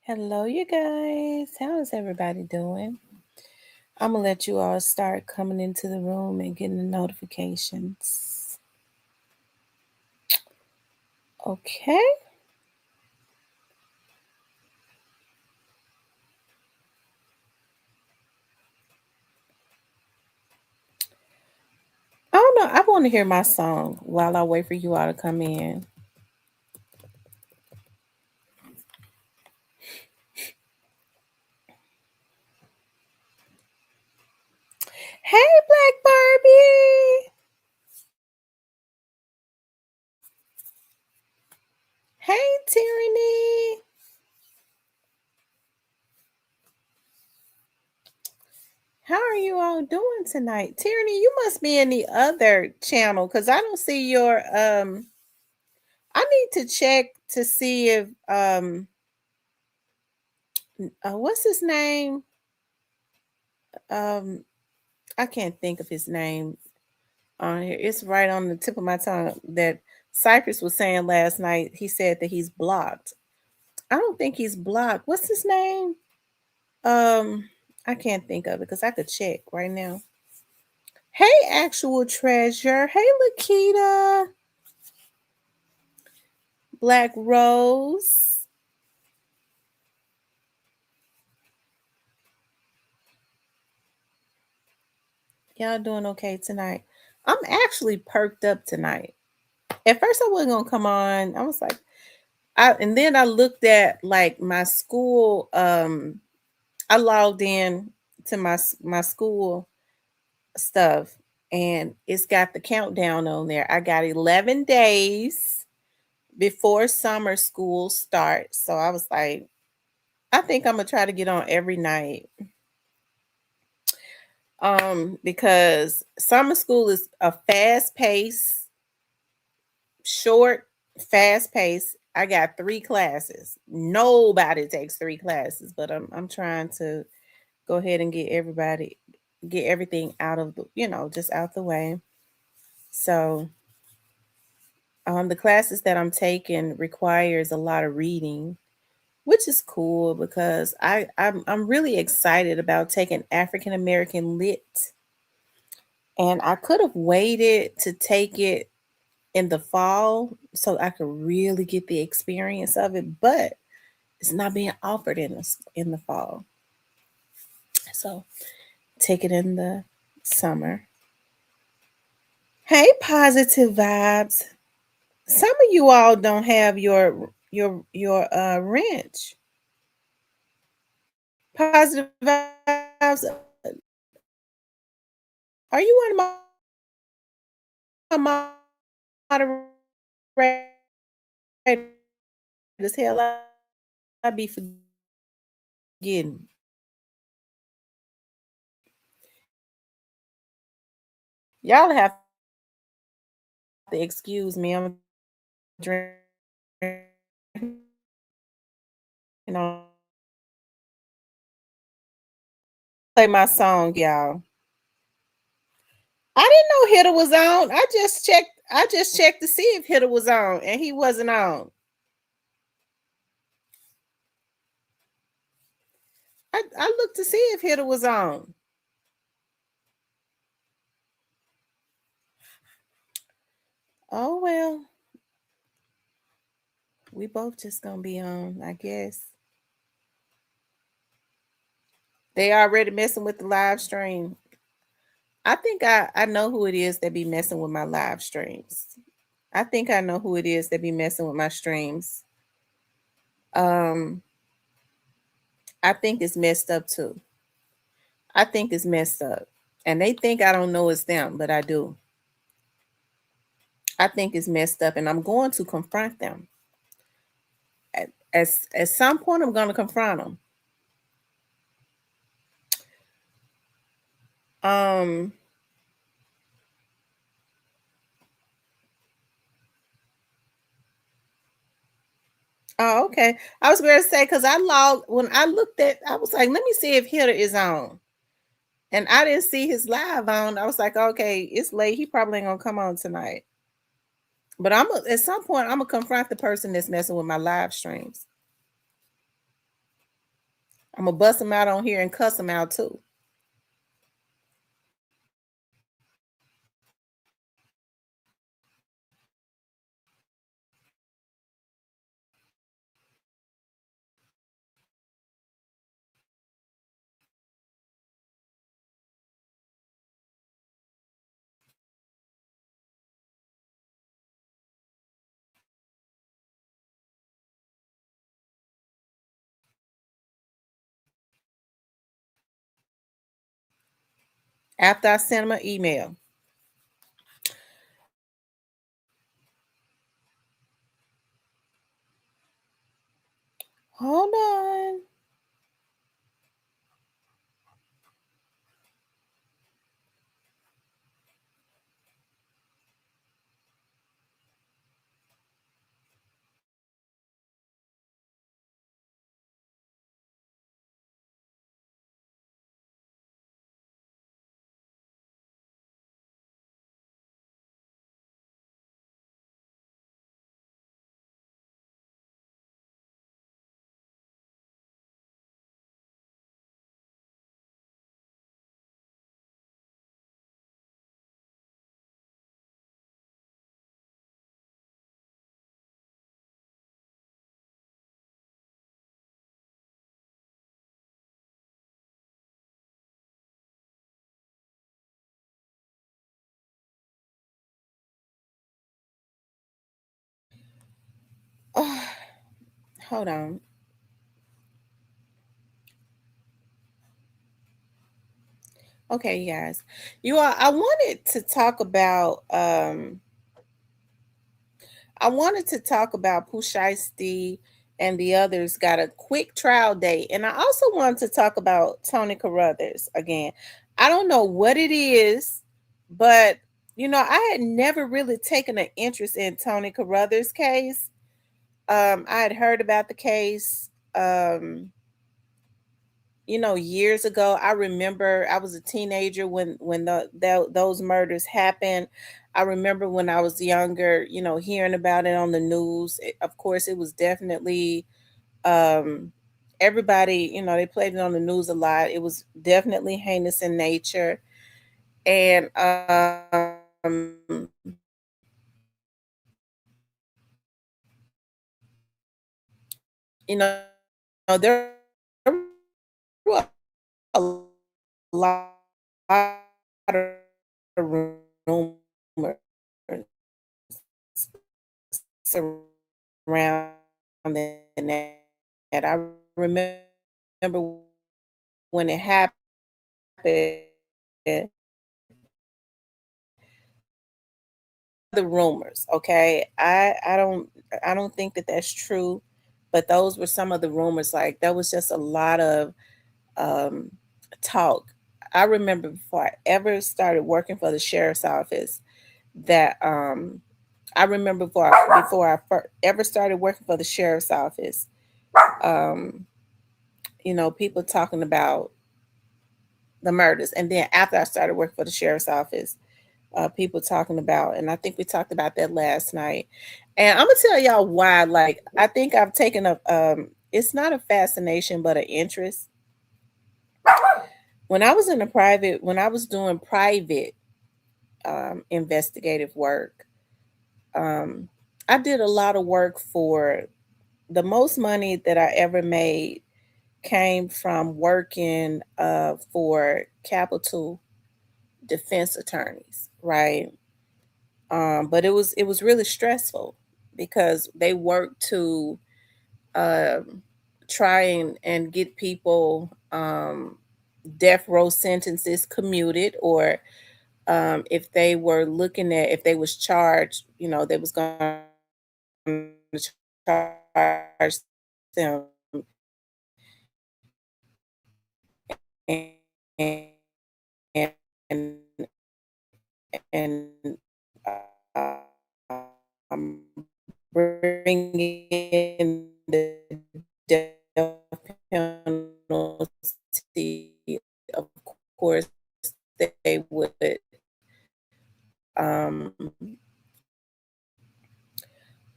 Hello, you guys. How is everybody doing? I'm gonna let you all start coming into the room and getting the notifications. Okay. I don't know. I want to hear my song while I wait for you all to come in. Hey, Black Barbie. Hey, Tyranny. How are you all doing tonight? Tyranny, you must be in the other channel because I don't see your I need to check to see if what's his name? Um I can't think of his name on here. It's right on the tip of my tongue that Cypress was saying last night. He said that he's blocked. I don't think he's blocked. What's his name? Um, I can't think of it because I could check right now. Hey, actual treasure. Hey, Lakita. Black Rose. Y'all doing okay tonight? I'm actually perked up tonight. At first, I wasn't gonna come on. I was like, and then I looked at like my school. I logged in to my school stuff, and it's got the countdown on there. I got 11 days before summer school starts. So I was like, I think I'm gonna try to get on every night. Because summer school is a fast pace, short, fast pace. I got 3 classes. Nobody takes 3 classes, but I'm trying to go ahead and get everything out of the, just out the way. So the classes that I'm taking requires a lot of reading, which is cool because I'm really excited about taking African American Lit. And I could have waited to take it in the fall so I could really get the experience of it, but it's not being offered in the fall. So take it in the summer. Hey, positive vibes. Some of you all don't have your wrench. Positive vibes. Are you one of my moderators? Hell, I be forgetting. Y'all have to excuse me. I'm drinking, play my song, y'all. I didn't know Hitter was on. I just checked to see if Hitter was on, and he wasn't on. I looked to see if Hitter was on. Oh well. We both just gonna be on, I guess. They already messing with the live stream. I think I know who it is that be messing with my live streams. I think I know who it is that be messing with my streams. Um, I think it's messed up too. I think it's messed up. And they think I don't know it's them, but I do. I think it's messed up, and I'm going to confront them. At some point, I'm going to confront them. Um, oh, okay. I was going to say because when I looked at, I was like, let me see if Hitter is on, and I didn't see his live on. I was like, okay, it's late. He probably ain't gonna come on tonight. But at some point, I'm gonna confront the person that's messing with my live streams. I'm gonna bust them out on here and cuss them out too. After I sent them an email. Hold on. Oh, hold on. Okay, you guys. You all, I wanted to talk about Pooh Shiesty and the others got a quick trial date. And I also wanted to talk about Tony Kurthers again. I don't know what it is, but I had never really taken an interest in Tony Kurthers' case. I had heard about the case. Years ago. I remember I was a teenager when those murders happened. I remember when I was younger, hearing about it on the news. Of course, it was definitely um everybody, they played it on the news a lot. It was definitely heinous in nature. And you know, there were a lot of rumors surrounding that. I remember when it happened, the rumors. Okay, I don't think that that's true, but those were some of the rumors. Like there was just a lot of um, talk. I remember before I ever started working for the sheriff's office that I remember before I ever started working for the sheriff's office, um, people talking about the murders, and then after I started working for the sheriff's office, people talking about, and I think we talked about that last night. And I'm gonna tell y'all why. Like I think I've taken a it's not a fascination, but an interest. When I was doing private investigative work, um, I did a lot of work for the most money that I ever made came from working for capital defense attorneys, right? But it was really stressful because they worked to um, try and get people death row sentences commuted, or if they were looking at if they was charged, they was going to charge them and and and uh, um, bring in the death penalty. Of course, they would. Um,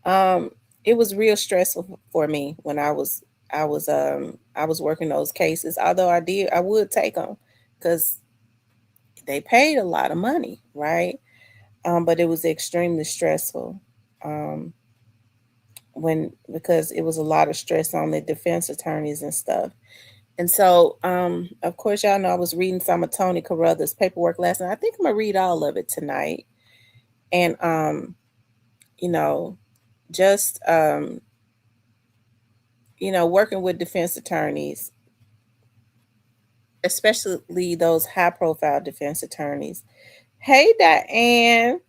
um, it was real stressful for me when I was I was working those cases. Although I would take them because they paid a lot of money, right? But it was extremely stressful. Um, when because it was a lot of stress on the defense attorneys and stuff. And so, of course, y'all know I was reading some of Tony Kurthers' paperwork last night. I think I'm gonna read all of it tonight. And you know, just working with defense attorneys, especially those high-profile defense attorneys. Hey, Diane.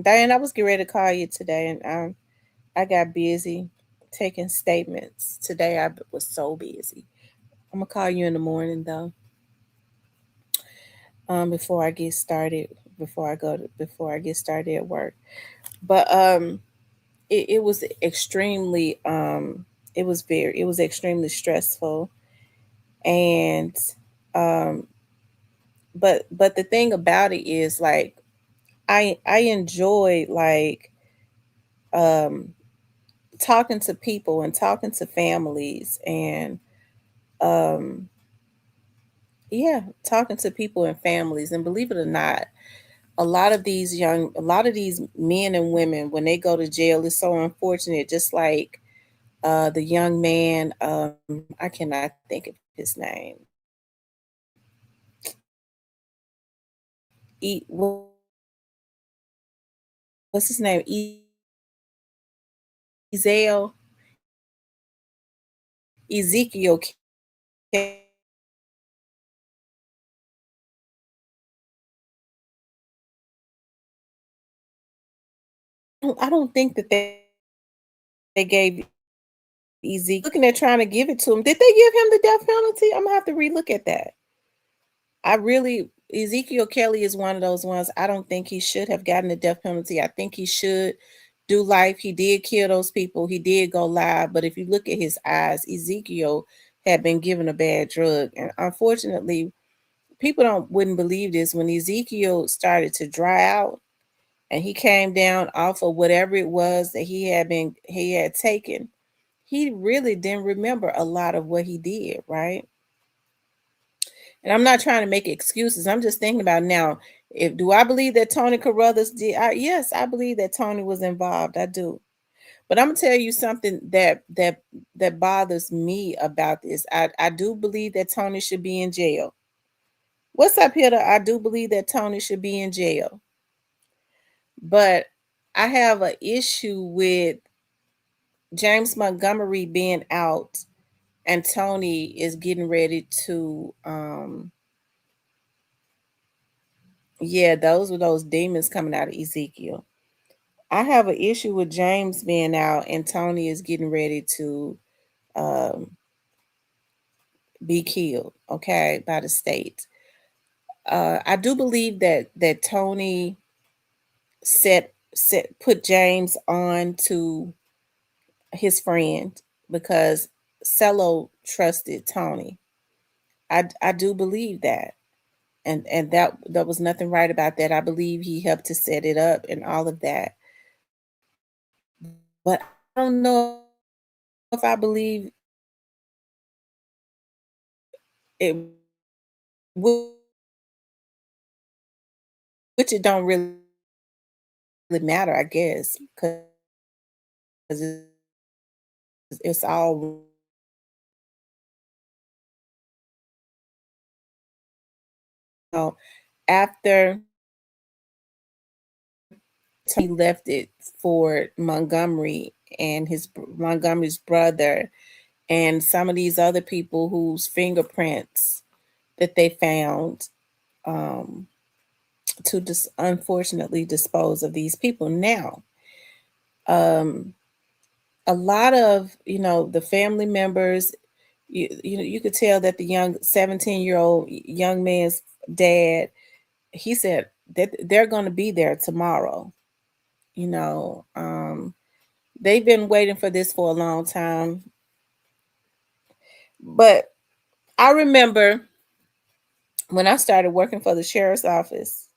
Diane, I was getting ready to call you today, and I got busy taking statements. Today I was so busy. I'm gonna call you in the morning though. Before I get started, before I get started at work. But it was extremely it was extremely stressful. And um but the thing about it is, like, I enjoy, like, um talking to people and talking to families, and um yeah, talking to people and families. And believe it or not, a lot of these men and women, when they go to jail, it's so unfortunate. Just like the young man, I cannot think of his name. What's his name? Ezel, Ezekiel I don't think that they gave Ezekiel. Looking at trying to give it to him. Did they give him the death penalty? I'm gonna have to relook at that. I really Ezekiel Kelly is one of those ones. I don't think he should have gotten the death penalty. I think he should do life. He did kill those people. He did go live. But if you look at his eyes, Ezekiel had been given a bad drug. And unfortunately, people don't wouldn't believe this. When Ezekiel started to dry out and he came down off of whatever it was that he had taken, he really didn't remember a lot of what he did, right? And I'm not trying to make excuses. I'm just thinking about now. If do I believe that Tony Carruthers did? Yes, I believe that Tony was involved. I do. But I'm gonna tell you something that bothers me about this. I do believe that Tony should be in jail. What's up, Peter? I do believe that Tony should be in jail. But I have an issue with James Montgomery being out and Tony is getting ready to yeah, those were those demons coming out of Ezekiel. I have an issue with James being out and Tony is getting ready to um, be killed, okay, by the state. I do believe that Tony set put James on to his friend because Cello trusted Tony. I do believe that. And that was nothing right about that. I believe he helped to set it up and all of that. But I don't know if I believe it, which it don't really matter, I guess, because it's all, know, after he left it for Montgomery and Montgomery's brother and some of these other people whose fingerprints that they found, um, to unfortunately dispose of these people. Now, um, a lot of the family members, you could tell that the young 17-year-old young man's dad, he said that they're going to be there tomorrow. You know, they've been waiting for this for a long time. But I remember when I started working for the sheriff's office.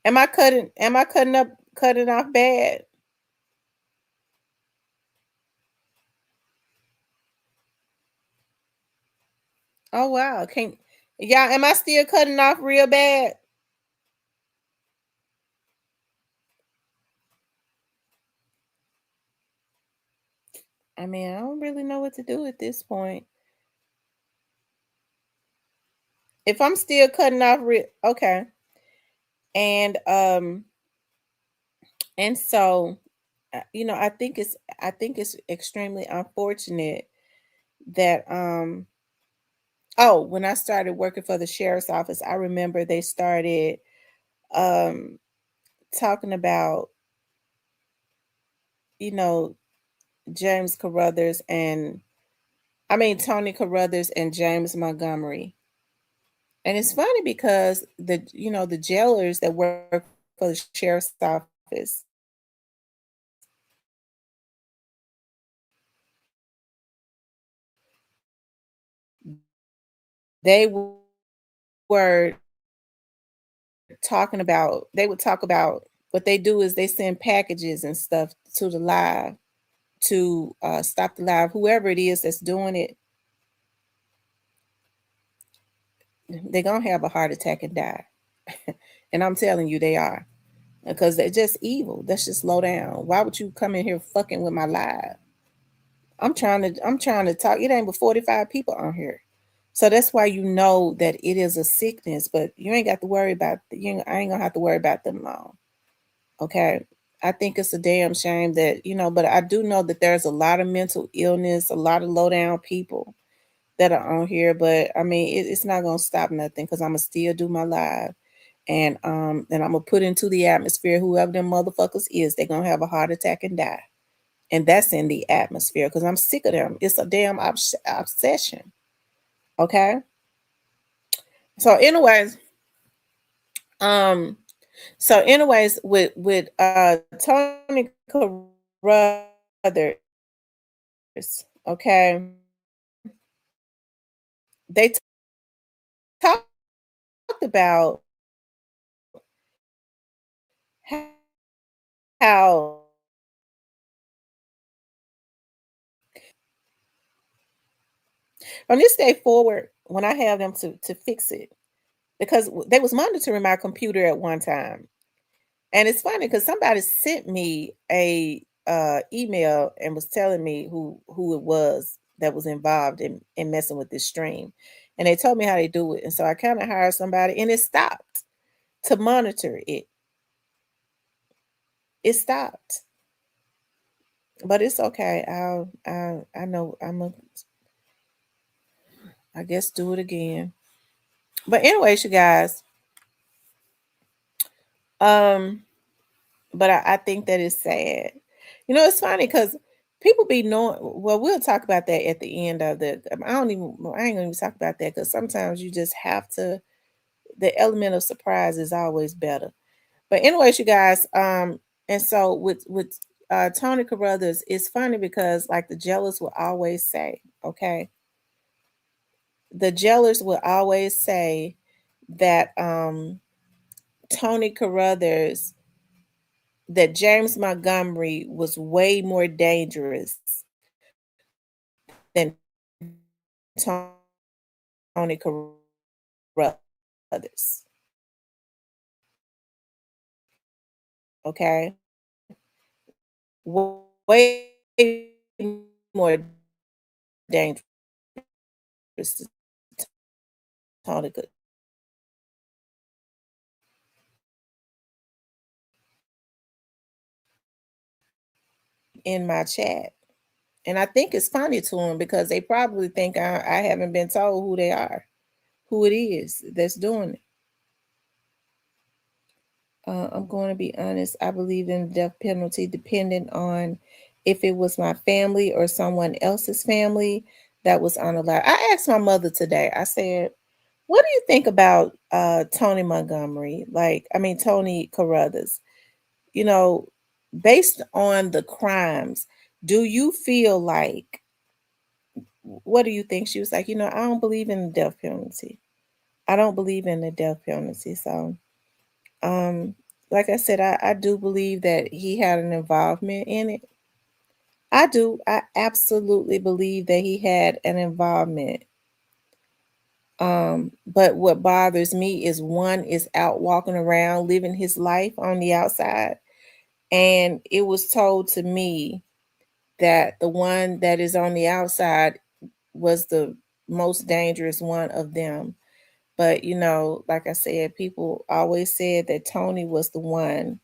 Am I cutting off bad? Oh wow. Can y'all am I still cutting off real bad? I mean, I don't really know what to do at this point. If I'm still cutting off real okay. And and so I think it's extremely unfortunate that oh, when I started working for the sheriff's office, I remember they started um talking about, you know, James Carruthers and Tony Carruthers and James Montgomery. And it's funny because the jailers that work for the sheriff's office, they were they would talk about what they do is they send packages and stuff to the live to stop the live. Whoever it is that's doing it, they're gonna have a heart attack and die. And I'm telling you, they are. Because they're just evil. That's just low down. Why would you come in here fucking with my live? I'm trying to talk. It ain't but 45 people on here. So that's why you know that it is a sickness, but you ain't got to worry about I ain't gonna have to worry about them long. Okay. I think it's a damn shame that, but I do know that there's a lot of mental illness, a lot of low down people that are on here, but I mean it's not gonna stop nothing because I'm gonna still do my live. And I'm gonna put into the atmosphere whoever them motherfuckers is, they're gonna have a heart attack and die. And that's in the atmosphere because I'm sick of them. It's a damn obsession. Okay. So, anyways, um, with Tony Carruthers, okay, they talked about how from this day forward, when I have them to fix it, because they was monitoring my computer at one time. And it's funny because somebody sent me a email and was telling me who it was that was involved in messing with this stream. And they told me how they do it. And so I kind of hired somebody and it stopped to monitor it. It stopped. But it's okay. I know I guess do it again. But anyways, you guys, um but I think that is sad. It's funny because people be knowing. Well, we'll talk about that at the end of the. I ain't gonna even talk about that because sometimes you just have to. The element of surprise is always better. But anyways, you guys, and so with Tony Carruthers, it's funny because like the jealous will always say, okay, the jealous will always say that Tony Carruthers that James Montgomery was way more dangerous than Tony Carruthers. Okay, way more dangerous to Tony in my chat, and I think it's funny to them because they probably think I haven't been told who they are, who it is that's doing it. I'm going to be honest. I believe in the death penalty, depending on if it was my family or someone else's family that was unalive. I asked my mother today. I said, "What do you think about Tony Montgomery? Tony Carruthers? You know, based on the crimes, do you feel like what do you think?" She was like, "I don't believe in the death penalty. I don't believe in the death penalty." So um, like I said, I do believe that he had an involvement in it. I do. I absolutely believe that he had an involvement But what bothers me is one is out walking around living his life on the outside. And it was told to me that the one that is on the outside was the most dangerous one of them. But like I said, people always said that Tony was the one.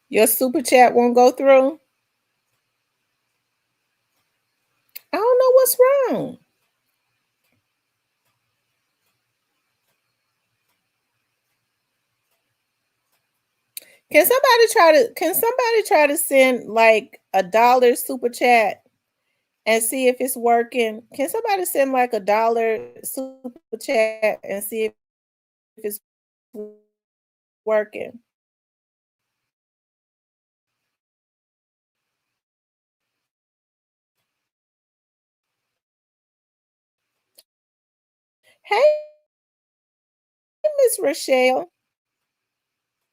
Your super chat won't go through? I don't know what's wrong. Can somebody try to send like $1 super chat and see if it's working? Can somebody send like $1 super chat and see if it's working? Hey, Miss Rochelle.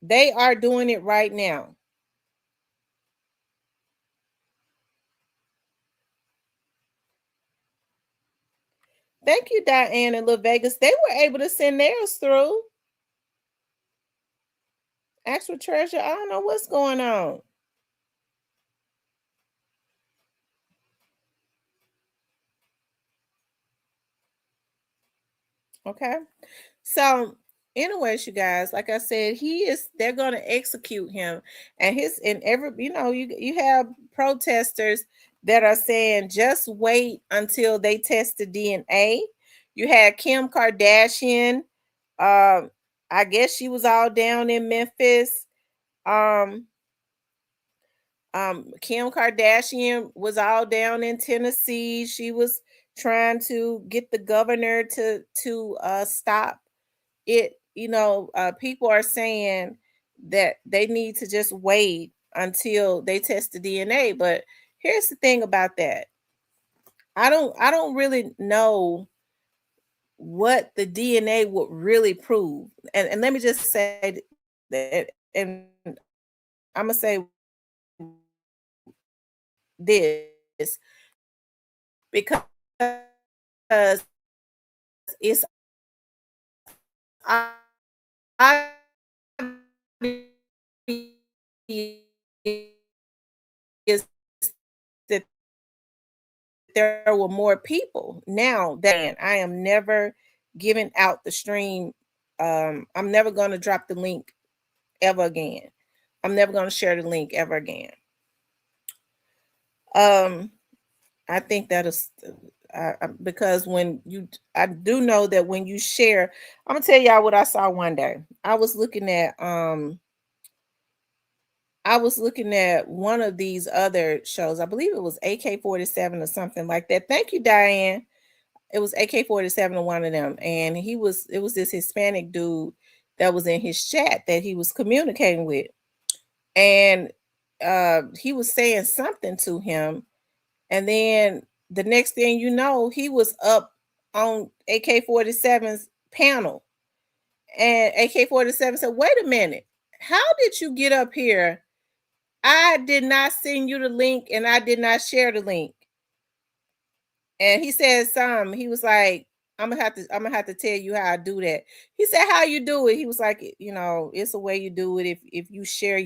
They are doing it right now. Thank you, Diane and Little Vegas. They were able to send theirs through. Actual treasure. I don't know what's going on. Okay. So, anyways, you guys, like I said, they're gonna execute him. And every you have protesters that are saying just wait until they test the DNA. You had Kim Kardashian. I guess she was all down in Memphis. Um, Kim Kardashian was all down in Tennessee. She was trying to get the governor to stop it. People are saying that they need to just wait until they test the DNA. But here's the thing about that. I don't really know what the DNA would really prove. And let me just say that, and I'm gonna say this because it's obvious that there were more people. Now that I am never giving out the stream, I'm never going to drop the link ever again. I'm never going to share the link ever again. Um, I think that is because I do know that when you share, I'm gonna tell y'all what I saw one day. I was looking at one of these other shows. I believe it was AK-47 or something like that. Thank you, Diane. It was AK-47 or one of them, and it was this Hispanic dude that was in his chat that he was communicating with, and he was saying something to him, and then the next thing you know, he was up on AK-47's panel, and AK-47 said, "Wait a minute, how did you get up here? I did not send you the link and I did not share the link." And he said some, he was like, I'm gonna have to tell you how I do that. He said, "How you do it?" He was like, it's a way you do it if you share,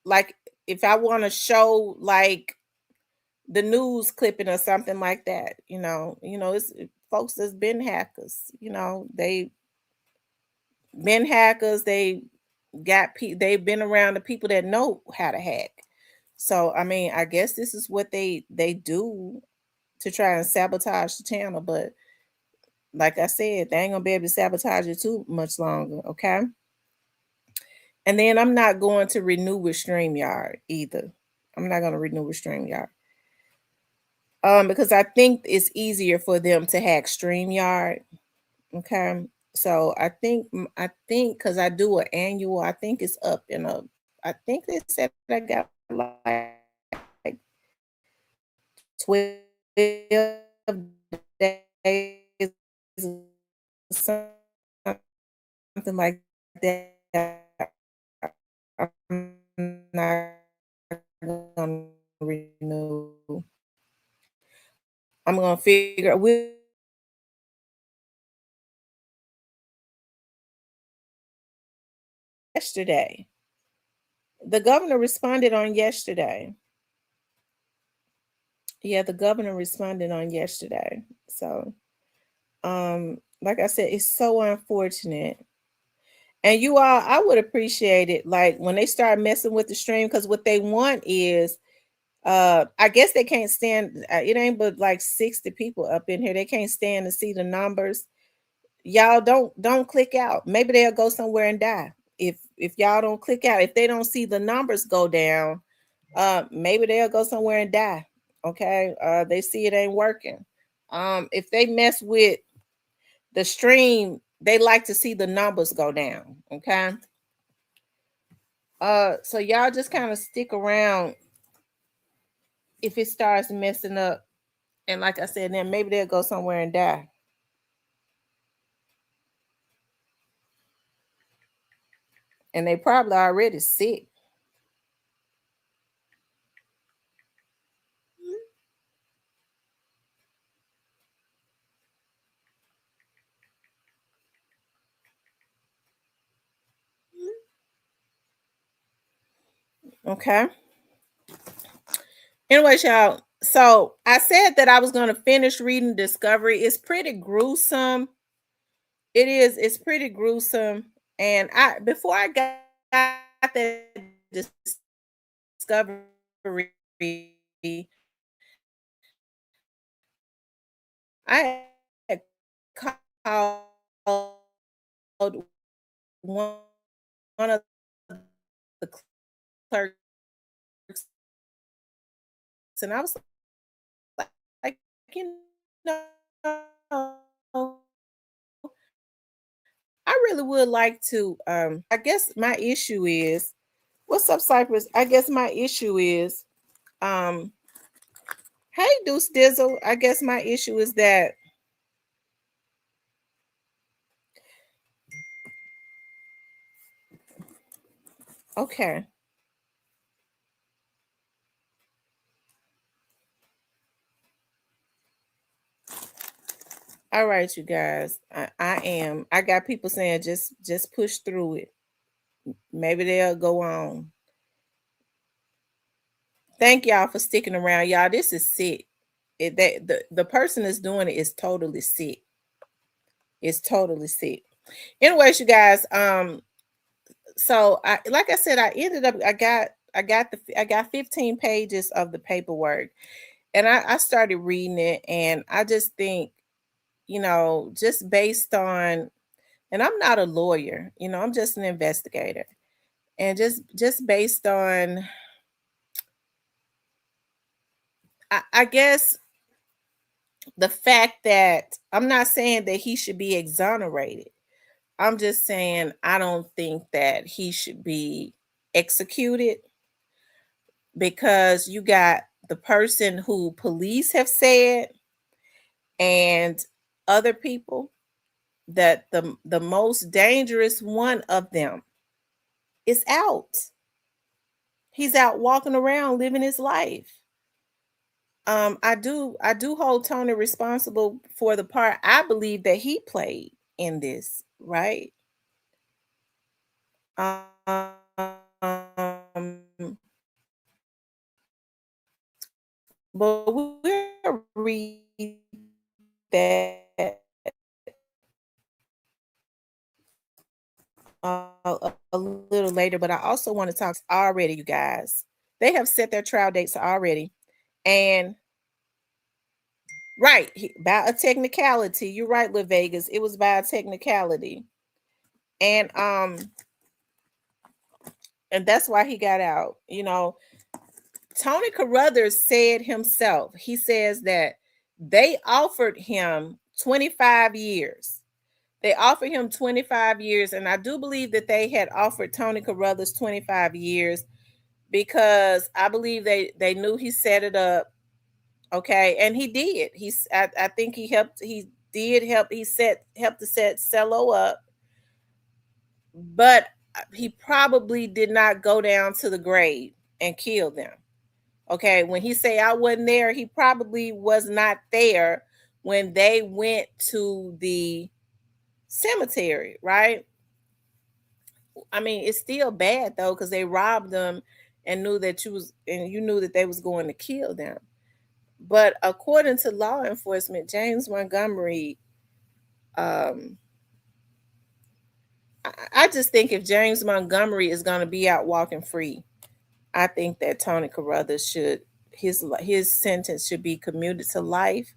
like, if I want to show like the news clipping or something like that, it's folks that's been hackers, they been hackers, they've been around the people that know how to hack. So I mean, I guess this is what they do to try and sabotage the channel. But like I said, they ain't gonna be able to sabotage it too much longer. Okay. And then I'm not going to renew with StreamYard either. I'm not gonna renew with StreamYard. Because I think it's easier for them to hack StreamYard. Okay. So I think because I do an annual, I think it's up in a I think they said I got like 12 days or something like that. I'm not gonna renew. I'm gonna figure yesterday. The governor responded on yesterday. Yeah, the governor responded on yesterday. So, like I said, it's so unfortunate. And you all, I would appreciate it, like when they start messing with the stream, because what they want is, I guess they can't stand. It ain't but like 60 people up in here. They can't stand to see the numbers. Y'all don't click out. Maybe they'll go somewhere and die. If y'all don't click out, if they don't see the numbers go down, maybe they'll go somewhere and die. Okay. They see it ain't working. If they mess with the stream, they like to see the numbers go down. Okay. So y'all just kind of stick around if it starts messing up. And like I said, then maybe they'll go somewhere and die. And they probably already sick. Okay. Anyways, y'all. So I said that I was going to finish reading Discovery. It's pretty gruesome. It is. It's pretty gruesome. And I before I got that Discovery, I had called one of the clerks, and I was like, you know, I really would like to. I guess my issue is, what's up, Cypress? I guess my issue is, um, hey, Deuce Dizzle. I guess my issue is that, okay. All right, you guys. I am. I got people saying just push through it. Maybe they'll go on. Thank y'all for sticking around. Y'all, this is sick. The person that's doing it is totally sick. It's totally sick. Anyways, you guys, so I like I said, I got 15 pages of the paperwork, and I started reading it, and I just think, just based on, and I'm not a lawyer, I'm just an investigator. And just based on, I guess, the fact that I'm not saying that he should be exonerated. I'm just saying I don't think that he should be executed, because you got the person who police have said, and other people, that the most dangerous one of them is out. He's out walking around living his life. I do hold Tony responsible for the part I believe that he played in this, right? Um, but we'll read that a little later. But I also want to talk already, you guys. They have set their trial dates already, and right, by a technicality. You're right, with Vegas. It was by a technicality, and that's why he got out. Tony Kurthers said himself. He says that they offered him 25 years. They offered him 25 years, and I do believe that they had offered Tony Kurthers 25 years, because I believe they knew he set it up. Okay, and he did. I think he helped. He did help. Helped to set Cello up, but he probably did not go down to the grave and kill them. Okay, when he say I wasn't there, he probably was not there when they went to the cemetery, right? I mean, it's still bad though, because they robbed them and you knew that they was going to kill them. But according to law enforcement, James Montgomery, um, I just think if James Montgomery is going to be out walking free, I think that Tony Carruthers should his sentence should be commuted to life.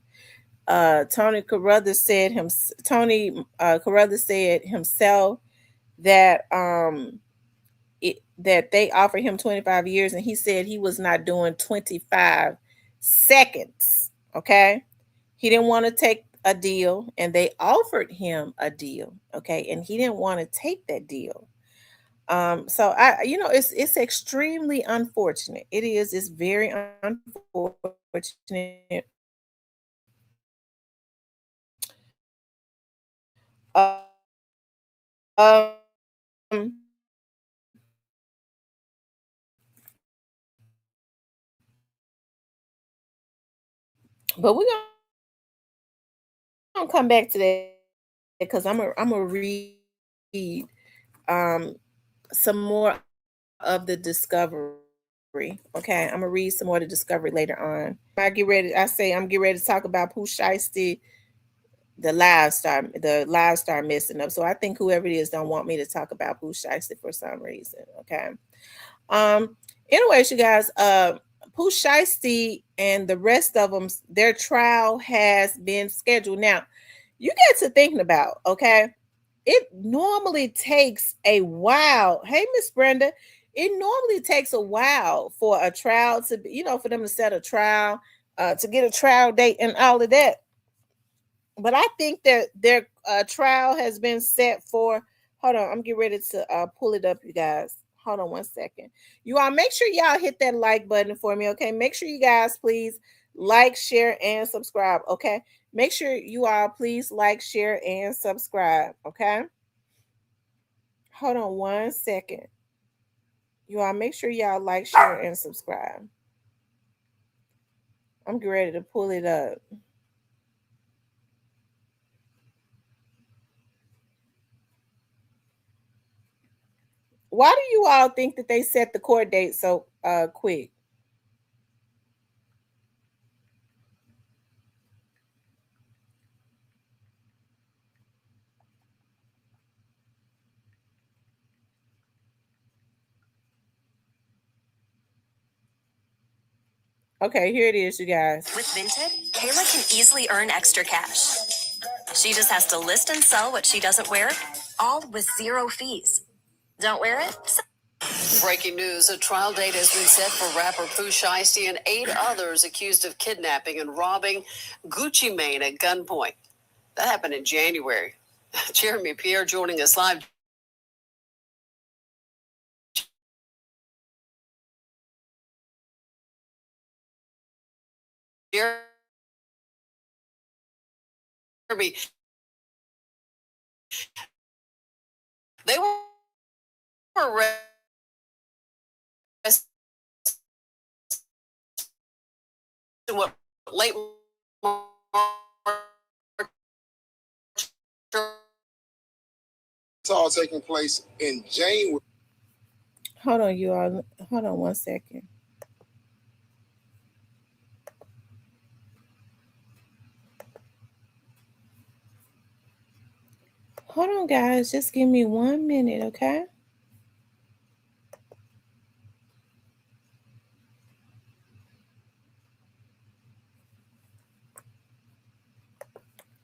Tony Carruthers said himself that that they offered him 25 years, and he said he was not doing 25 seconds. Okay, he didn't want to take a deal, and they offered him a deal. Okay, and he didn't want to take that deal. So it's extremely unfortunate. It is. It's very unfortunate. Um, but we're gonna come back to that because I'm gonna read um some more of the discovery. Okay, I'm gonna read some more of the discovery later on. I'm getting ready to talk about Pooh Shiesty, the live star messing up. So I think whoever it is don't want me to talk about Pooh Shiesty for some reason. Okay. Um. Anyways, you guys, Pooh Shiesty and the rest of them, their trial has been scheduled. Now, you get to thinking about, okay, it normally takes a while. Hey, Miss Brenda, it normally takes a while for a trial to be, for them to set a trial, to get a trial date and all of that. But I think that their trial has been set for. Hold on, I'm getting ready to pull it up, you guys. Hold on one second. You all make sure y'all hit that like button for me, okay? Make sure you guys please like, share, and subscribe, okay? Make sure you all please like, share, and subscribe, okay? Hold on one second. You all make sure y'all like, share, and subscribe. I'm getting ready to pull it up. Why do you all think that they set the court date so quick? Okay, here it is, you guys. With Vinted, Kayla can easily earn extra cash. She just has to list and sell what she doesn't wear, all with zero fees. Don't wear it? Breaking news, a trial date has been set for rapper Pooh Shiesty and 8 others accused of kidnapping and robbing Gucci Mane at gunpoint. That happened in January. Jeremy Pierre joining us live. Jeremy, they were arrested what, late March. It's all taking place in January. Hold on, you all. Hold on one second. Hold on, guys. Just give me 1 minute, okay?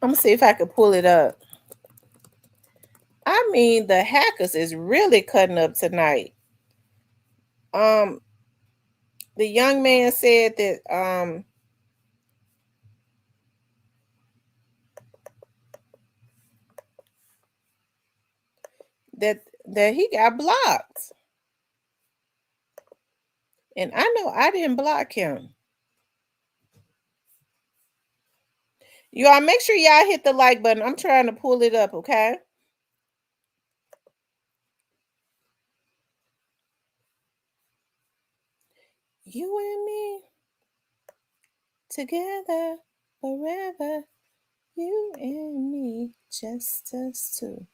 I'm gonna see if I can pull it up. I mean, the hackers is really cutting up tonight. The young man said that that he got blocked. And I know I didn't block him. You all make sure y'all hit the like button. I'm trying to pull it up, okay? You and me together forever. You and me, just us two.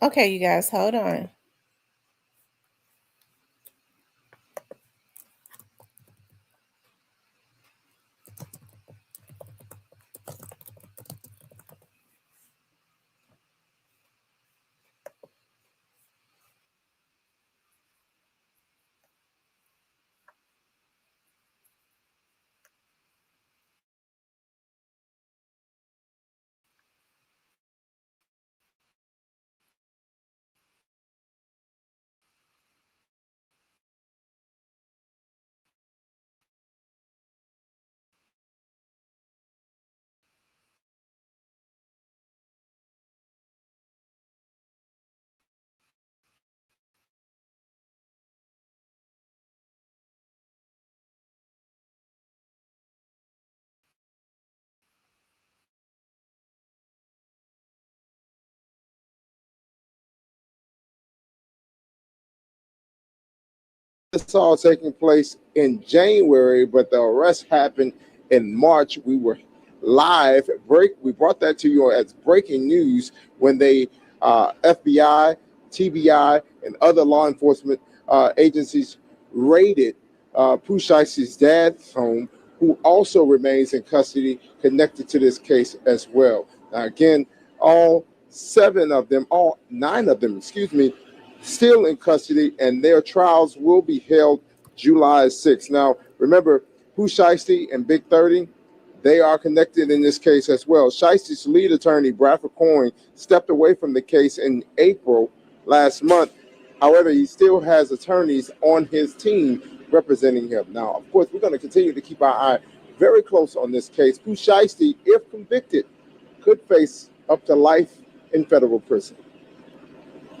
Okay, you guys, hold on. This all taking place in January, but the arrest happened in March. We were live. We brought that to you as breaking news when they FBI, TBI, and other law enforcement agencies raided Pooh Shiesty's dad's home, who also remains in custody connected to this case as well. Now, again, all nine of them, excuse me, still in custody, and their trials will be held July 6th. Now, remember, Pooh Shiesty and Big 30, they are connected in this case as well. Shiesty's lead attorney, Bradford Coyne, stepped away from the case in April last month. However, he still has attorneys on his team representing him. Now, of course, we're going to continue to keep our eye very close on this case. Pooh Shiesty, if convicted, could face up to life in federal prison.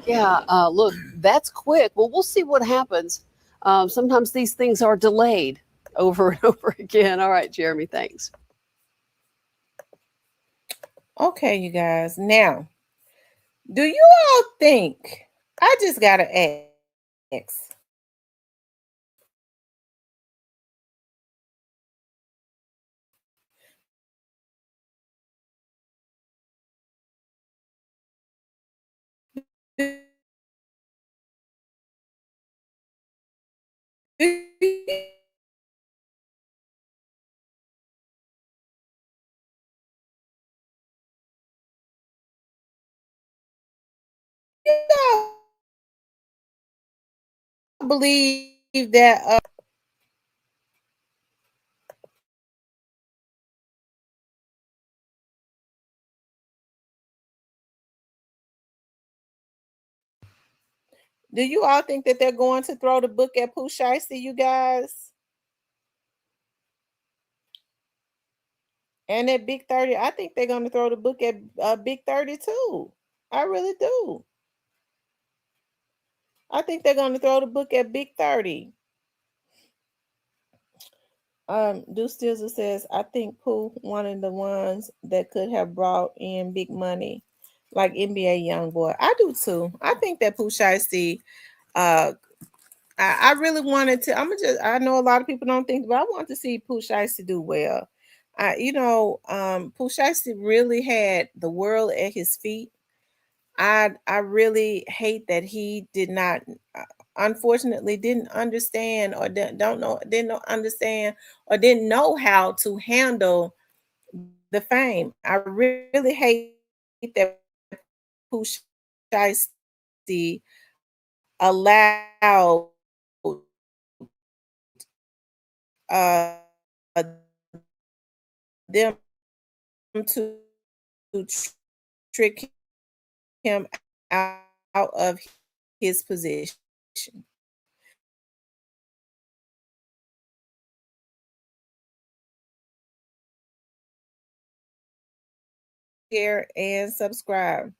Yeah, look, that's quick. Well, we'll see what happens. Sometimes these things are delayed over and over again. All right, Jeremy, thanks. Okay, you guys. Now, do you all think, I just got to ask, do you all believe that do you all think that they're going to throw the book at Pooh Shiesty, you guys? And at Big 30, I think they're going to throw the book at Big 30 too. I really do. I think they're going to throw the book at Big 30. Deuce Stills says, I think Pooh one of the ones that could have brought in big money, like NBA YoungBoy. I do too. I think that Pooh Shiesty, I really wanted to. I know a lot of people don't think, but I want to see Pooh Shiesty do well. Pooh Shiesty really had the world at his feet. I really hate that he did not, unfortunately, didn't understand or don't know, didn't understand or didn't know how to handle the fame. I really hate that Pooh Shiesty allowed uh, them to trick him out of his position. Share and subscribe.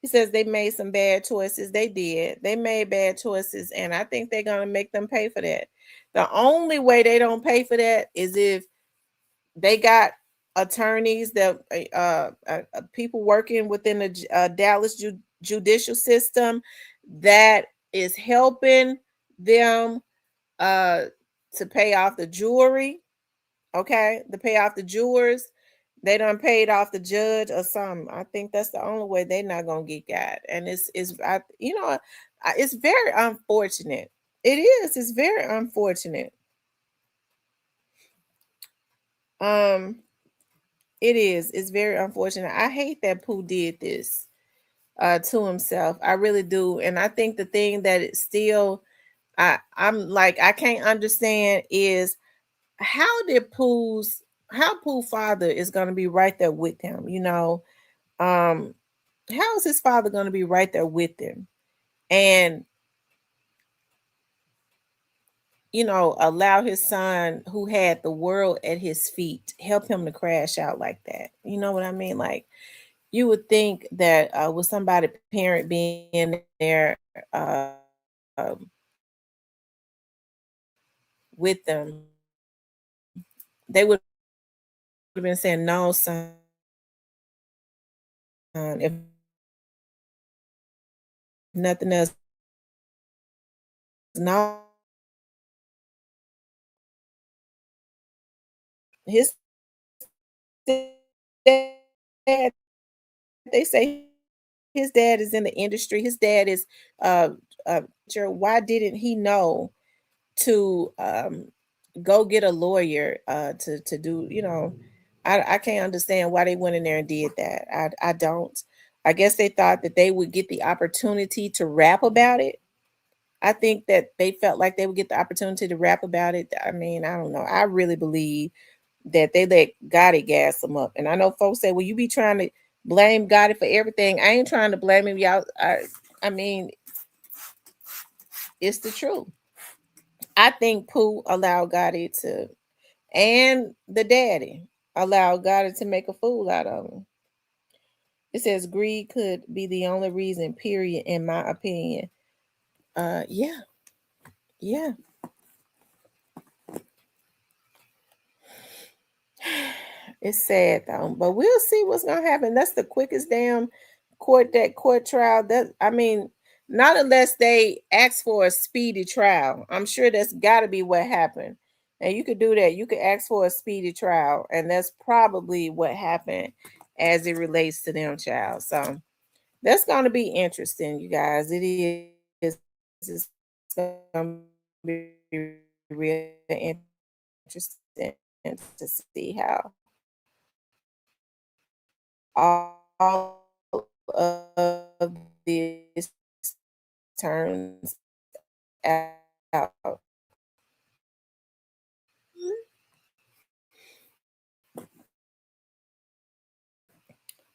He says they made some bad choices. They did. They made bad choices, and I think they're gonna make them pay for that. The only way they don't pay for that is if they got attorneys that people working within the Dallas judicial system that is helping them to pay off the jewelry. Okay, to pay off the jewelers. They done paid off the judge or something. I think that's the only way they're not gonna get got. And it's very unfortunate. It is. It's very unfortunate. Um, it is. It's very unfortunate. I hate that Pooh did this to himself. I really do. And I think the thing that it still I'm like I can't understand is how Pooh father is going to be right there with him, um how is his father going to be right there with him and allow his son who had the world at his feet help him to crash out like that? You know what I mean? Like, you would think that with somebody parent being there um, with them, they would have been saying, no, son, if nothing else, no. His dad, they say his dad is in the industry. His dad is uh sure, why didn't he know to go get a lawyer to do, I can't understand why they went in there and did that. I don't. I guess they thought that they would get the opportunity to rap about it. I think that they felt like they would get the opportunity to rap about it. I mean, I don't know. I really believe that they let Gotti gas them up. And I know folks say, well, you be trying to blame Gotti for everything. I ain't trying to blame him, y'all. I mean, it's the truth. I think Pooh allowed Gotti to, and the daddy allowed Gotti to make a fool out of him. It says greed could be the only reason, period, in my opinion. Yeah, yeah. It's sad though, but we'll see what's gonna happen. That's the quickest damn court trial. That I mean, not unless they ask for a speedy trial. I'm sure that's got to be what happened. And you could do that. You could ask for a speedy trial, and that's probably what happened as it relates to them, child. So that's gonna be interesting, you guys. It is. It's gonna be real interesting to see how all of this turns out.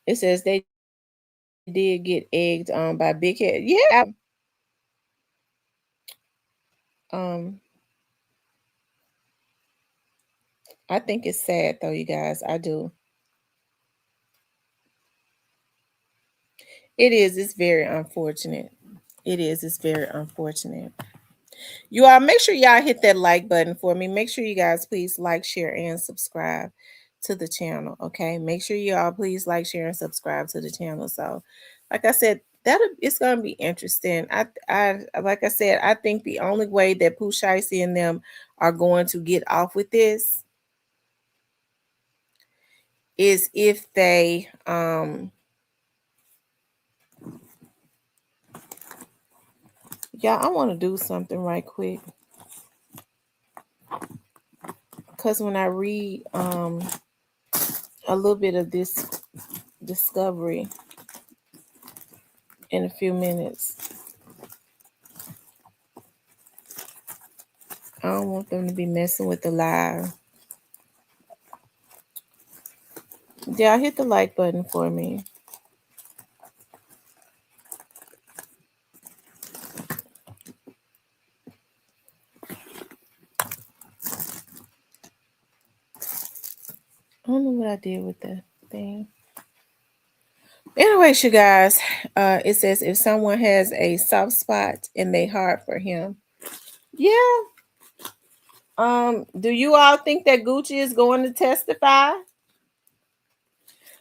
It says they did get egged on by Big Head. Yeah. Um, I think it's sad though, you guys. I do. It is. It's very unfortunate. It is. It's very unfortunate. You all make sure y'all hit that like button for me. Make sure you guys please like, share, and subscribe to the channel. Okay. Make sure you all please like, share, and subscribe to the channel. So, like I said, it's gonna be interesting. I like I said, I think the only way that Pooh Shiesty and them are going to get off with this is if they yeah, I want to do something right quick. Because when I read a little bit of this discovery in a few minutes, I don't want them to be messing with the live. Yeah, hit the like button for me. don't know what I did with the thing. Anyways, you guys, it says if someone has a soft spot in their heart for him, yeah. Do you all think that Gucci is going to testify?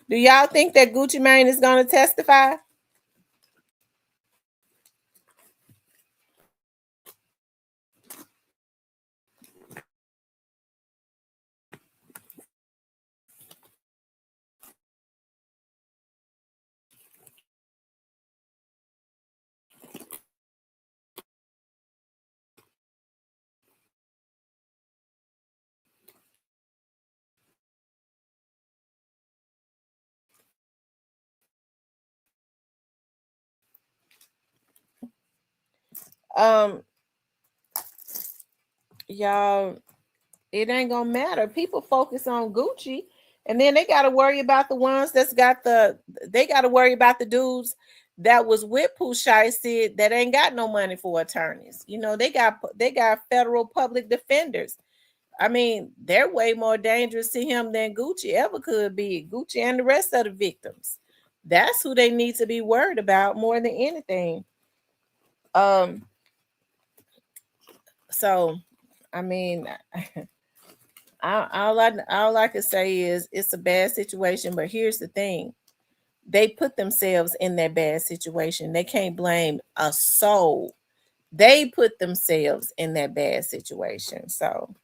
Do y'all think that Gucci Mane is going to testify? Um, y'all, it ain't gonna matter. People focus on Gucci, and then they got to worry about the ones that's got the. They got to worry about the dudes that was with Pooh Shiesty that ain't got no money for attorneys. You know, they got federal public defenders. I mean, they're way more dangerous to him than Gucci ever could be. Gucci and the rest of the victims. That's who they need to be worried about more than anything. Um. So, I mean. All I can say is it's a bad situation, but here's the thing. They put themselves in that bad situation. They can't blame a soul. They put themselves in that bad situation. So,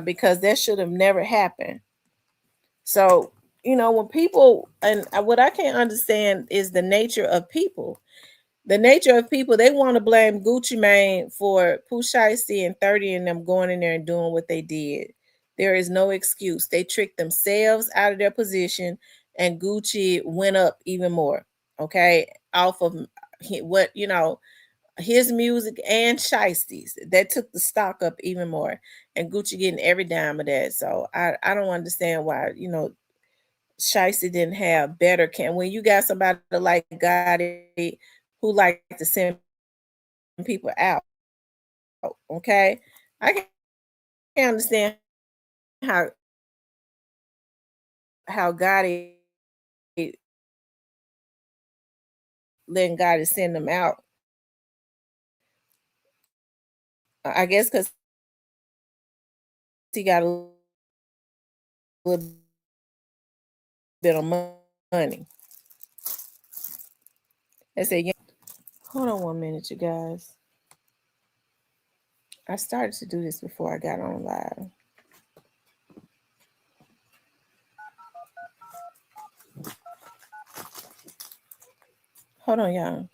because that should have never happened. So, when people, and what I can't understand is the nature of people. The nature of people, they want to blame Gucci Mane for Pooh Shiesty and 30 and them going in there and doing what they did. There is no excuse. They tricked themselves out of their position, and Gucci went up even more. Okay, off of what his music and Shiesty's that took the stock up even more, and Gucci getting every dime of that. So I don't understand why Shiesty didn't have better when you got somebody like Gotti who like to send people out. Okay, I can't understand how Gotti letting Gotti send them out. I guess because he got a little bit of money. I said, yeah. Hold on 1 minute, you guys. I started to do this before I got on live. Hold on, y'all.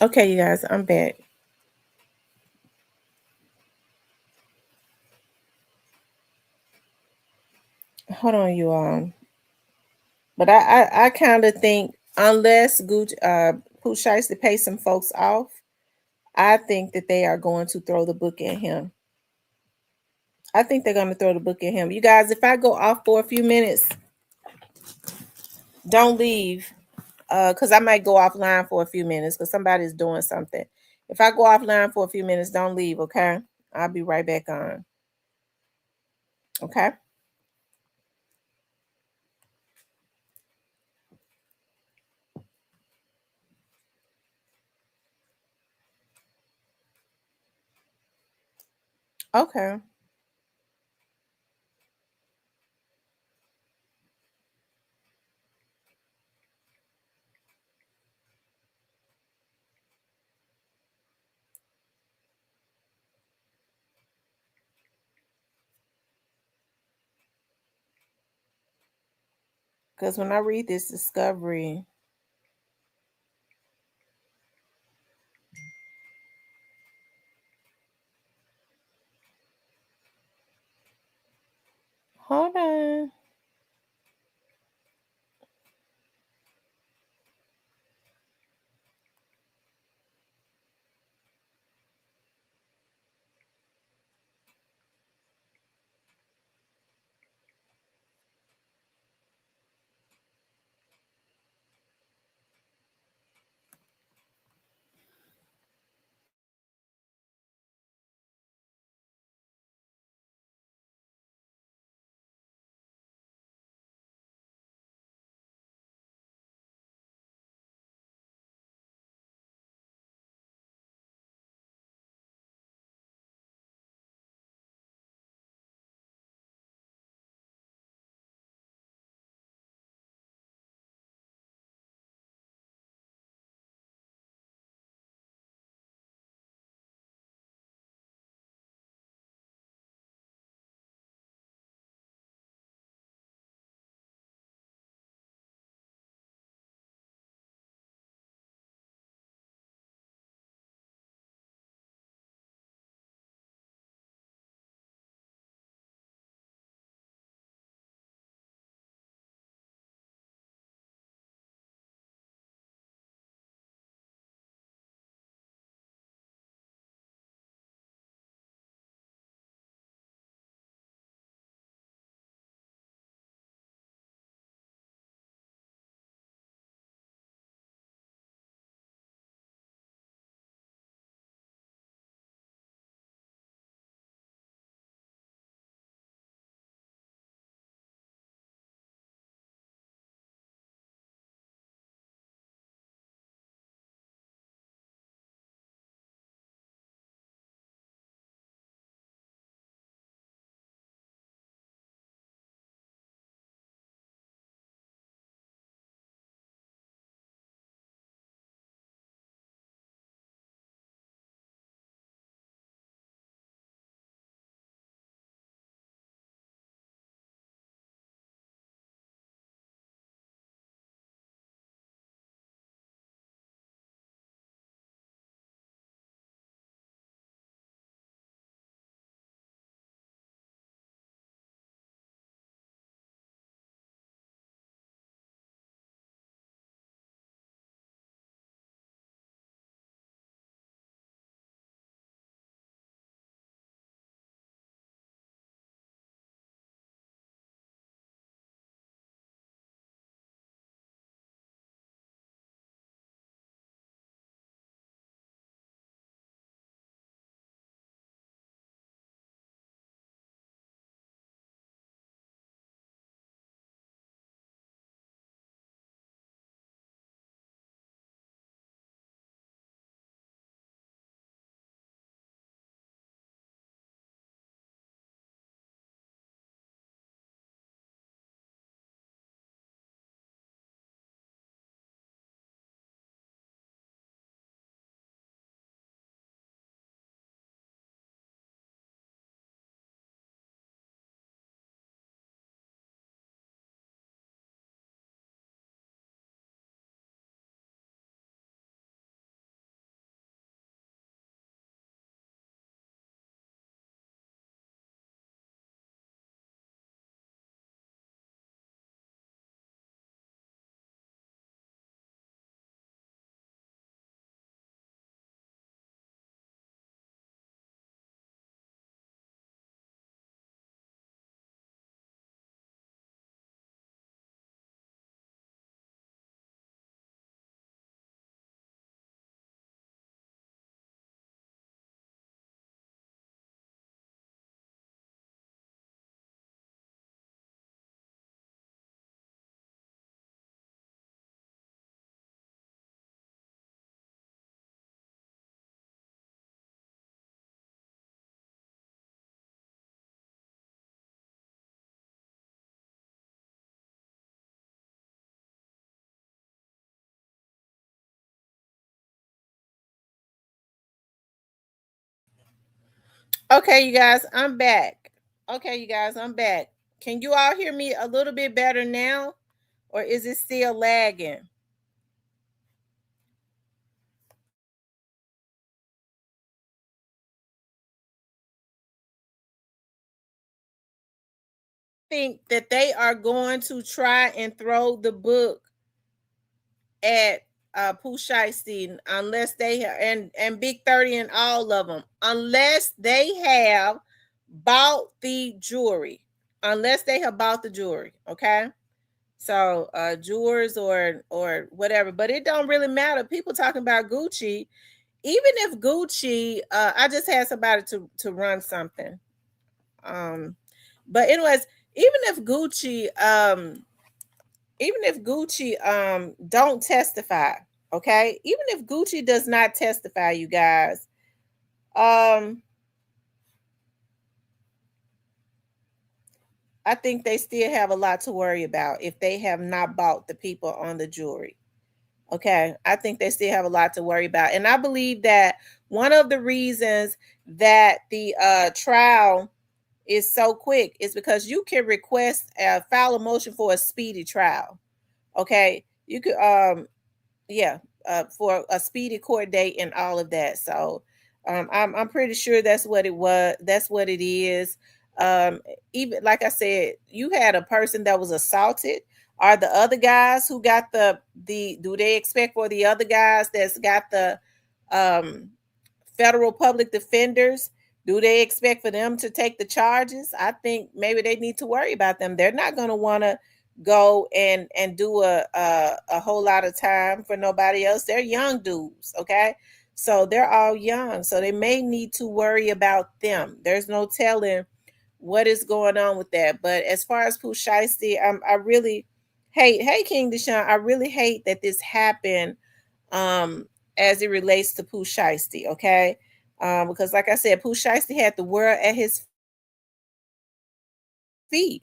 Okay, you guys, I'm back. Hold on, you all. But I kind of think unless Gucci Pooh Shiesty pay some folks off, I think that they are going to throw the book at him. I think they're going to throw the book at him. You guys, if I go off for a few minutes, don't leave. Because I might go offline for a few minutes because somebody's doing something. If I go offline for a few minutes, don't leave, okay? I'll be right back on. Okay? Okay. Because when I read this discovery, hold on. Okay, you guys, I'm back. Okay, you guys, I'm back. Can you all hear me a little bit better now? Or is it still lagging? Think that they are going to try and throw the book at Pooh Shiesty unless they have, and Big 30 and all of them, unless they have bought the jewelry. Unless they have bought the jewelry, okay? So jewelers or whatever, but it don't really matter. People talking about Gucci, even if Gucci, I just had somebody to run something. But anyways, even if Gucci, don't testify, okay? Even if Gucci does not testify, you guys, I think they still have a lot to worry about if they have not bought the people on the jewelry. Okay, I think they still have a lot to worry about. And I believe that one of the reasons that the trial is so quick is because you can request file a motion for a speedy trial. Okay, you could yeah, for a speedy court date and all of that. So I'm pretty sure that's what it was. That's what it is. Um, Even like I said, you had a person that was assaulted. Are the other guys who got the do they expect for the other guys that's got the um federal public defenders, do they expect for them to take the charges? I think maybe they need to worry about them. They're not going to want to go and do a whole lot of time for nobody else. They're young dudes, okay? So they're all young, so they may need to worry about them. There's no telling what is going on with that. But as far as Pooh Shiesty, I really hate. Hey, King Deshaun, I really hate that this happened. Um, as it relates to Pooh Shiesty, okay? Because like I said, Pooh Shiesty had the world at his feet.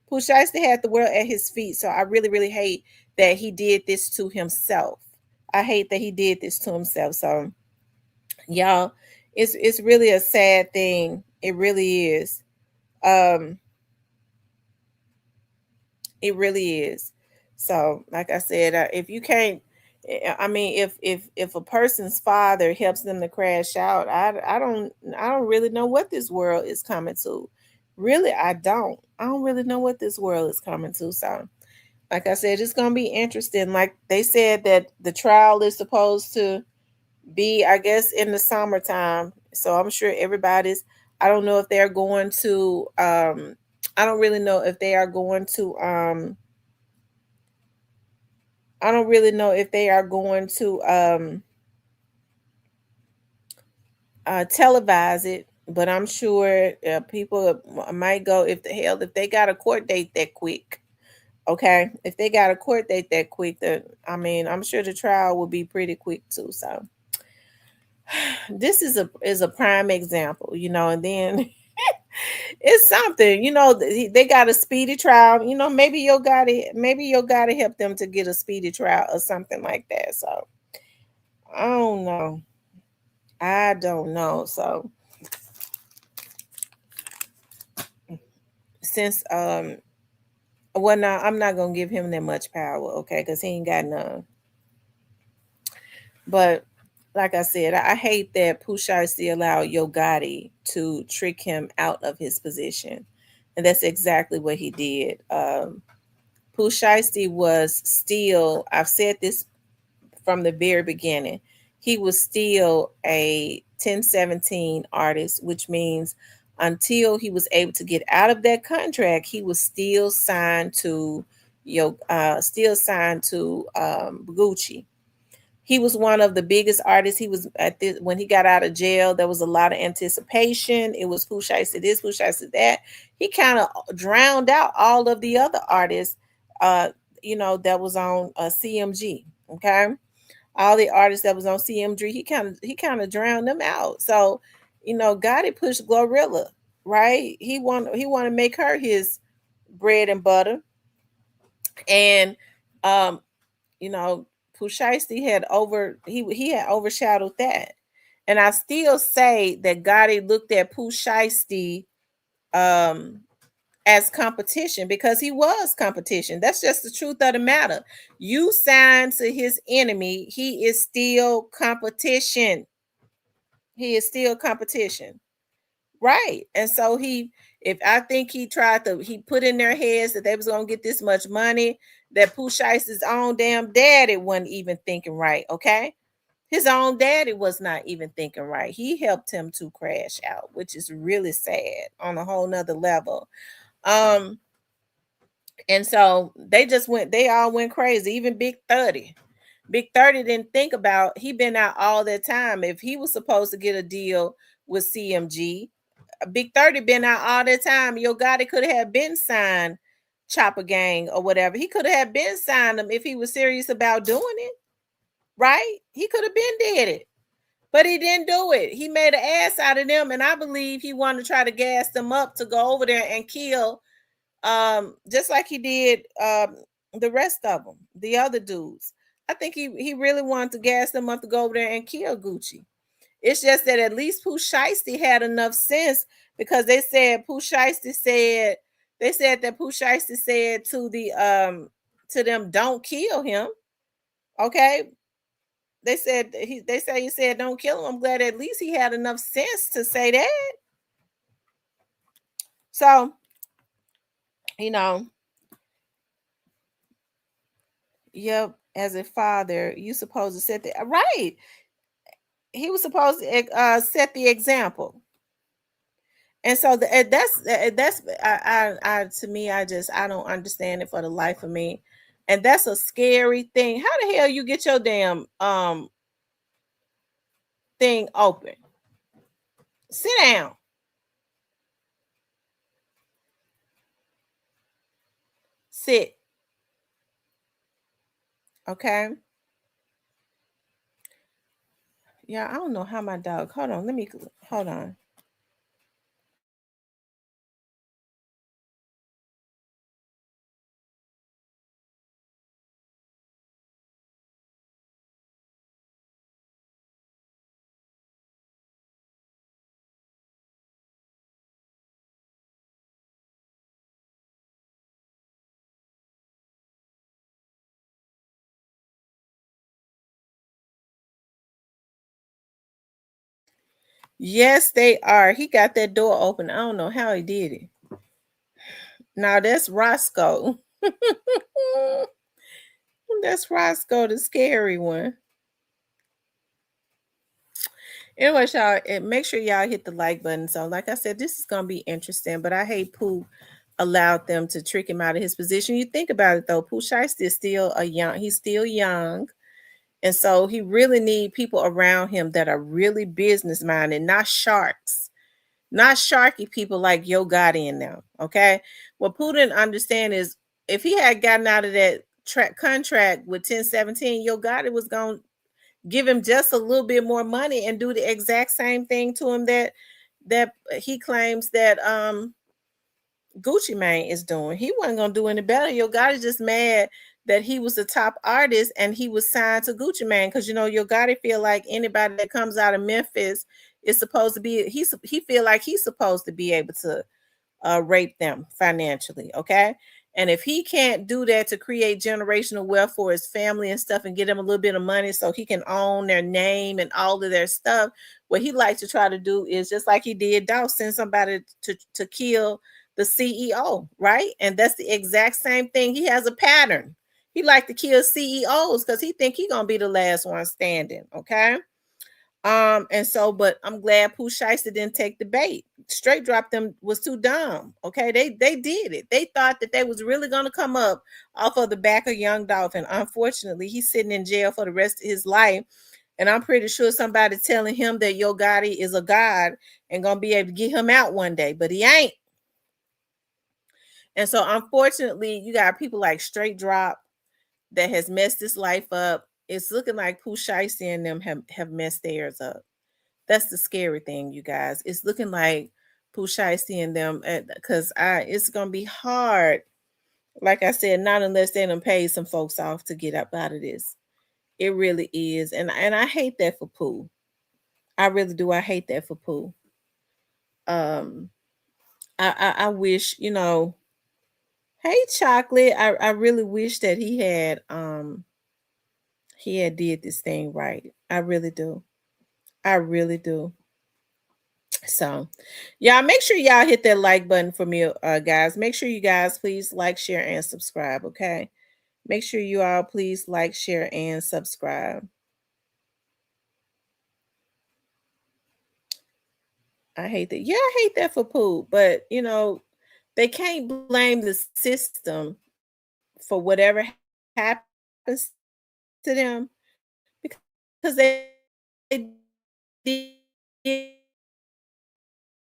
Pooh Shiesty had the world at his feet. So I really, really hate that he did this to himself. I hate that he did this to himself. So y'all, it's really a sad thing. It really is. Um, It really is. So, like I said, if you can't, I mean, if a person's father helps them to crash out, I don't really know what this world is coming to. Really, I don't. I don't really know what this world is coming to. So, like I said, it's gonna be interesting. Like they said that the trial is supposed to be, I guess, in the summertime. So I'm sure everybody's. I don't know if they're going to. I don't really know if they are going to. I don't really know if they are going to televise it, but I'm sure people might go if they got a court date that quick. Okay, if they got a court date that quick, I mean, I'm sure the trial will be pretty quick too. So this is a prime example, you know, and then. It's something, you know. They got a speedy trial. You know, maybe you got to help them to get a speedy trial or something like that. So I don't know. I don't know. So since well, now I'm not gonna give him that much power, okay? Because he ain't got none. But like I said, I hate that Pooh Shiesty allowed Yo Gotti to trick him out of his position, and that's exactly what he did. Pooh Shiesty was still. I've said this from the very beginning. He was still a 1017 artist, which means until he was able to get out of that contract, he was still signed to Gucci. He was one of the biggest artists. He was at this when he got out of jail. There was a lot of anticipation. It was Pooh Shiesty this, Pooh Shiesty that. He kind of drowned out all of the other artists, uh, that was on CMG. Okay, all the artists that was on CMG, he kind of drowned them out. So, Gotti pushed Glorilla, right? He want to make her his bread and butter, and um, Pooh Shiesty had overshadowed that. And I still say that Gotti looked at Pooh Shiesty as competition because he was competition. That's just the truth of the matter. You sign to his enemy, he is still competition. He is still competition. Right. And so if I think he put in their heads that they was gonna get this much money, that Pooh Shiesty's own damn daddy wasn't even thinking right. Okay. His own daddy was not even thinking right. He helped him to crash out, which is really sad on a whole nother level. And so they all went crazy, even Big 30. Big 30 didn't think about, he been out all that time. If he was supposed to get a deal with CMG, Big 30 been out all that time. Yo Gotti could have been signed Chopper Gang or whatever. He could have been signed him if he was serious about doing it. Right? He could have been did it. But he didn't do it. He made an ass out of them. And I believe he wanted to try to gas them up to go over there and kill, just like he did the rest of them, the other dudes. I think he really wanted to gas them up to go over there and kill Gucci. It's just that at least Pooh Shiesty had enough sense, because they said that Pooh Shiesty said to them, don't kill him. Okay. They say he said don't kill him. I'm glad at least he had enough sense to say that. So, yep, as a father, you supposed to set the right. He was supposed to set the example. And so that's I to me, I don't understand it for the life of me. And that's a scary thing. How the hell you get your damn thing open? Sit down. Sit. Okay. Yeah, I don't know how my dog. Hold on. Yes, they are. He got that door open. I don't know how he did it. Now that's Roscoe. That's Roscoe, the scary one. Anyway, y'all, make sure y'all hit the like button. So, like I said, this is gonna be interesting. But I hate Pooh allowed them to trick him out of his position. You think about it though, Pooh Shiesty is still he's still young. And so he really need people around him that are really business minded, not sharks, not sharky people like Yo Gotti in them. Okay. What Pooh didn't understand is if he had gotten out of that contract with 1017, Yo Gotti was going to give him just a little bit more money and do the exact same thing to him that he claims that Gucci Mane is doing. He wasn't gonna do any better. Yo Gotti just mad that he was the top artist and he was signed to Gucci Mane, because Yo Gotti feel like anybody that comes out of Memphis is supposed to be. He feel like he's supposed to be able to rape them financially. Okay. And if he can't do that to create generational wealth for his family and stuff and get them a little bit of money so he can own their name and all of their stuff, what he likes to try to do is just like he did Dawes, send somebody to kill the CEO, right? And that's the exact same thing. He has a pattern. He like to kill CEOs because he think he gonna be the last one standing. Okay. And so, but I'm glad Pooh Shiesty didn't take the bait. Straight drop them was too dumb. Okay, they did it. They thought that they was really gonna come up off of the back of Young Dolph. Unfortunately, he's sitting in jail for the rest of his life. And I'm pretty sure somebody telling him that Yo Gotti is a god and gonna be able to get him out one day, but he ain't. And so, unfortunately, you got people like Straight Drop that has messed his life up. It's looking like Pooh Shiesty and them have messed theirs up. That's the scary thing, you guys. It's looking like Pooh Shiesty and them, because it's gonna be hard. Like I said, not unless they done pay some folks off to get up out of this. It really is, and I hate that for Pooh. I really do. I hate that for Pooh. Um, I wish, hey Chocolate, I really wish that he had did this thing right. I really do. I really do. So, y'all make sure y'all hit that like button for me, guys. Make sure you guys please like, share, and subscribe. Okay. Make sure you all please like, share, and subscribe. I hate that. Yeah, I hate that for Pooh, but they can't blame the system for whatever happens to them because they did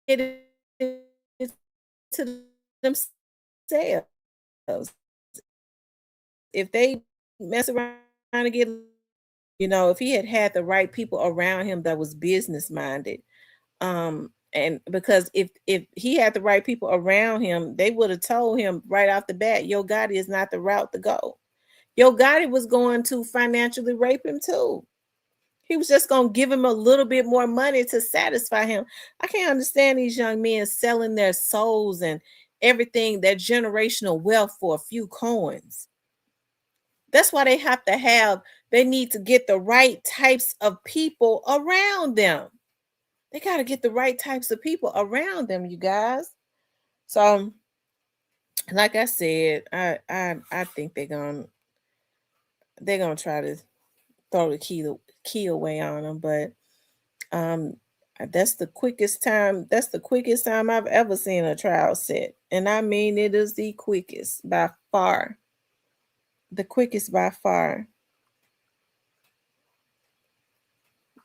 it to themselves. If they mess around and get, if he had the right people around him that was business minded, and because if he had the right people around him, they would have told him right off the bat, Yo Gotti is not the route to go. Yo Gotti was going to financially rape him too. He was just going to give him a little bit more money to satisfy him. I can't understand these young men selling their souls and everything, their generational wealth for a few coins. That's why they need to get the right types of people around them. They got to get the right types of people around them, you guys. So, like I said, I think they're gonna try to throw the key away on them, but um that's the quickest time. That's the quickest time I've ever seen a trial set, and I mean it is the quickest by far. The quickest by far.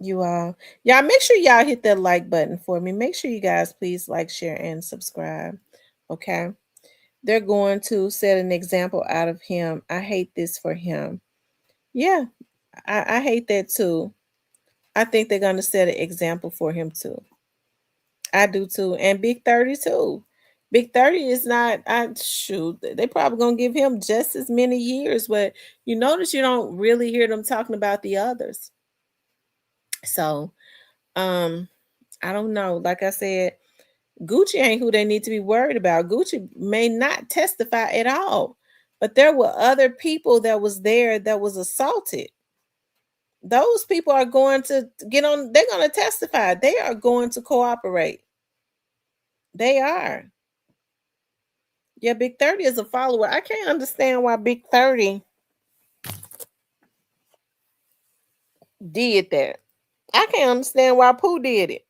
Y'all make sure y'all hit that like button for me. Make sure you guys please like, share, and subscribe. Okay. They're going to set an example out of him. I hate this for him. Yeah, I hate that too. I think they're going to set an example for him too. I do too. And Big 30 too. Big 30 is not, shoot, they probably going to give him just as many years, but you notice you don't really hear them talking about the others. So, I don't know. Like I said, Gucci ain't who they need to be worried about. Gucci may not testify at all, but there were other people that was there that was assaulted. Those people are going to get on, they're going to testify. They are going to cooperate. They are. Yeah, Big 30 is a follower. I can't understand why Big 30 did that. I can't understand why Pooh did it.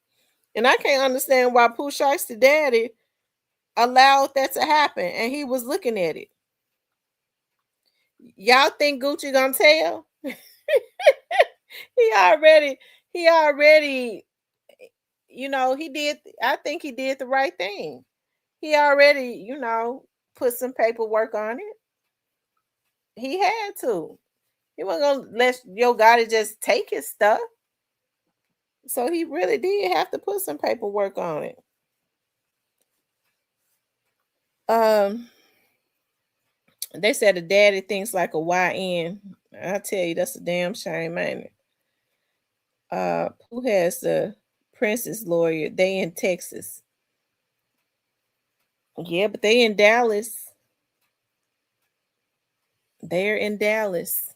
And I can't understand why Pooh Shiesty daddy allowed that to happen and he was looking at it. Y'all think Gucci gonna tell? he already, he already, he did. I think he did the right thing. He already, put some paperwork on it. He had to. He wasn't gonna let Yo Gotti just take his stuff. So he really did have to put some paperwork on it. They said the daddy thinks like a YN. I tell you, that's a damn shame, ain't it? Who has the Princess lawyer? They in Texas. Yeah, but they in Dallas. They're in Dallas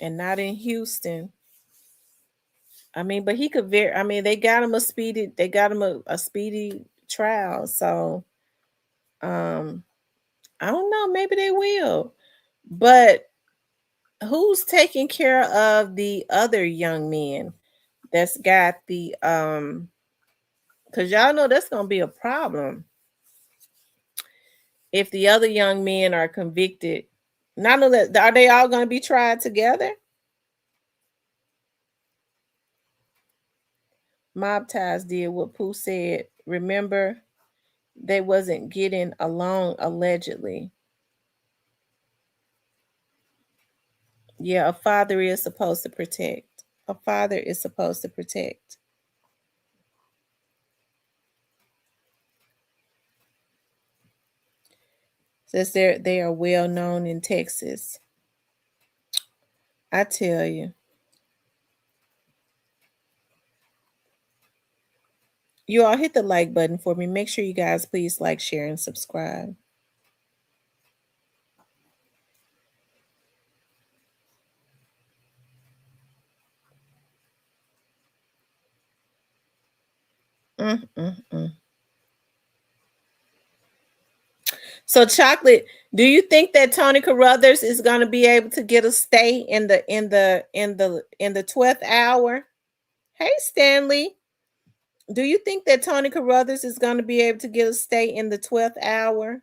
and not in Houston. I mean, but he could they got him a speedy trial. So I don't know, maybe they will. But who's taking care of the other young men that's got the because y'all know that's gonna be a problem if the other young men are convicted. Not only that, are they all gonna be tried together? Mob Ties did what Pooh said. Remember, they wasn't getting along allegedly. Yeah, a father is supposed to protect. A father is supposed to protect. Says they are well known in Texas. I tell you. You all hit the like button for me. Make sure you guys please like, share, and subscribe. Mm. So, Chocolate, do you think that Tony Kurthers is going to be able to get a stay in the 12th hour? Hey, Stanley, do you think that Tony Kurthers is going to be able to get a stay in the 12th hour?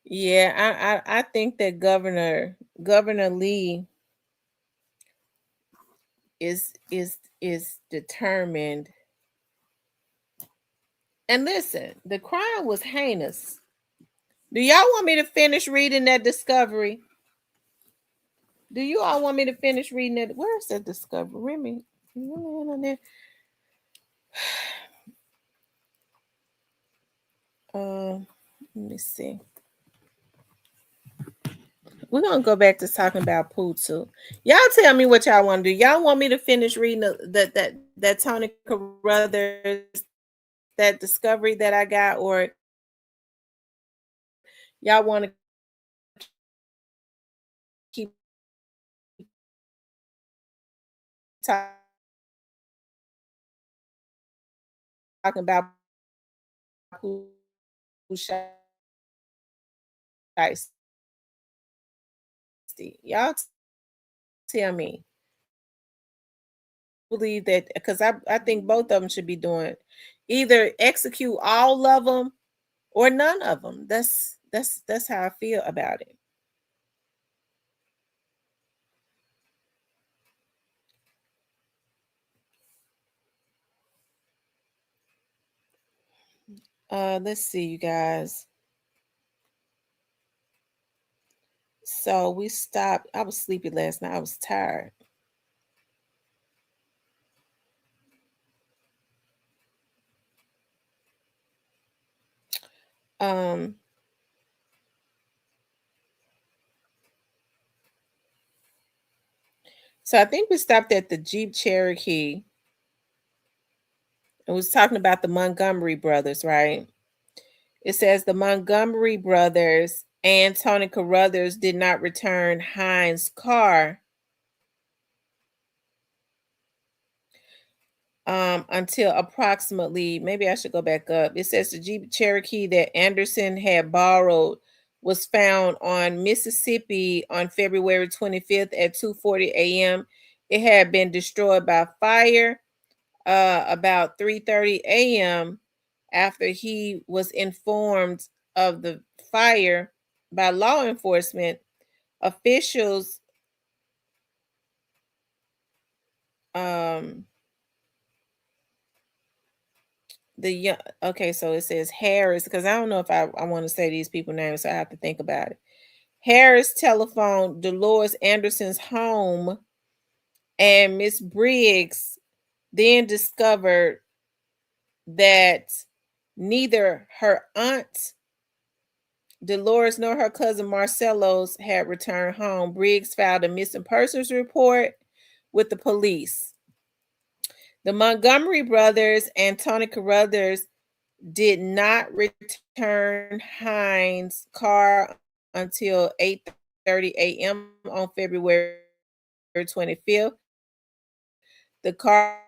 Yeah, I think that Governor Lee is determined. And listen, the crime was heinous. Do y'all want me to finish reading that discovery? Do you all want me to finish reading it? Where's that discovery? Remy, on there. Let me see. We're gonna go back to talking about Pooh too. Y'all tell me what y'all want to do. Y'all want me to finish reading that Tony Kurthers, that discovery that I got, or y'all want to keep talking about Pooh Shiesty? Y'all tell me. Believe that, because I think both of them should be doing either execute all of them or none of them. That's how I feel about it. Let's see, you guys. So we stopped. I was sleepy last night. I was tired. So I think we stopped at the Jeep Cherokee. It was talking about the Montgomery brothers, right? It says the Montgomery brothers and Tony Kurthers did not return Hines' car until approximately, maybe I should go back up. It says the Jeep Cherokee that Anderson had borrowed was found on Mississippi on February 25th at 2:40 a.m. It had been destroyed by fire about 3:30 a.m. after he was informed of the fire by law enforcement officials. Okay, so it says Harris, because I don't know if I want to say these people's names, so I have to think about it. Harris telephoned Dolores Anderson's home, and Miss Briggs then discovered that neither her aunt Dolores nor her cousin Marcello's had returned home. Briggs filed a missing persons report with the police. The Montgomery brothers and Tony Kurthers did not return Hines' car until 8:30 a.m. on February 25th. The car,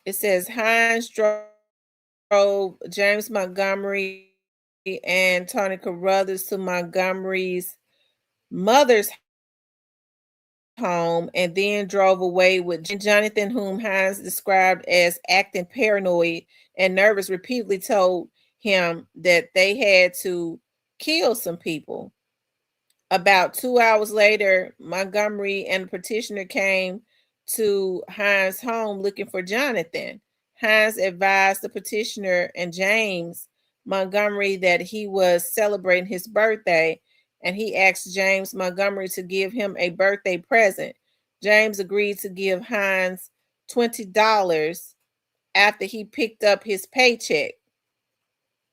it says Hines drove James Montgomery and Tony Kurthers to Montgomery's mother's home and then drove away with Jonathan, whom Hines described as acting paranoid and nervous, repeatedly told him that they had to kill some people. About 2 hours later, Montgomery and the petitioner came to Hines' home looking for Jonathan. Hines advised the petitioner and James Montgomery that he was celebrating his birthday, and he asked James Montgomery to give him a birthday present. James agreed to give Hines $20 after he picked up his paycheck.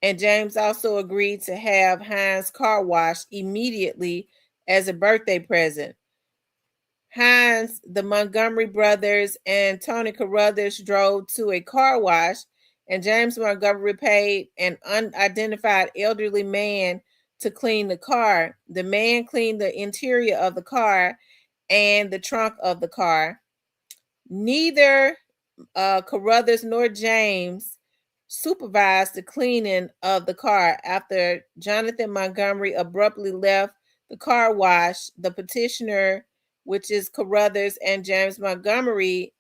And James also agreed to have Hines' car washed immediately as a birthday present. Hines, the Montgomery brothers, and Tony Kurthers drove to a car wash, and James Montgomery paid an unidentified elderly man to clean the car. The man cleaned the interior of the car and the trunk of the car. Neither Carruthers nor James supervised the cleaning of the car. After Jonathan Montgomery abruptly left the car wash, the petitioner, which is Carruthers and James Montgomery,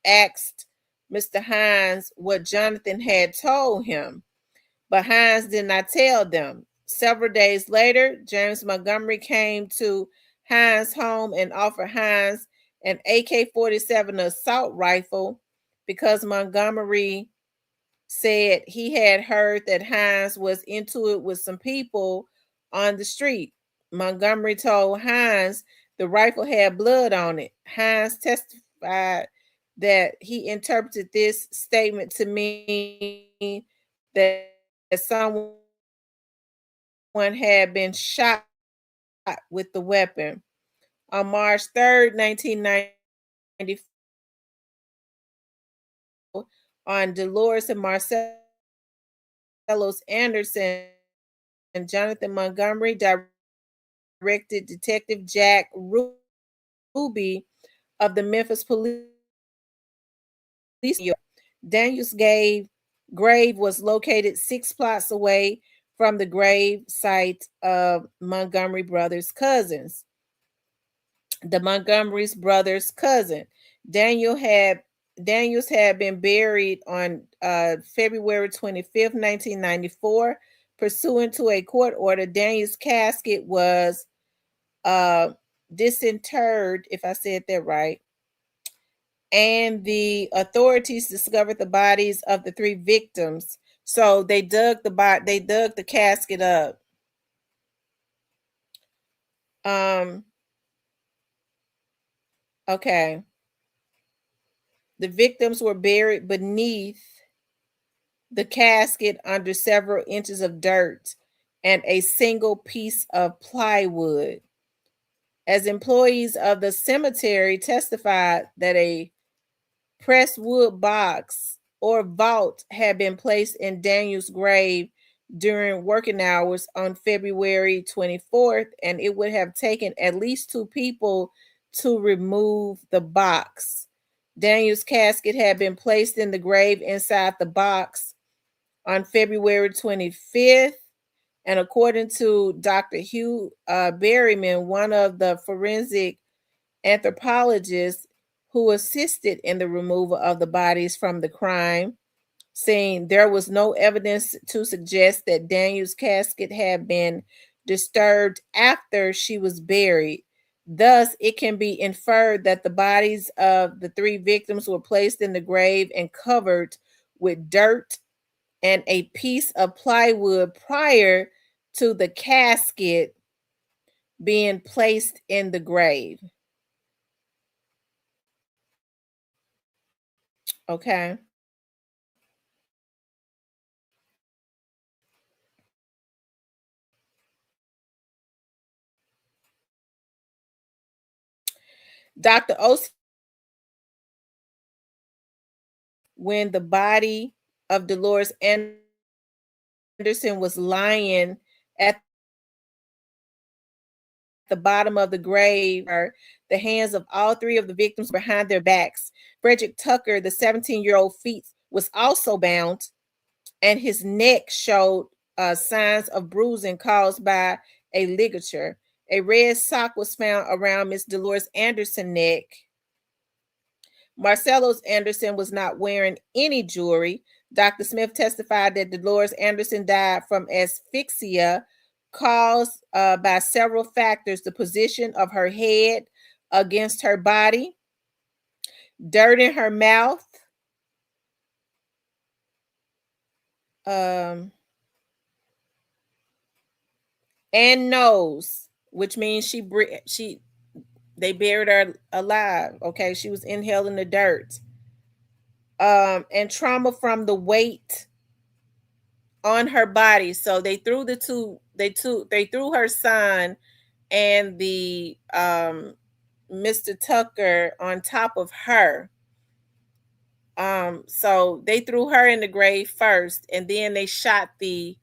asked Mr. Hines what Jonathan had told him, but Hines did not tell them. Several days later, James Montgomery came to Hines' home and offered Hines an AK-47 assault rifle because Montgomery said he had heard that Hines was into it with some people on the street. Montgomery told Hines the rifle had blood on it. Hines testified that he interpreted this statement to mean that someone had been shot with the weapon. On March 3rd, 1994, on Dolores and Marcellus Anderson, Jonathan Montgomery directed Detective Jack Ruby of the Memphis Police. Daniel's grave was located 6 plots away from the grave site of Montgomery brothers' cousins. The Montgomery's brothers' cousin. Daniels had been buried on February 25th, 1994. Pursuant to a court order, Daniel's casket was disinterred, if I said that right, and the authorities discovered the bodies of the 3 victims. So they dug the casket up. Okay. The victims were buried beneath the casket under several inches of dirt and a single piece of plywood. As employees of the cemetery testified that a pressed wood box or vault had been placed in Daniel's grave during working hours on February 24th, and it would have taken at least 2 people to remove the box. Daniel's casket had been placed in the grave inside the box on February 25th, and according to Dr. Hugh Berryman, one of the forensic anthropologists who assisted in the removal of the bodies from the crime scene, there was no evidence to suggest that Daniel's casket had been disturbed after she was buried. Thus, it can be inferred that the bodies of the 3 victims were placed in the grave and covered with dirt and a piece of plywood prior to the casket being placed in the grave. Okay. Dr. Osi, when the body of Dolores Anderson was lying at the bottom of the grave, the hands of all 3 of the victims behind their backs. Frederick Tucker, the 17-year-old feet, was also bound, and his neck showed signs of bruising caused by a ligature. A red sock was found around Miss Dolores Anderson's neck. Marcellus Anderson was not wearing any jewelry. Dr. Smith testified that Dolores Anderson died from asphyxia caused by several factors: the position of her head against her body, dirt in her mouth, and nose, which means they buried her alive. Okay, she was inhaling the dirt. and trauma from the weight on her body. So they threw they threw her son and the Mr. Tucker on top of her. So they threw her in the grave first, and then they shot the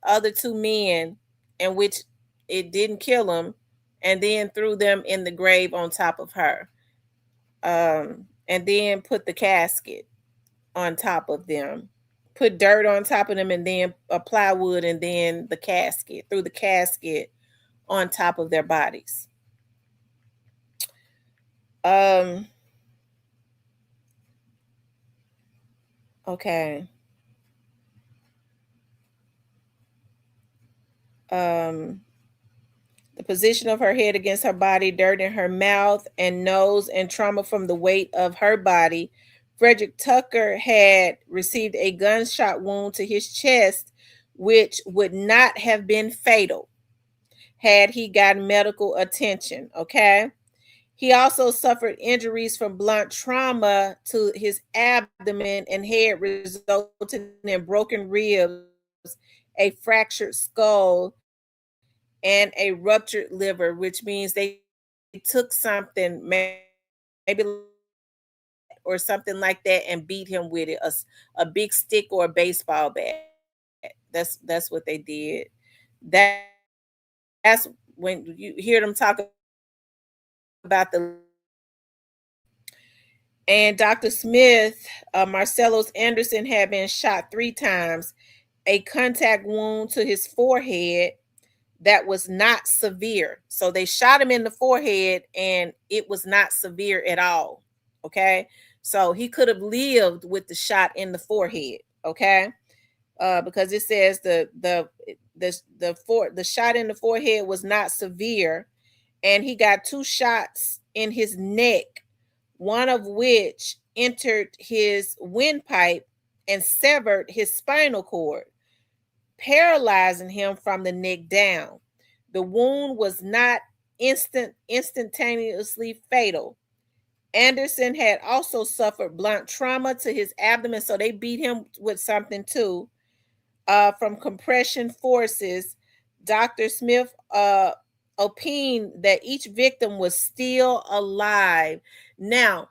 other two men, in which it didn't kill them, and then threw them in the grave on top of her. And then put the casket on top of them. Put dirt on top of them, and then plywood, and then the casket. Threw the casket on top of their bodies. Okay. The position of her head against her body, dirt in her mouth and nose, and trauma from the weight of her body. Frederick Tucker had received a gunshot wound to his chest, which would not have been fatal had he gotten medical attention. Okay. He also suffered injuries from blunt trauma to his abdomen and head, resulting in broken ribs, a fractured skull, and a ruptured liver, which means they took something, maybe or something like that, and beat him with it, a big stick or a baseball bat. That's what they did. That's when you hear them talk about the. And Dr. Smith, Marcellus Anderson, had been shot 3 times, a contact wound to his forehead that was not severe. So they shot him in the forehead and it was not severe at all. Okay. So he could have lived with the shot in the forehead. Okay. Because it says the shot in the forehead was not severe, and he got 2 shots in his neck, one of which entered his windpipe and severed his spinal cord, paralyzing him from the neck down. The wound was not instantaneously fatal. Anderson had also suffered blunt trauma to his abdomen, so they beat him with something too. From compression forces, Dr. Smith opined that each victim was still alive. Now,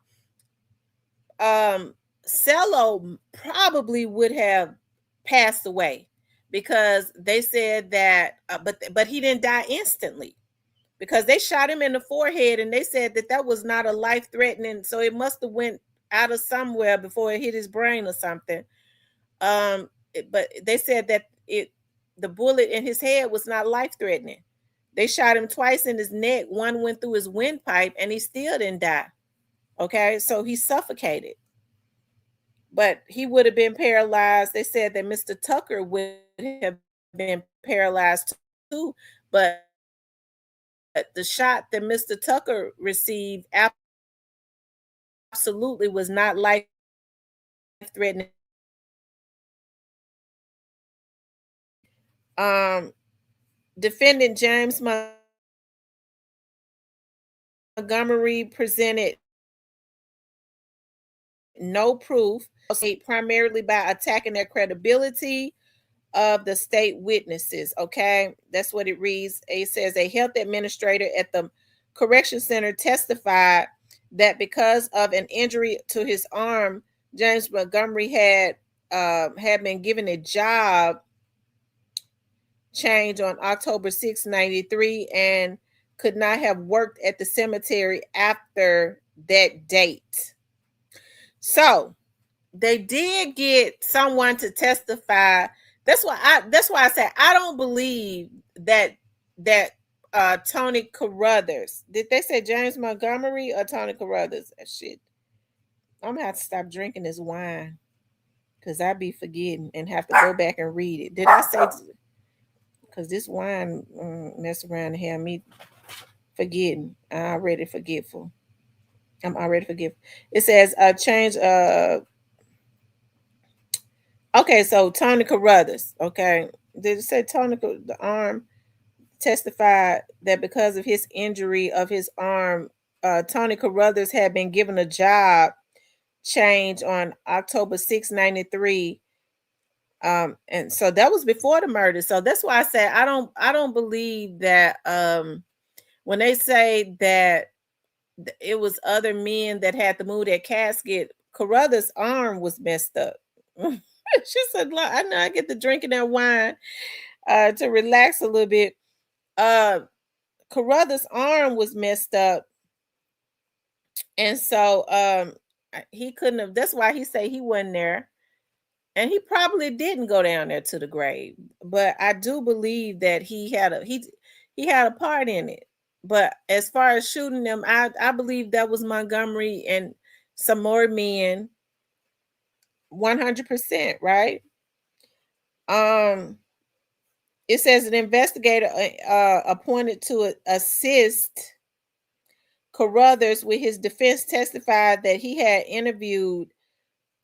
Cello probably would have passed away, because they said that, but he didn't die instantly, because they shot him in the forehead, and they said that was not a life-threatening, so it must have went out of somewhere before it hit his brain or something. But they said that the bullet in his head was not life-threatening. They shot him twice in his neck. One went through his windpipe, and he still didn't die. Okay, so he suffocated. But he would have been paralyzed. They said that Mr. Tucker would have been paralyzed too, but the shot that Mr. Tucker received absolutely was not life-threatening. Defendant James Montgomery presented no proof, primarily by attacking their credibility of the state witnesses. Okay, that's what it reads. It says a health administrator at the correction center testified that because of an injury to his arm, James Montgomery had been given a job change on October 6, 93, and could not have worked at the cemetery after that date. So they did get someone to testify. That's why I say I don't believe that Tony Kurthers. Did they say James Montgomery or Tony Kurthers? Shit. I'm gonna have to stop drinking this wine, because I be forgetting and have to go back and read it. Did I say? Because this wine mess around and have me forgetting. I'm already forgetful. It says change. Okay, so Tony Kurthers. Okay, did it say the arm testified that because of his injury of his arm, Tony Kurthers had been given a job change on October 6, 93. And so that was before the murder. So that's why I said I don't believe that when they say that it was other men that had to move that casket, Carruthers' arm was messed up. She said, I know I get to drinking that wine to relax a little bit. Carruthers' arm was messed up. And so he couldn't have, that's why he say he wasn't there. And he probably didn't go down there to the grave. But I do believe that he had a part in it. But as far as shooting them, I believe that was Montgomery and some more men 100%, right? It says an investigator appointed to assist Carruthers with his defense testified that he had interviewed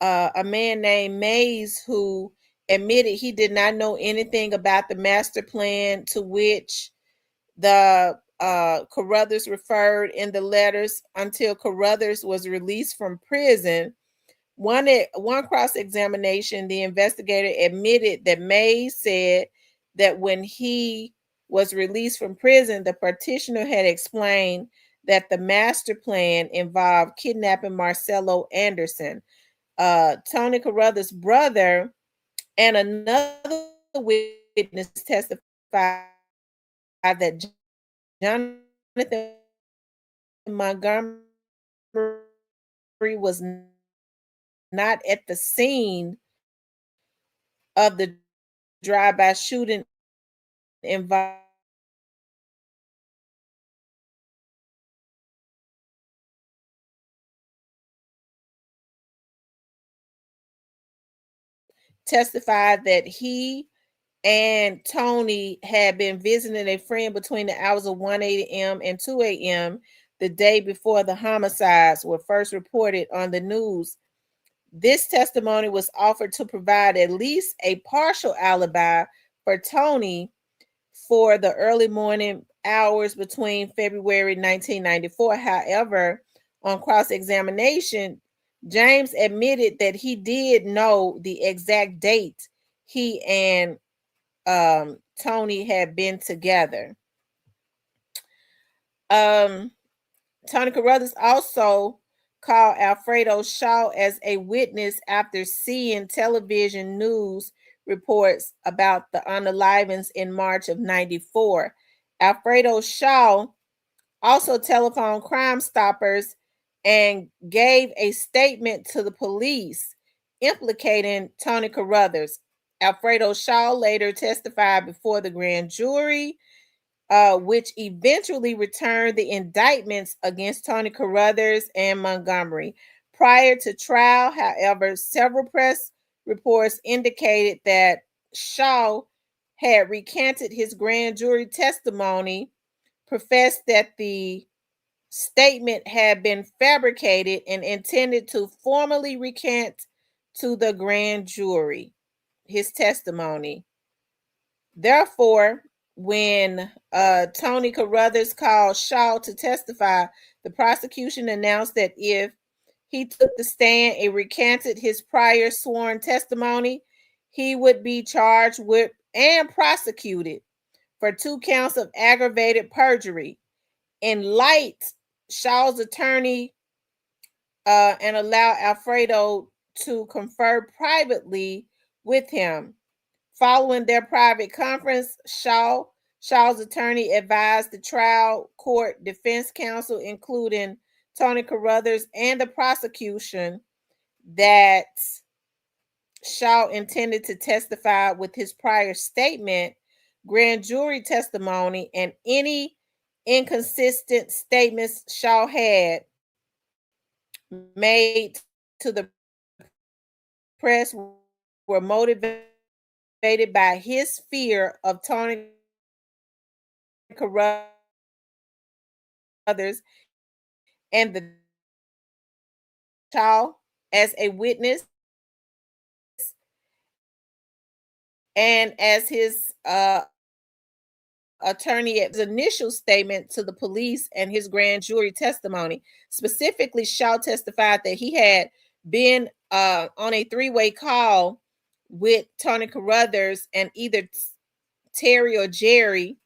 a man named Mays who admitted he did not know anything about the master plan to which the Carruthers referred in the letters until Carruthers was released from prison. One cross-examination, the investigator admitted that Mays said that when he was released from prison, the petitioner had explained that the master plan involved kidnapping Marcelo Anderson, Tony Carruthers' brother, and another witness testified that Jonathan Montgomery was not at the scene of the drive-by shooting involved testified that he and Tony had been visiting a friend between the hours of 1 a.m. and 2 a.m. the day before the homicides were first reported on the news. This testimony was offered to provide at least a partial alibi for Tony for the early morning hours between February 1994. However, on cross-examination, James admitted that he did know the exact date he and Tony had been together. Tony Carruthers also called Alfredo Shaw as a witness after seeing television news reports about the unalivings in March of 94. Alfredo Shaw also telephoned Crime Stoppers and gave a statement to the police implicating Tony Carruthers. Alfredo Shaw later testified before the grand jury, which eventually returned the indictments against Tony Carruthers and Montgomery. Prior to trial, however, several press reports indicated that Shaw had recanted his grand jury testimony, professed that the statement had been fabricated, and intended to formally recant to the grand jury his testimony. Therefore, when Tony Carruthers called Shaw to testify, the prosecution announced that if he took the stand and recanted his prior sworn testimony, he would be charged with and prosecuted for 2 counts of aggravated perjury. In light, Shaw's attorney and allow Alfredo to confer privately with him. Following their private conference, Shaw's attorney advised the trial court defense counsel, including Tony Carruthers and the prosecution, that Shaw intended to testify with his prior statement, grand jury testimony, and any inconsistent statements Shaw had made to the press were motivated by his fear of Tony Carruthers and the Shaw as a witness and as his attorney at his initial statement to the police and his grand jury testimony. Specifically, Shaw testified that he had been on a three-way call with Tony Kurthers and either Terry or Jerry.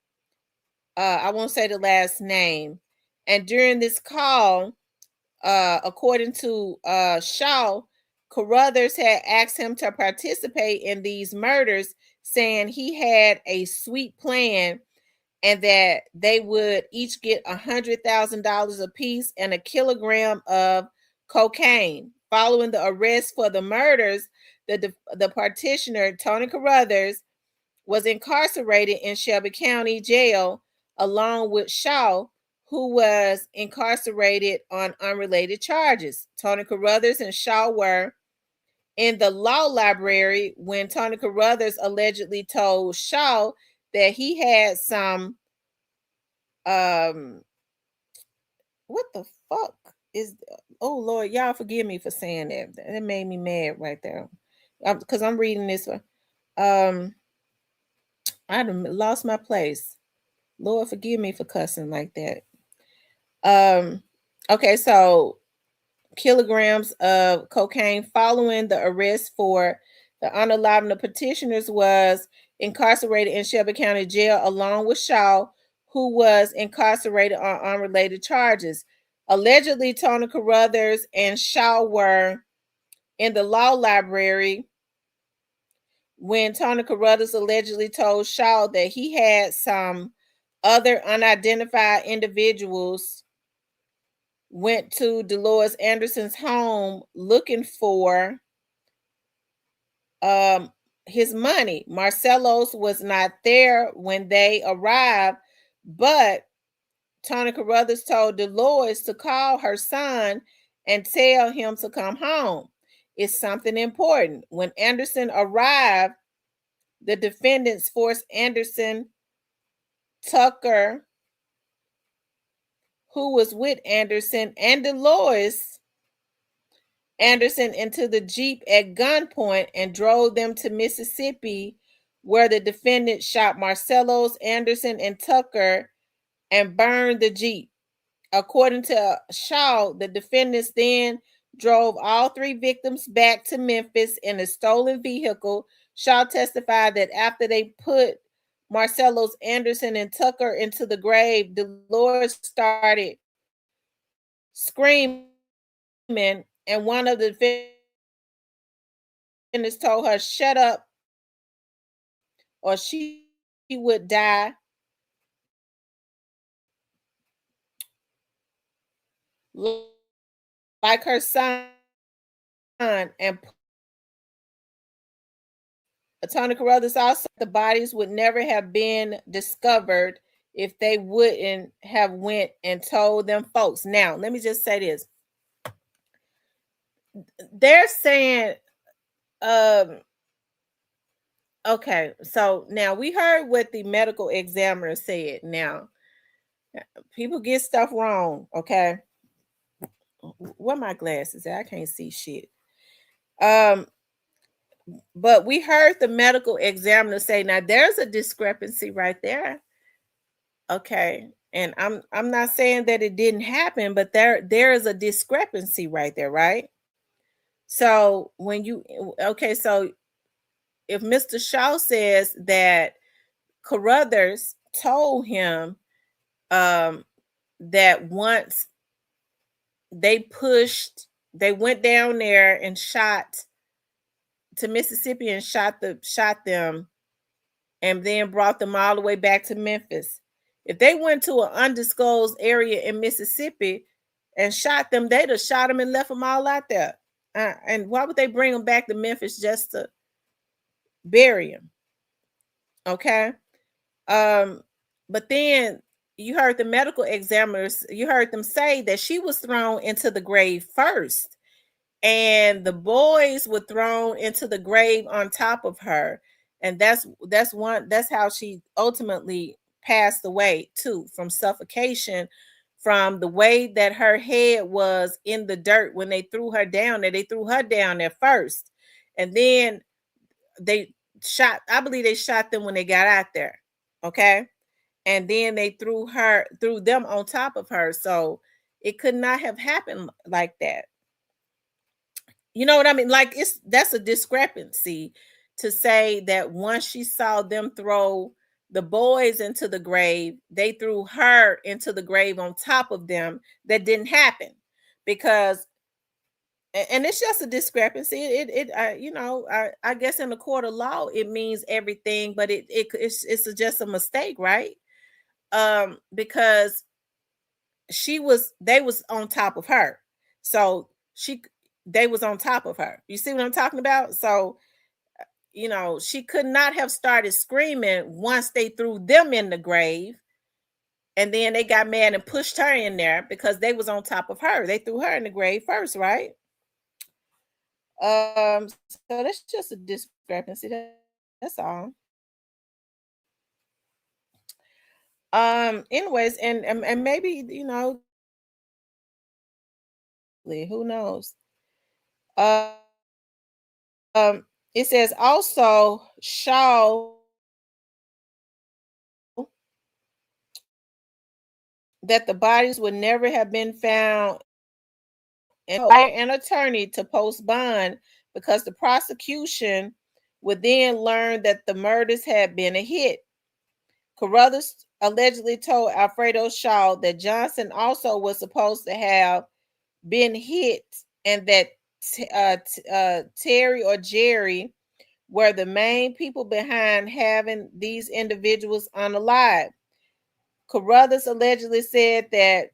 I won't say the last name. And during this call, according to Shaw, Kurthers had asked him to participate in these murders, saying he had a sweet plan and that they would each get $100,000 apiece and a kilogram of cocaine. Following the arrest for the murders, the partitioner, Tony Kurthers, was incarcerated in Shelby County Jail along with Shaw, who was incarcerated on unrelated charges. Tony Kurthers and Shaw were in the law library when Tony Kurthers allegedly told Shaw that he had some what the fuck is, oh Lord, y'all forgive me for saying that. That made me mad right there. Because I'm reading this one. I lost my place. Lord, forgive me for cussing like that. Okay, so kilograms of cocaine. Following the arrest for the unalive, the petitioners was incarcerated in Shelby County Jail along with Shaw, who was incarcerated on unrelated charges. Allegedly, Tony Kurthers and Shaw were in the law library when Tony Kurthers allegedly told Shaw that he had some other unidentified individuals went to Dolores Anderson's home looking for his money. Marcello's was not there when they arrived, but Tony Kurthers told Dolores to call her son and tell him to come home. It's something important. When Anderson arrived, the defendants forced Anderson, Tucker, who was with Anderson, and Dolores Anderson into the Jeep at gunpoint and drove them to Mississippi, where the defendant shot Marcello's, Anderson, and Tucker and burned the Jeep. According to Shaw, the defendants then drove all three victims back to Memphis in a stolen vehicle. Shaw testified that after they put Marcello's, Anderson, and Tucker into the grave, Dolores started screaming, and one of the defendants told her, "Shut up, or she would die." Like her son, and Tony Kurthers also the bodies would never have been discovered if they wouldn't have went and told them folks. Now, let me just say this. They're saying, okay, so now we heard what the medical examiner said. Now, people get stuff wrong, okay? Where my glasses at? I can't see shit. But we heard the medical examiner say, now there's a discrepancy right there. Okay. And I'm not saying that it didn't happen, but there is a discrepancy right there, right? So when you so if Mr. Shaw says that Kurthers told him that once they went down there and shot to Mississippi and shot them and then brought them all the way back to Memphis. If they went to an undisclosed area in Mississippi and shot them, they'd have shot them and left them all out there. And why would they bring them back to Memphis just to bury them? Okay. But then you heard the medical examiners, you heard them say that she was thrown into the grave first, and the boys were thrown into the grave on top of her. And that's how she ultimately passed away too, from suffocation, from the way that her head was in the dirt when they threw her down there. They threw her down there first, and then they shot, I believe they shot them when they got out there. Okay. And then they threw them on top of her. So it could not have happened like that. You know what I mean? Like that's a discrepancy to say that once she saw them throw the boys into the grave, they threw her into the grave on top of them. That didn't happen because, and it's just a discrepancy. I guess in the court of law it means everything, but it's just a mistake, right? Because they was on top of her, so they was on top of her. You see what I'm talking about? So she could not have started screaming once they threw them in the grave, and then they got mad and pushed her in there because they was on top of her. They threw her in the grave first, right? So that's just a discrepancy. That's all. Anyways, and maybe who knows? Um, it says also Shaw that the bodies would never have been found, and hire an attorney to post bond because the prosecution would then learn that the murders had been a hit. Carruthers allegedly told Alfredo Shaw that Johnson also was supposed to have been hit, and that Terry or Jerry were the main people behind having these individuals unalive. Carruthers allegedly said that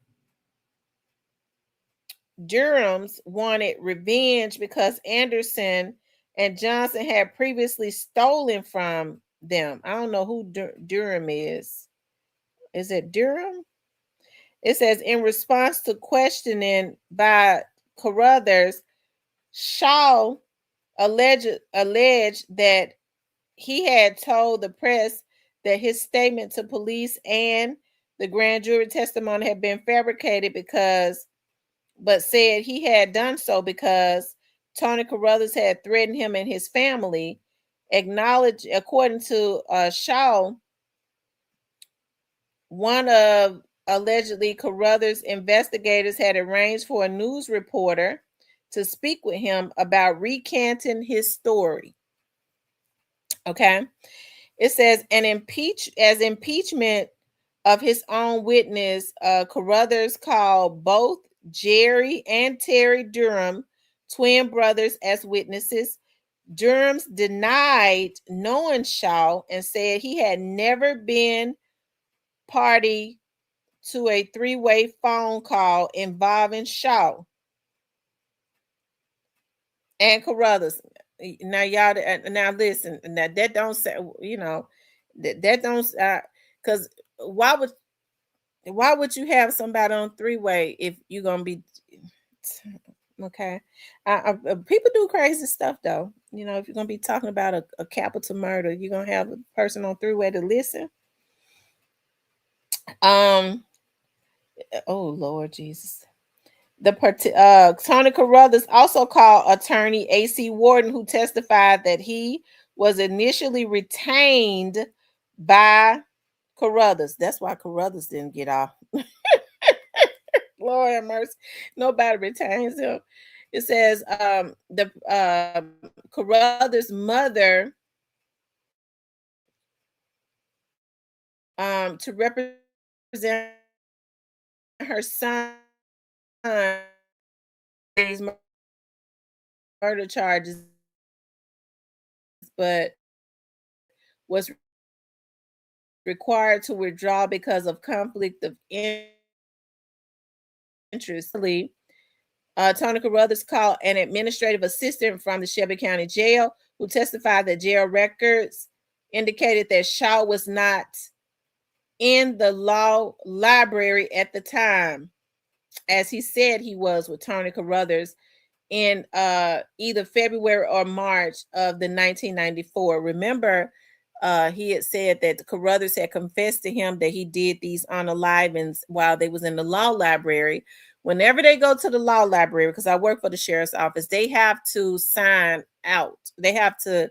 Durham's wanted revenge because Anderson and Johnson had previously stolen from them. I don't know who Durham is. Is it Durham? It says in response to questioning by Carruthers, Shaw alleged that he had told the press that his statement to police and the grand jury testimony had been fabricated but said he had done so because Tony Kurthers had threatened him and his family. Acknowledged, according to Shaw, one of allegedly Carruthers' investigators had arranged for a news reporter to speak with him about recanting his story. Okay. It says, as impeachment of his own witness, Carruthers called both Jerry and Terry Durham, twin brothers, as witnesses. Durham's denied knowing Shaw and said he had never been party to a three-way phone call involving Shaw and Carruthers. Now, y'all, now listen. Now that don't say, that don't, because why would you have somebody on three-way if you're gonna be okay? People do crazy stuff though. If you're gonna be talking about a capital murder, you're gonna have a person on three-way to listen. Oh Lord Jesus. Tony Carruthers also called attorney A.C. Warden, who testified that he was initially retained by Carruthers. That's why Carruthers didn't get off. Lord have mercy. Nobody retains him. It says the Carruthers' mother to represent her son these murder charges, but was required to withdraw because of conflict of interest. Tony Carruthers called an administrative assistant from the Shelby County Jail who testified that jail records indicated that Shaw was not in the law library at the time, as he said he was with Tony Carruthers in either February or March of the 1994. Remember, he had said that Carruthers had confessed to him that he did these unalivings while they was in the law library. Whenever they go to the law library, because I work for the sheriff's office, they have to sign out. They have to,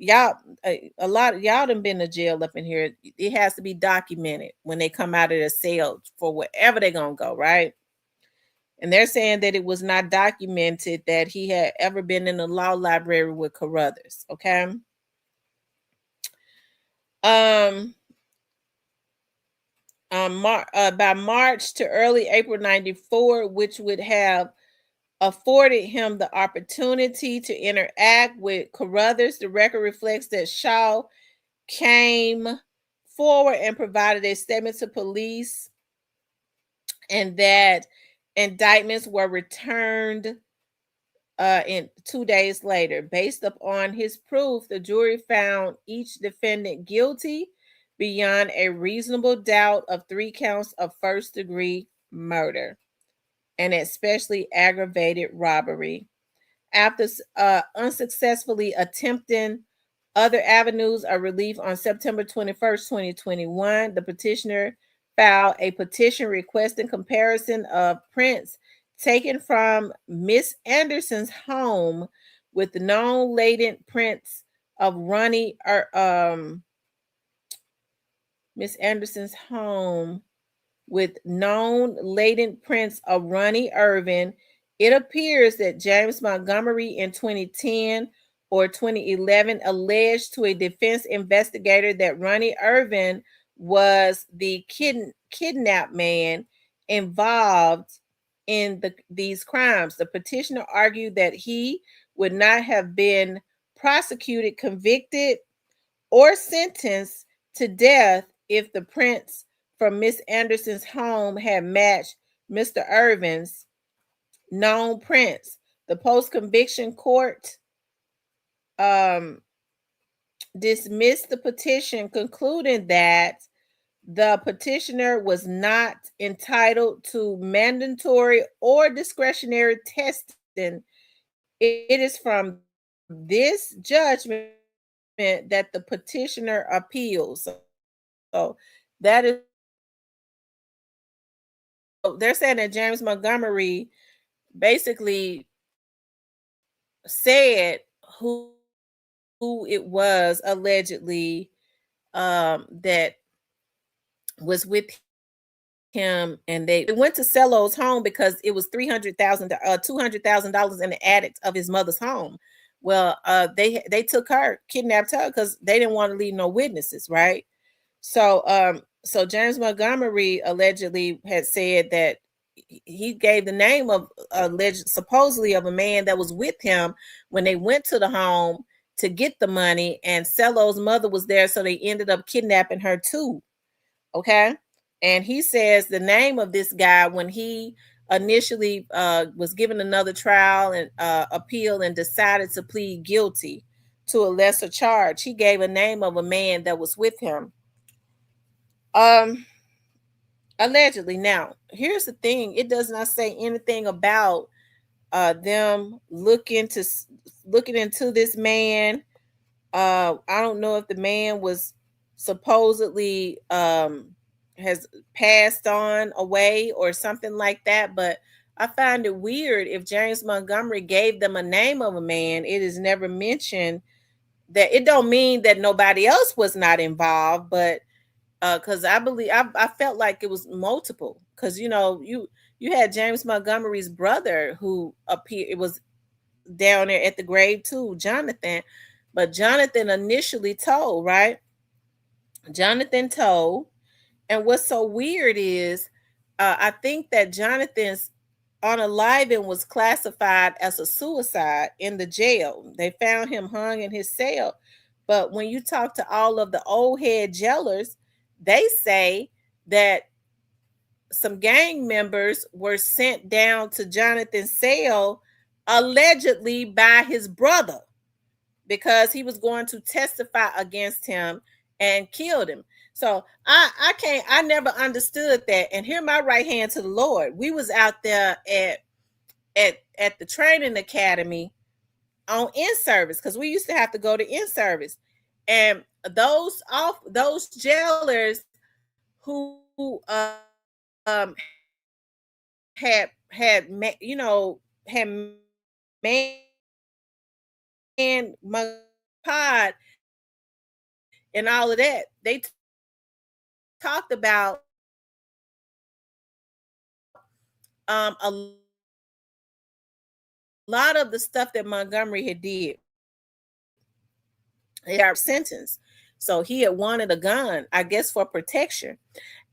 a lot of y'all done been to jail up in here. It has to be documented when they come out of the cell for wherever they're gonna go, right? And they're saying that it was not documented that he had ever been in the law library with Kurthers. Okay. By March to early April 94, which would have afforded him the opportunity to interact with Kurthers. The record reflects that Shaw came forward and provided a statement to police, and that indictments were returned in 2 days later. Based upon his proof, the jury found each defendant guilty beyond a reasonable doubt of 3 counts of first-degree murder, and especially aggravated robbery. After unsuccessfully attempting other avenues of relief on September 21st, 2021, the petitioner filed a petition requesting comparison of prints taken from Miss Anderson's home with known latent prints of Miss Anderson's home with known latent prints of Ronnie Irvin. It appears that James Montgomery in 2010 or 2011 alleged to a defense investigator that Ronnie Irvin was the kidnapped man involved in these crimes. The petitioner argued that he would not have been prosecuted, convicted, or sentenced to death if the prints from Miss Anderson's home had matched Mr. Irvin's known prints. The post-conviction court dismissed the petition, concluding that the petitioner was not entitled to mandatory or discretionary testing. It is from this judgment that the petitioner appeals. So that is, they're saying that James Montgomery basically said who it was allegedly that was with him, and they went to Cello's home because it was $200,000 in the attic of his mother's home. Well, they took her, kidnapped her, because they didn't want to leave no witnesses, right? So so James Montgomery allegedly had said that he gave the name of supposedly of a man that was with him when they went to the home to get the money, and Cello's mother was there, so they ended up kidnapping her too. Okay. And he says the name of this guy, when he initially was given another trial and appeal and decided to plead guilty to a lesser charge, he gave a name of a man that was with him. Allegedly. Now, here's the thing. It does not say anything about them looking into this man. I don't know if the man was supposedly has passed on away or something like that, but I find it weird if James Montgomery gave them a name of a man. It is never mentioned. That it don't mean that nobody else was not involved, but because I believe I felt like it was multiple, because you had James Montgomery's brother who appeared, it was down there at the grave too, Jonathan. But Jonathan initially told, right? Jonathan told. And what's so weird is I think that Jonathan's unaliving was classified as a suicide in the jail. They found him hung in his cell. But when you talk to all of the old head jailers, they say that some gang members were sent down to Jonathan's cell allegedly by his brother, because he was going to testify against him and killed him. So I never understood that. And here my right hand to the Lord. We was out there at the training academy on in-service, because we used to have to go to in-service. And those jailers who had man pod and all of that, they talked about a lot of lot of the stuff that Montgomery had did, they are sentenced. So he had wanted a gun, I guess, for protection.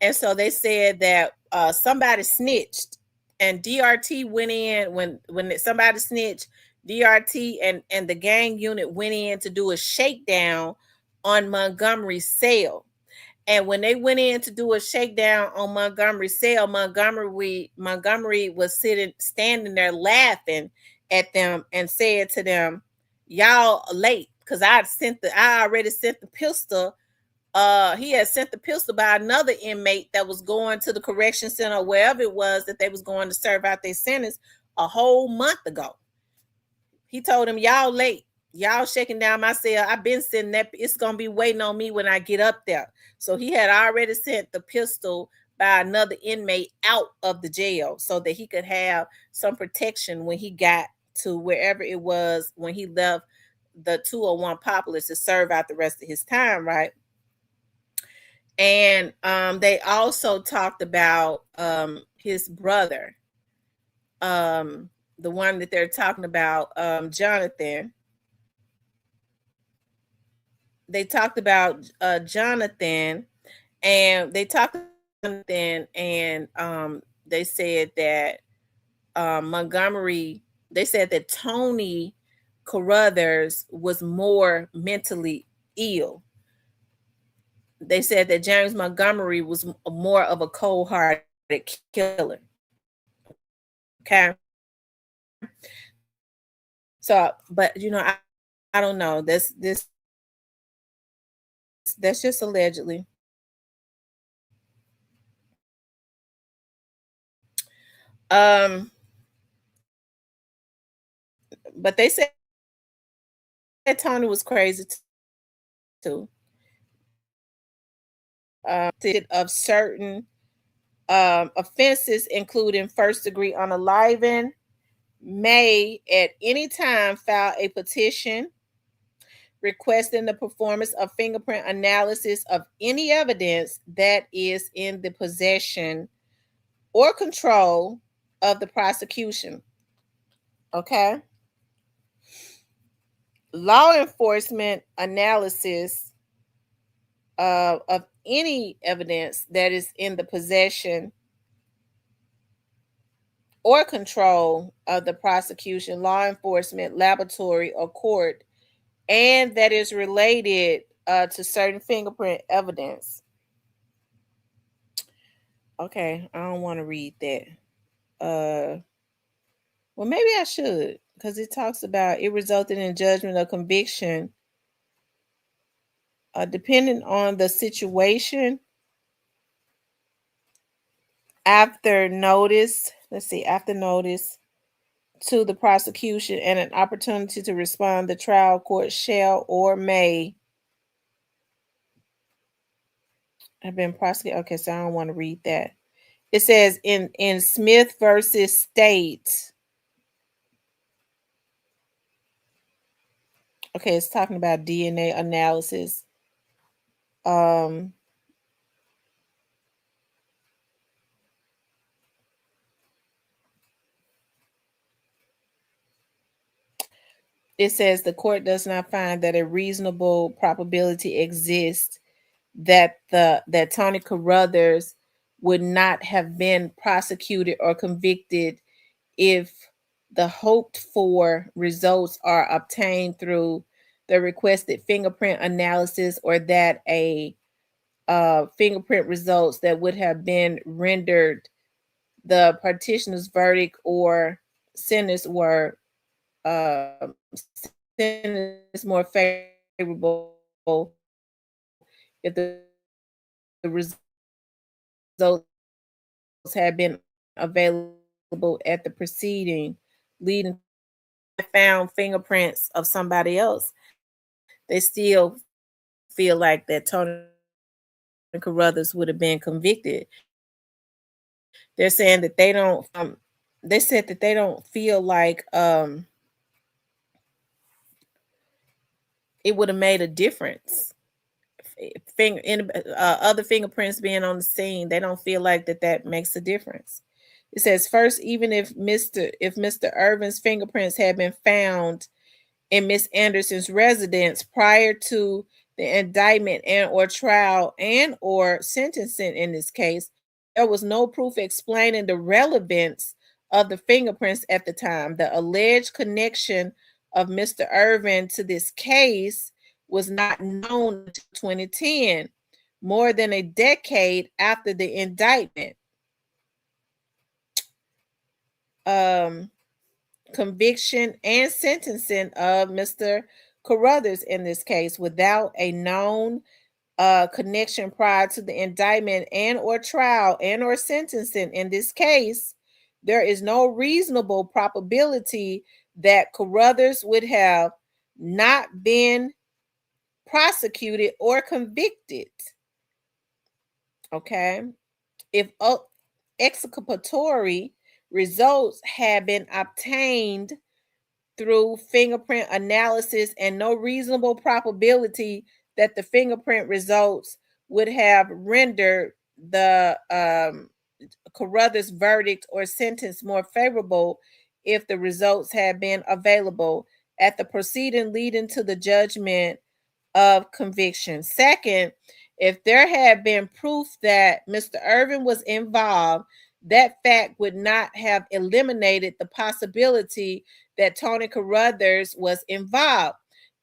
And so they said that somebody snitched, and DRT went in when somebody snitched. DRT and the gang unit went in to do a shakedown on Montgomery's cell. And when they went in to do a shakedown on Montgomery's cell, Montgomery was standing there laughing at them and said to them, "Y'all late, because I already sent the pistol. He had sent the pistol by another inmate that was going to the correction center, wherever it was that they was going to serve out their sentence, a whole month ago." He told him, "Y'all late. Y'all shaking down my cell. I've been sitting there. It's going to be waiting on me when I get up there." So he had already sent the pistol by another inmate out of the jail so that he could have some protection when he got to wherever it was when he left the 201 Populous to serve out the rest of his time, right? And they also talked about his brother, the one that they're talking about, Jonathan. They talked about Jonathan, and they talked about Jonathan, and they said that Montgomery. They said that Tony Kurthers was more mentally ill. They said that James Montgomery was more of a cold-hearted killer. Okay. So, but I don't know. That's just allegedly. But they said Tony was crazy too. Of certain offenses, including first-degree unaliving, may at any time file a petition requesting the performance of fingerprint analysis of any evidence that is in the possession or control of the prosecution. Okay. Law enforcement analysis of any evidence that is in the possession or control of the prosecution, law enforcement, laboratory, or court, and that is related to certain fingerprint evidence. Okay, I don't want to read that. Well, maybe I should, because it talks about it resulted in judgment of conviction. Depending on the situation, after notice to the prosecution and an opportunity to respond, the trial court shall or may have been prosecuted. Okay, so I don't want to read that. It says in Smith versus State. Okay, it's talking about DNA analysis. It says the court does not find that a reasonable probability exists that Tony Kurthers would not have been prosecuted or convicted if the hoped for results are obtained through the requested fingerprint analysis, or that a fingerprint results that would have been rendered the petitioner's verdict or sentence were sentence more favorable if the results had been available at the proceeding, leading to found fingerprints of somebody else. They still feel like that Tony Kurthers would have been convicted. They're saying that they don't. They said that they don't feel like it would have made a difference. Other fingerprints being on the scene, they don't feel like that makes a difference. It says, first, even if Mr. Irvin's fingerprints had been found in Miss Anderson's residence prior to the indictment and or trial and or sentencing in this case, there was no proof explaining the relevance of the fingerprints at the time. The alleged connection of Mr. Irvin to this case was not known until 2010, more than a decade after the indictment, conviction, and sentencing of Mr. Kurthers in this case, without a known connection prior to the indictment and or trial and or sentencing in this case, there is no reasonable probability that Kurthers would have not been prosecuted or convicted. Okay. If exculpatory results had been obtained through fingerprint analysis and no reasonable probability that the fingerprint results would have rendered the Kurthers verdict or sentence more favorable if the results had been available at the proceeding leading to the judgment of conviction. Second, if there had been proof that Mr. Irvin was involved, that fact would not have eliminated the possibility that Tony Kurthers was involved.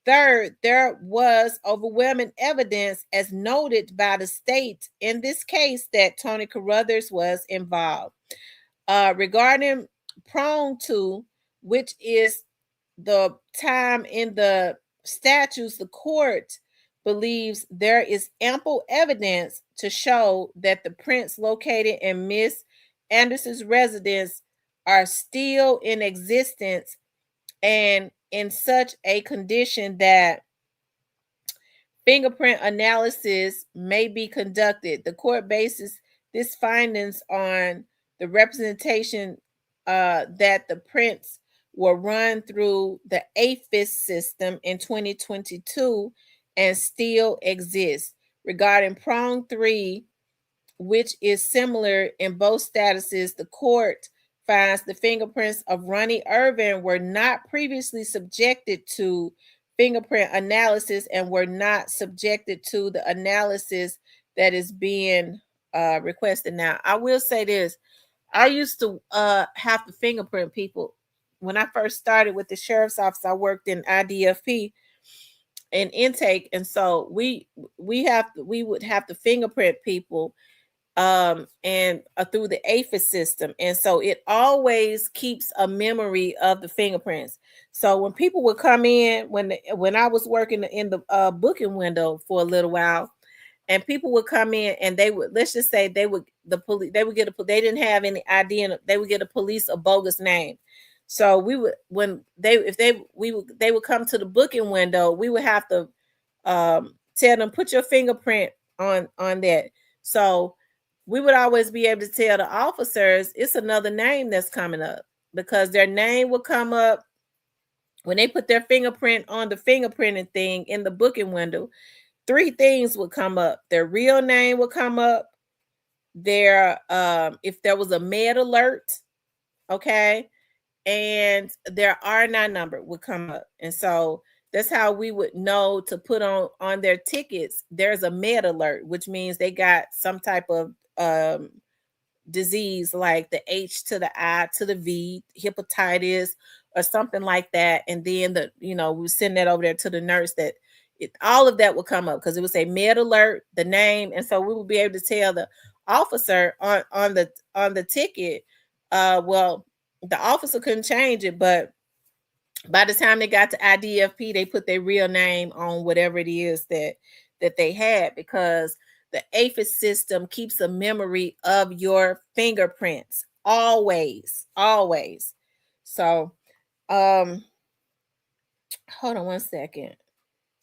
Third, there was overwhelming evidence, as noted by the state in this case, that Tony Kurthers was involved. Regarding prong to, which is the time in the statutes, the court believes there is ample evidence to show that the prints located in Miss Anderson's residence are still in existence and in such a condition that fingerprint analysis may be conducted. The court bases this findings on the representation that the prints were run through the APHIS system in 2022 and still exist. Regarding prong 3, which is similar in both statuses, the court finds the fingerprints of Ronnie Irvin were not previously subjected to fingerprint analysis and were not subjected to the analysis that is being requested now. I will say this. I used to have to fingerprint people. When I first started with the sheriff's office, I worked in IDFP and intake, and so we would have to fingerprint people and through the APHIS system, and so it always keeps a memory of the fingerprints. So when people would come in, when I was working in the booking window for a little while, and people would come in and they would, let's just say they would get they didn't have any ID, and they would get a bogus name. So we would, when they would come to the booking window, we would have to tell them, put your fingerprint on that. So we would always be able to tell the officers it's another name that's coming up, because their name will come up when they put their fingerprint on the fingerprinting thing in the booking window. 3 things would come up. Their real name would come up. Their if there was a med alert, okay, and their R9 number would come up. And so that's how we would know to put on their tickets. There's a med alert, which means they got some type of disease like the H to the I to the V, hepatitis or something like that. And then we send that over there to the nurse, that all of that will come up because it would say med alert, the name. And so we will be able to tell the officer on the ticket, well, the officer couldn't change it, but by the time they got to IDFP, they put their real name on whatever it is that they had, because the APHIS system keeps a memory of your fingerprints always. So, hold on one second.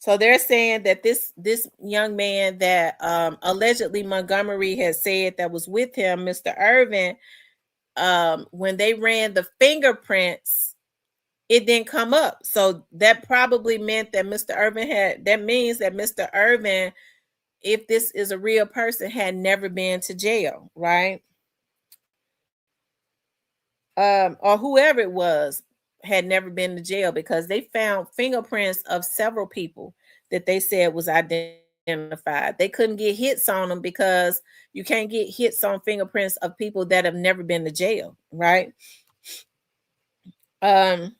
So they're saying that this young man that allegedly Montgomery has said that was with him, Mr. Irvin, when they ran the fingerprints, it didn't come up. So that probably meant that Mr. Irvin, if this is a real person, had never been to jail, right? or whoever it was had never been to jail, because they found fingerprints of several people that they said was identified. They couldn't get hits on them because you can't get hits on fingerprints of people that have never been to jail, right? Um,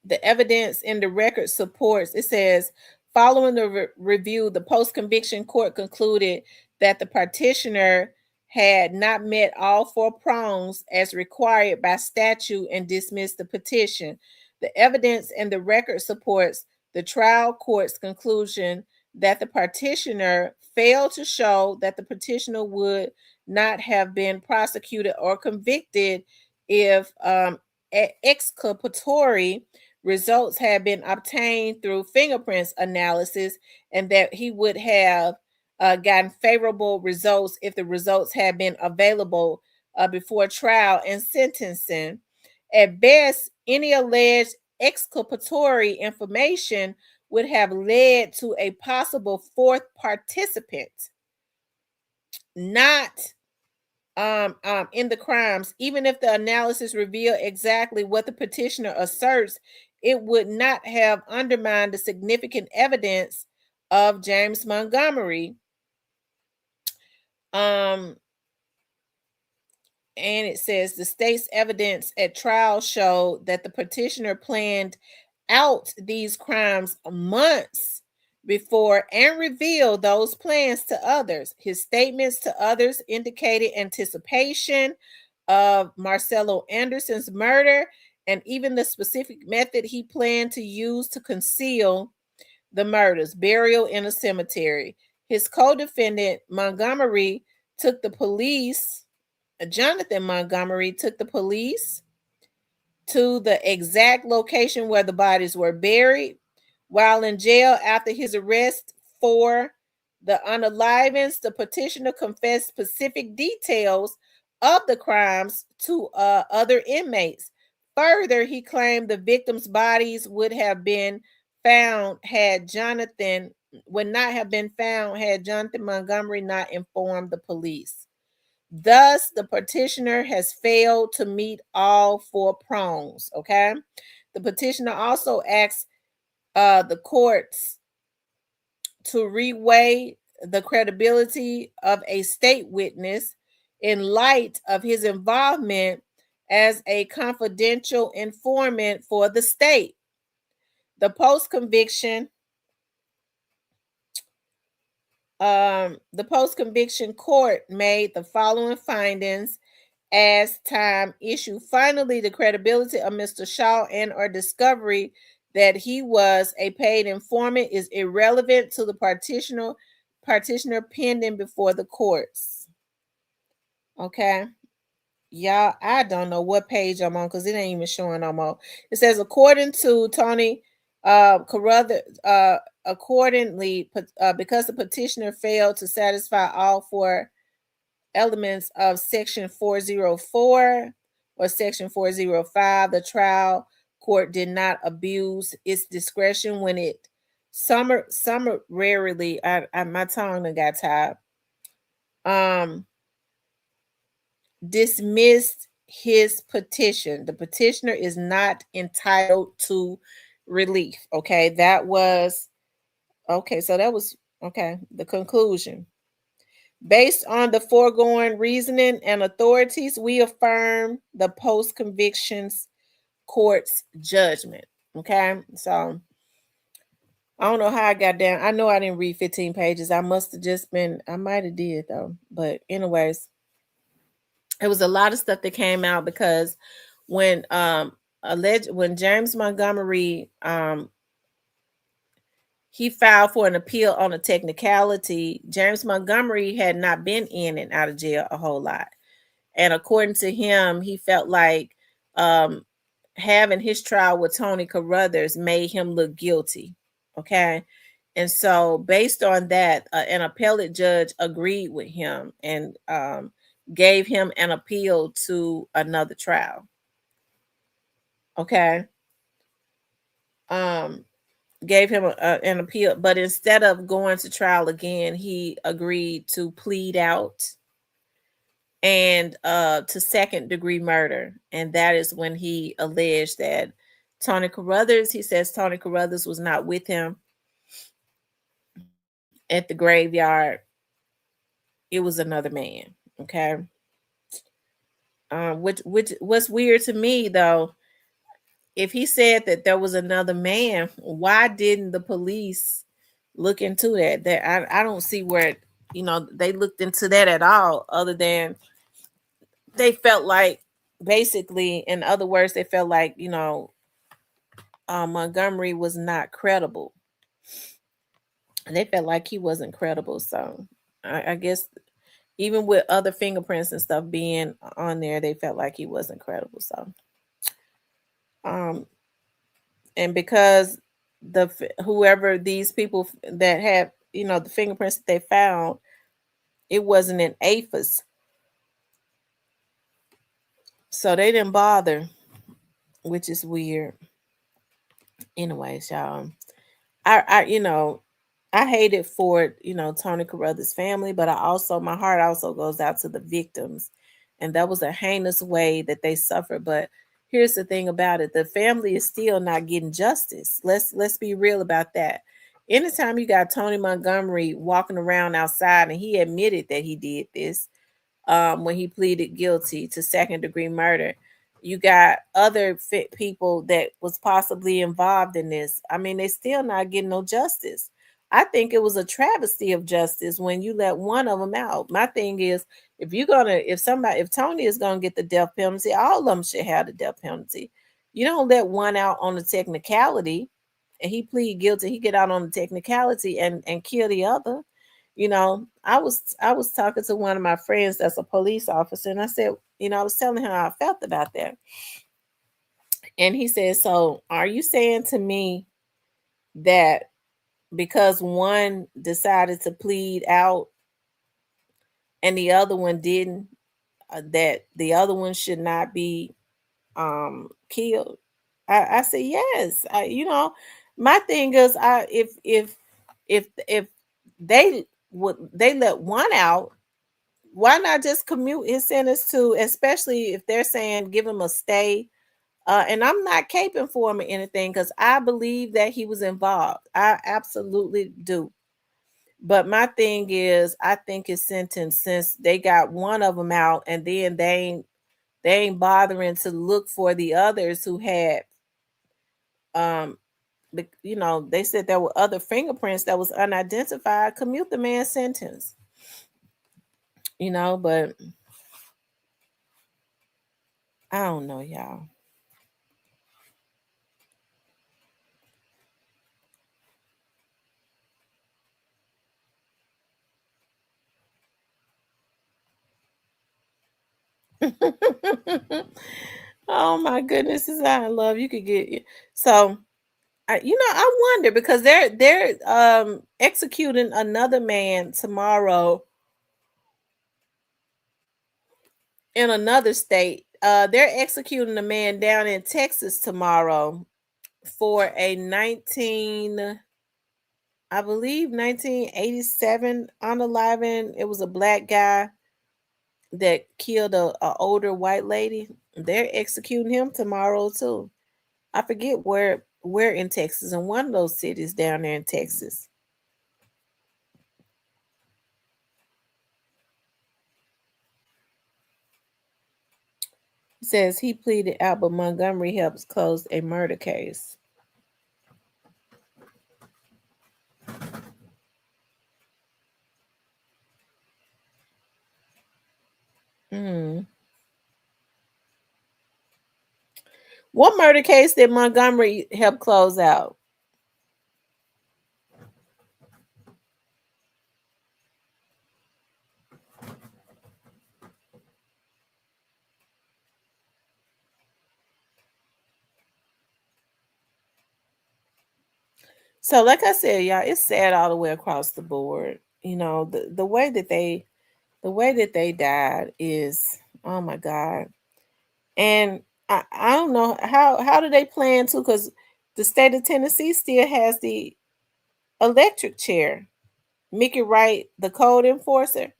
the evidence in the record supports, it says, following the review, the post-conviction court concluded that the petitioner had not met all four prongs as required by statute and dismissed the petition. The evidence in the record supports the trial court's conclusion that the petitioner failed to show that the petitioner would not have been prosecuted or convicted if exculpatory results had been obtained through fingerprints analysis, and that he would have gotten favorable results if the results had been available before trial and sentencing. At best, any alleged exculpatory information would have led to a possible fourth participant, not in the crimes. Even if the analysis revealed exactly what the petitioner asserts, it would not have undermined the significant evidence of James Montgomery. And it says the state's evidence at trial showed that the petitioner planned out these crimes months before and revealed those plans to others. His statements to others indicated anticipation of Marcelo Anderson's murder and even the specific method he planned to use to conceal the murders: burial in a cemetery. His co-defendant, Jonathan Montgomery took the police to the exact location where the bodies were buried. While in jail after his arrest for the unalivings, the petitioner confessed specific details of the crimes to other inmates. Further, he claimed the victims' bodies would not have been found had Jonathan Montgomery not informed the police. Thus, the petitioner has failed to meet all four prongs. Okay. The petitioner also asks the courts to reweigh the credibility of a state witness in light of his involvement as a confidential informant for the state. The post-conviction court made the following findings as time issue. Finally, the credibility of Mr. Shaw and or discovery that he was a paid informant is irrelevant to the petitioner pending before the courts. Okay. Y'all, I don't know what page I'm on because it ain't even showing no more. It says, according to Tony Kurthers, accordingly, because the petitioner failed to satisfy all four elements of Section 404 or Section 405, the trial court did not abuse its discretion when it summarily, my tongue got tired, dismissed his petition. The petitioner is not entitled to relief. Okay, that was okay. So that was okay. The conclusion. Based on the foregoing reasoning and authorities, we affirm the post-convictions court's judgment. Okay, so I don't know how I got down. I know I didn't read 15 pages. I must have just been, I might have did though. But anyways, it was a lot of stuff that came out because when James Montgomery he filed for an appeal on a technicality, James Montgomery had not been in and out of jail a whole lot. And according to him, he felt like having his trial with Tony Kurthers made him look guilty. Okay. And so based on that, an appellate judge agreed with him and gave him an appeal to another trial. Okay. Gave him an appeal, but instead of going to trial again, he agreed to plead out and to second degree murder. And that is when he alleged that Tony Kurthers, he says Tony Kurthers was not with him at the graveyard. It was another man. Okay. Which what's weird to me though, if he said that there was another man, why didn't the police look into that? That I don't see where they looked into that at all, other than they felt like, basically, in other words, they felt like Montgomery was not credible. They felt like he wasn't credible. So I guess even with other fingerprints and stuff being on there, they felt like he wasn't credible. So and because whoever these people that had the fingerprints that they found, it wasn't an APHIS, so they didn't bother, which is weird. Anyways, y'all, I hate it for Tony Kurthers' family, but my heart also goes out to the victims, and that was a heinous way that they suffered. But here's the thing about it: the family is still not getting justice. Let's be real about that. Anytime you got Tony Montgomery walking around outside, and he admitted that he did this when he pleaded guilty to second degree murder. You got other people that was possibly involved in this. I mean, they still not getting no justice. I think it was a travesty of justice when you let one of them out. My thing is, if Tony is gonna get the death penalty, all of them should have the death penalty. You don't let one out on the technicality, and he plead guilty. He get out on the technicality and kill the other. I was talking to one of my friends that's a police officer, and I said, I was telling him how I felt about that. And he said, so are you saying to me that because one decided to plead out and the other one didn't, that the other one should not be killed? I said, yes. My thing is, if they let one out, why not just commute his sentence to, especially if they're saying give him a stay? And I'm not caping for him or anything, because I believe that he was involved. I absolutely do. But my thing is, I think his sentence, since they got one of them out, and then they ain't bothering to look for the others who had they said there were other fingerprints that was unidentified, commute the man's sentence. But I don't know, y'all. Oh my goodness, is I love you could get so. I wonder, because they're executing another man tomorrow in another state. They're executing a man down in Texas tomorrow for a 1987 unaliving. It was a black guy that killed a older white lady. They're executing him tomorrow too. I forget where in Texas, in one of those cities down there in Texas. He says he pleaded out, but Montgomery helps close a murder case. What murder case did Montgomery help close out? So, like I said, y'all, it's sad all the way across the board. The way that they died is, oh my God. And I don't know how do they plan to, because the state of Tennessee still has the electric chair. Mickey Wright, the code enforcer.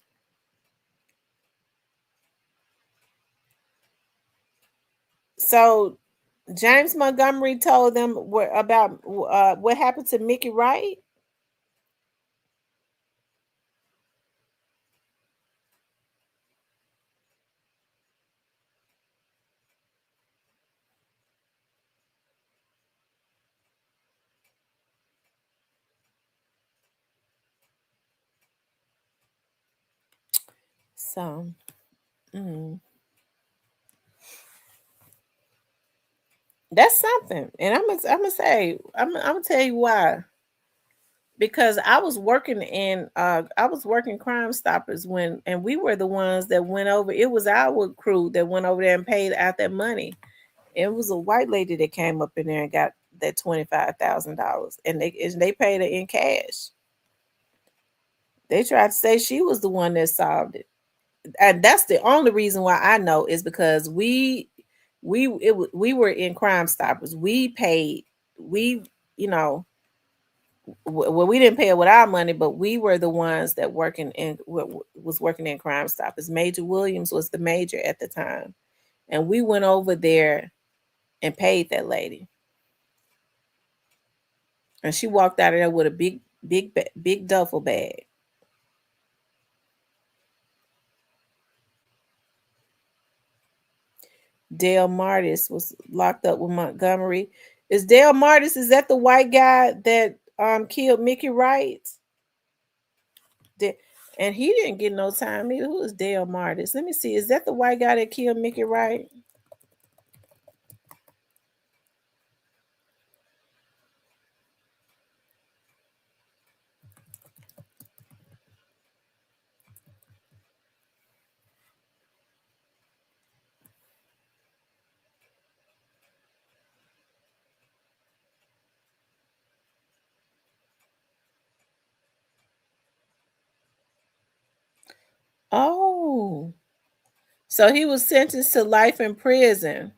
So James Montgomery told them about what happened to Mickey Wright. So, that's something, and I'm gonna tell you why. Because I was working Crime Stoppers and we were the ones that went over. It was our crew that went over there and paid out that money. It was a white lady that came up in there and got that $25,000, and they paid her in cash. They tried to say she was the one that solved it, and that's the only reason why I know is because we were in Crime Stoppers. We paid. We you know well, we didn't pay it with our money, but we were the ones that was working in Crime Stoppers. Major Williams was the major at the time, and we went over there and paid that lady, and she walked out of there with a big duffel bag. Dale Martis was locked up with Montgomery. Is Dale Martis? Is that the white guy that killed Mickey Wright? And he didn't get no time either. Who is Dale Martis? Let me see. Is that the white guy that killed Mickey Wright? Oh, so he was sentenced to life in prison.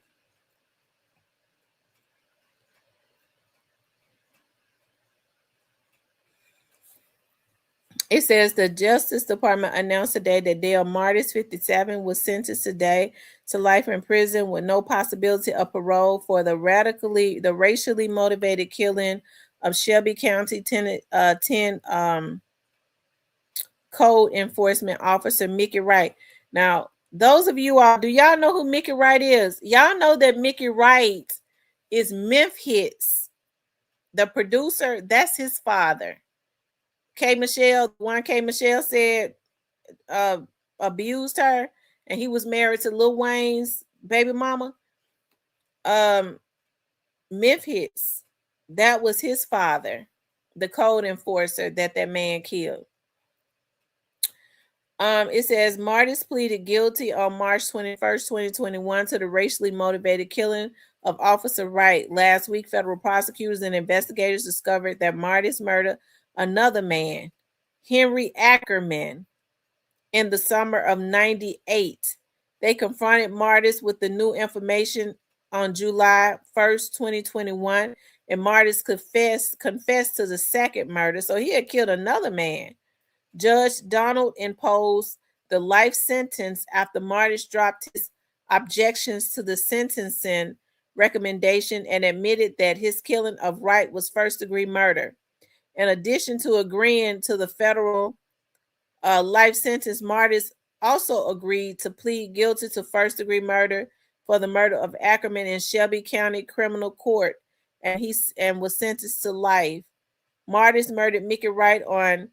It says the Justice Department announced today that Dale Martis, 57, was sentenced today to life in prison with no possibility of parole for the racially motivated killing of Shelby County 10 code enforcement officer Mickey Wright. Now, those of you all, do y'all know who Mickey Wright is? Y'all know that Mickey Wright is Memphis Hits, the producer. That's his father. K Michelle, one K Michelle said uh abused her, and he was married to Lil Wayne's baby mama. Um Memphis, that was his father, the code enforcer that man killed. It says Martis pleaded guilty on March 21st, 2021 to the racially motivated killing of Officer Wright. Last week, federal prosecutors and investigators discovered that Martis murdered another man, Henry Ackerman, in the summer of 98. They confronted Martis with the new information on July 1st, 2021, and Martis confessed to the second murder. So he had killed another man. Judge Donald imposed the life sentence after Martis dropped his objections to the sentencing recommendation and admitted that his killing of Wright was first-degree murder. In addition to agreeing to the federal life sentence, Martis also agreed to plead guilty to first-degree murder for the murder of Ackerman in Shelby County Criminal Court, and was sentenced to life. Martis murdered Mickey Wright on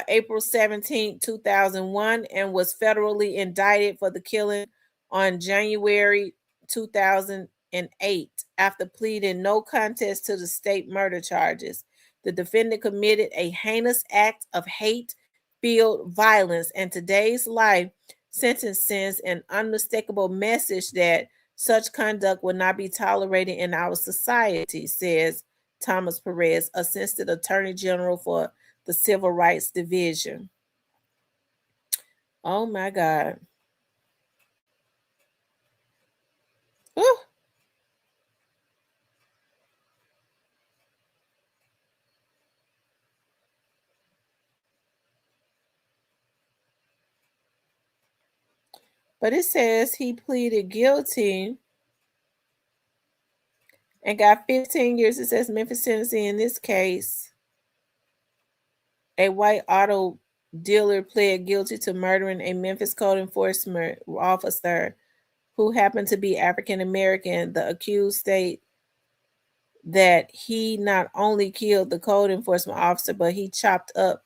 April 17, 2001, and was federally indicted for the killing on January 2008 after pleading no contest to the state murder charges. The defendant committed a heinous act of hate-filled violence, and today's life sentence sends an unmistakable message that such conduct will not be tolerated in our society, says Thomas Perez, Assistant Attorney General for the Civil Rights Division. Oh my God. Whew. But it says he pleaded guilty and got 15 years. It says Memphis, Tennessee. In this case, a white auto dealer pled guilty to murdering a Memphis code enforcement officer who happened to be African American. The accused state that he not only killed the code enforcement officer, but he chopped up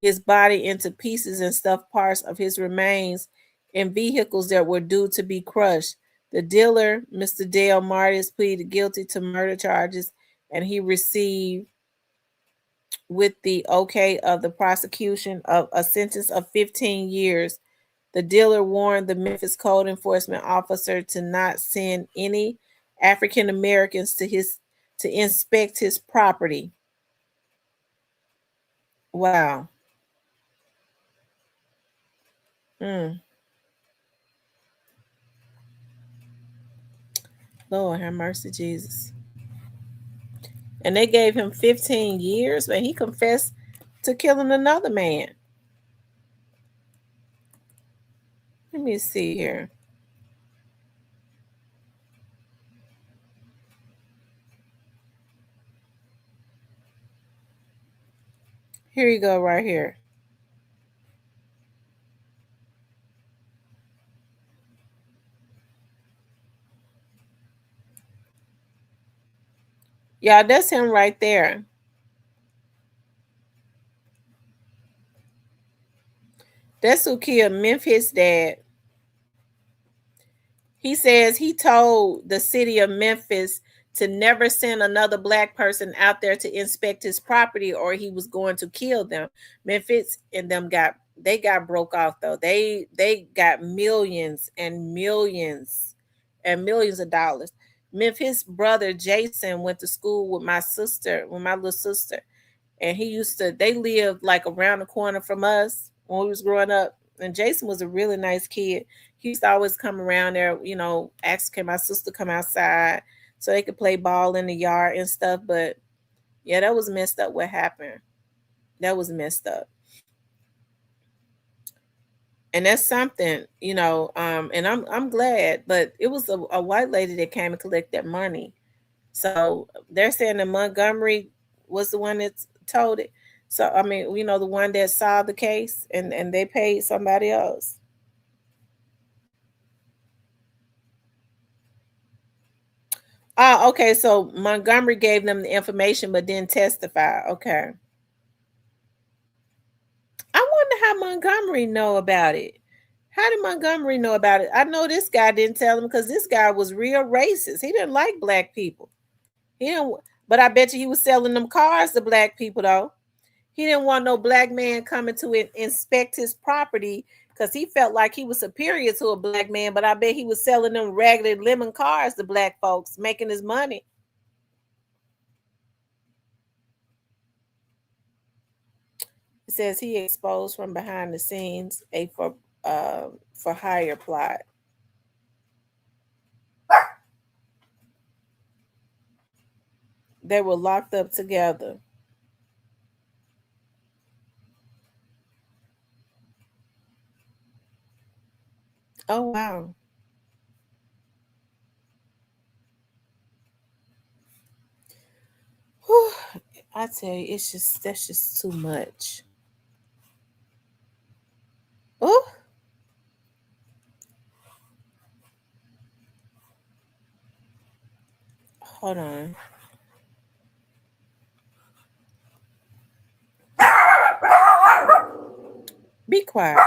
his body into pieces and stuffed parts of his remains in vehicles that were due to be crushed. The dealer, Mr. Dale Martis, pleaded guilty to murder charges, and he received, with the okay of the prosecution, of a sentence of 15 years. The dealer warned the Memphis code enforcement officer to not send any African Americans to inspect his property. Wow. Mm. Lord have mercy, Jesus. And they gave him 15 years, but he confessed to killing another man. Let me see here. Here you go, right here. Yeah, that's him right there. That's who killed Memphis' dad. He says he told the city of Memphis to never send another black person out there to inspect his property or he was going to kill them. Memphis and them got broke off though. They got millions and millions and millions of dollars. Memphis' brother Jason went to school with my little sister, and they lived like around the corner from us when we was growing up. And Jason was a really nice kid. He used to always come around there, ask my sister come outside so they could play ball in the yard and stuff. But yeah, that was messed up what happened. That was messed up. And that's something, and I'm glad, but it was a white lady that came and collected that money. So they're saying that Montgomery was the one that told it. So I mean, the one that solved the case, and they paid somebody else. Oh, okay. So Montgomery gave them the information, but didn't testify. Okay. I wonder how Montgomery know about it. How did Montgomery know about it? I know this guy didn't tell him because this guy was real racist. He didn't like black people. He didn't. But I bet you he was selling them cars to black people though. He didn't want no black man coming to inspect his property because he felt like he was superior to a black man. But I bet he was selling them raggedy lemon cars to black folks, making his money. It says he exposed from behind the scenes a for hire plot. They were locked up together. Oh wow. Whew. I tell you, that's just too much. Oh, hold on. Be quiet.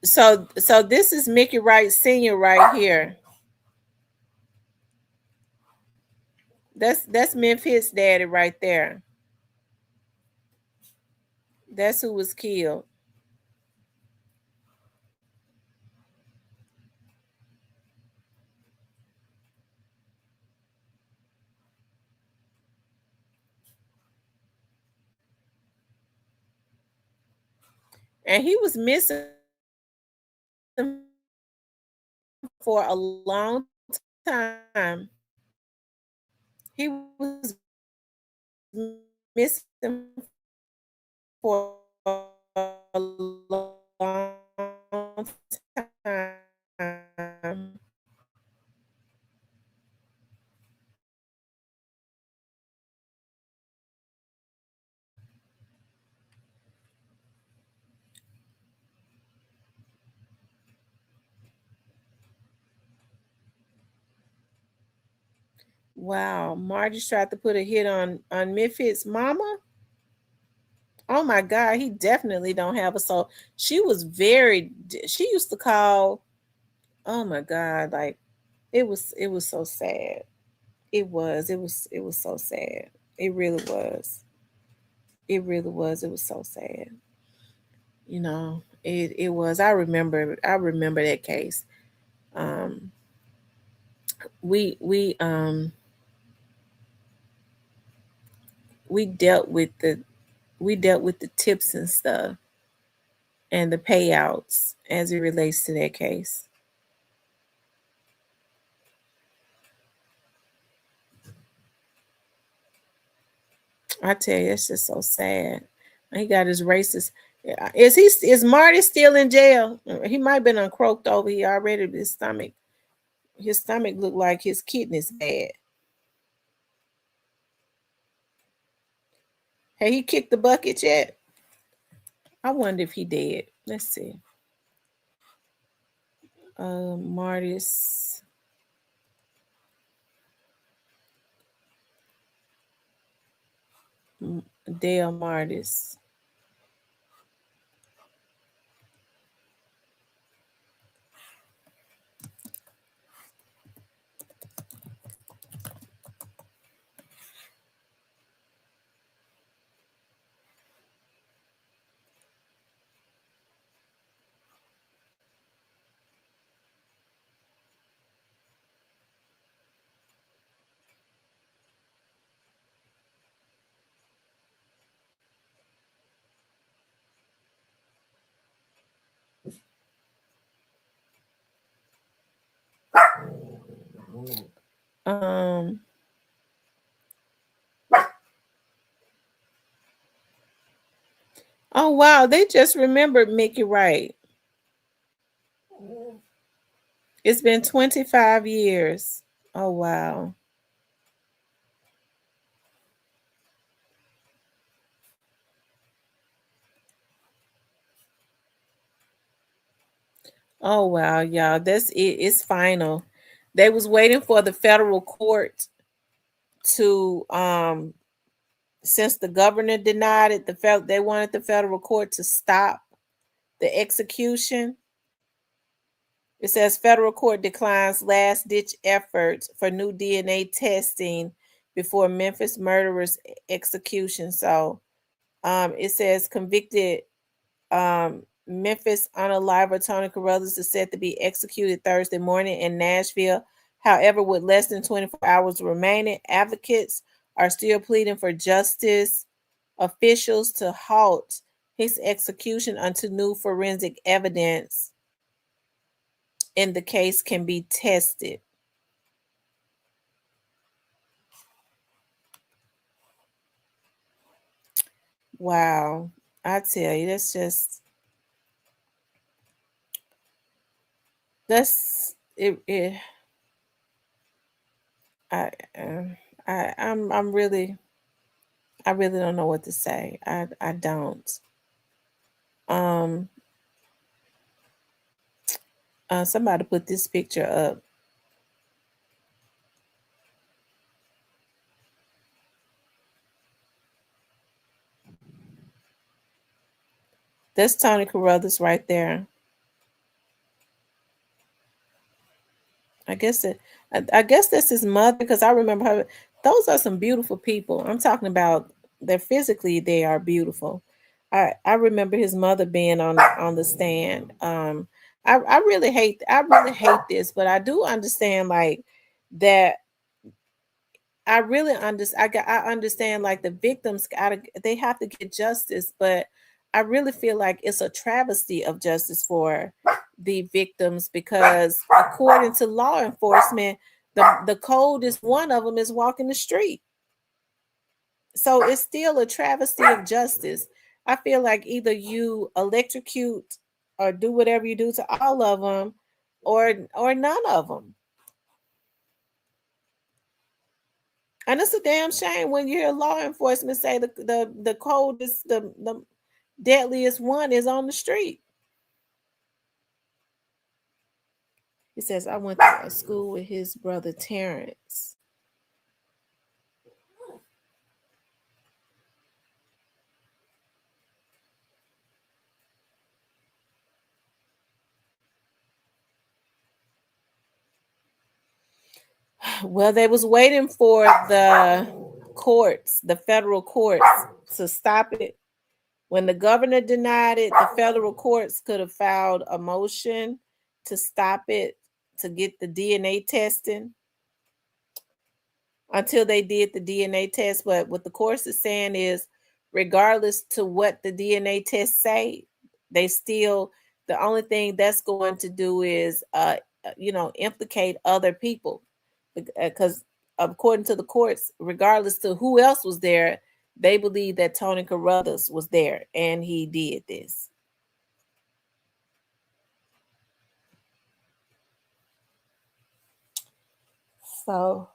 So this is Mickey Wright Sr. right here. That's Memphis daddy right there. That's who was killed. And he was missing for a long time. He was missing for a long time. Wow, Margie tried to put a hit on Mifid's mama. Oh my God, he definitely don't have a soul. She was very. She used to call. Oh my God, like it was so sad. It was so sad. It really was. It really was. It was so sad. It was. I remember that case. Um, we dealt with the tips and stuff and the payouts as it relates to that case. I tell you, it's just so sad. He got his racist. Is Marty still in jail? He might have been uncroaked over here already. His stomach looked like his kidneys bad. Hey, he kicked the bucket yet? I wonder if he did. Let's see. Marty's Dale Martis. Um. Oh wow, they just remembered Mickey Wright. It's been 25 years. Oh wow. Oh wow, y'all. That's it. It's final. They was waiting for the federal court to since the governor denied it, they wanted the federal court to stop the execution. It says federal court declines last ditch efforts for new DNA testing before Memphis murderer's execution. So it says convicted Memphis unaliver Tony Kurthers is set to be executed Thursday morning in Nashville. However, with less than 24 hours remaining, advocates are still pleading for justice officials to halt his execution until new forensic evidence in the case can be tested. Wow. I tell you, that's it. I, uh, I'm really, I really don't know what to say. I don't. Um, somebody put this picture up. That's Tony Carruthers right there. I guess it. I guess that's his mother because I remember her. Those are some beautiful people. I'm talking about. They're physically they are beautiful. I remember his mother being on the stand. I really hate this, but I do understand like that. I understand like the victims gotta they have to get justice, but I really feel like it's a travesty of justice for the victims because according to law enforcement, the coldest one of them is walking the street. So it's still a travesty of justice. I feel like either you electrocute or do whatever you do to all of them, or none of them. And it's a damn shame when you hear law enforcement say the coldest, the deadliest one is on the street. He says, I went to a school with his brother Terrence. Well, they was waiting for the courts, the federal courts, to stop it. When the governor denied it, the federal courts could have filed a motion to stop it, to get the DNA testing until they did the DNA test. But what the courts is saying is, regardless to what the DNA tests say, they still, the only thing that's going to do is implicate other people, because according to the courts, regardless to who else was there, they believe that Tony Kurthers was there and he did this. So,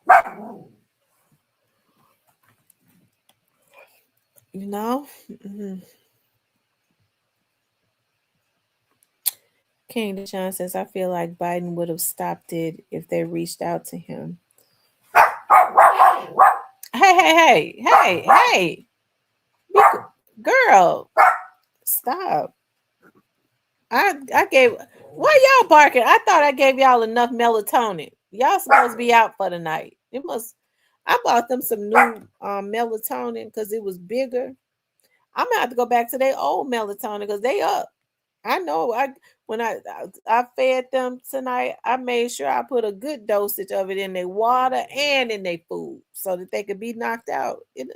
King Deshaun says, I feel like Biden would have stopped it if they reached out to him. Hey. Girl, stop. I gave, why y'all barking? I thought I gave y'all enough melatonin. Y'all supposed to be out for the night. I bought them some new melatonin because it was bigger. I'm gonna have to go back to their old melatonin because they up. I know. When I fed them tonight, I made sure I put a good dosage of it in their water and in their food so that they could be knocked out. It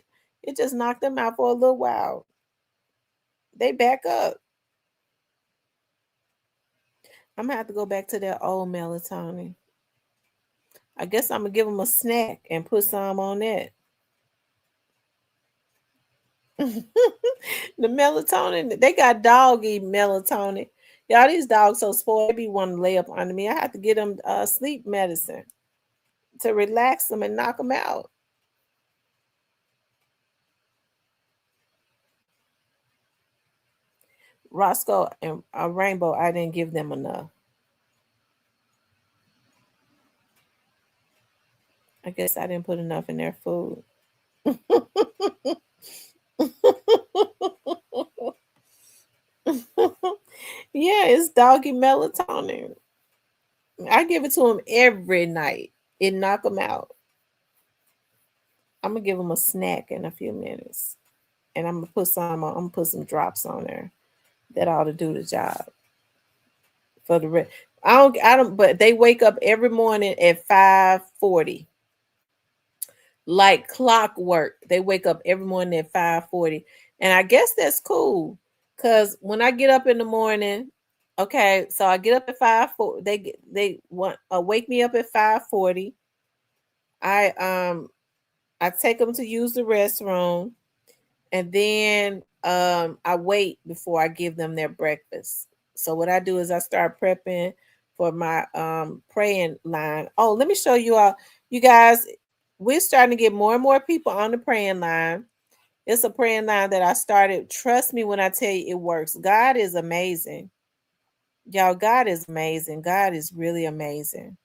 just knocked them out for a little while. They back up. I'm gonna have to go back to their old melatonin. I guess I'm gonna give them a snack and put some on that. The melatonin, they got doggy melatonin. Y'all, these dogs so spoiled. They be wanting to lay up under me. I have to get them sleep medicine to relax them and knock them out. Roscoe and Rainbow, I didn't give them enough. I guess I didn't put enough in their food. Yeah, it's doggy melatonin. I give it to them every night. It knock them out. I'm gonna give them a snack in a few minutes, and I'm gonna put some drops on there. That ought to do the job. For the rest, I don't. But they wake up every morning at 5:40, like clockwork. They wake up every morning at 5:40, and I guess that's cool. Cause when I get up in the morning, okay, so I get up at 5:40. They wake me up at 5:40. I take them to use the restroom, and then I wait before I give them their breakfast. So what I do is I start prepping for my praying line. Oh, let me show you all. You guys, we're starting to get more and more people on the praying line. It's a praying line that I started. Trust me when I tell you it works. God is amazing. Y'all, God is amazing. God is really amazing.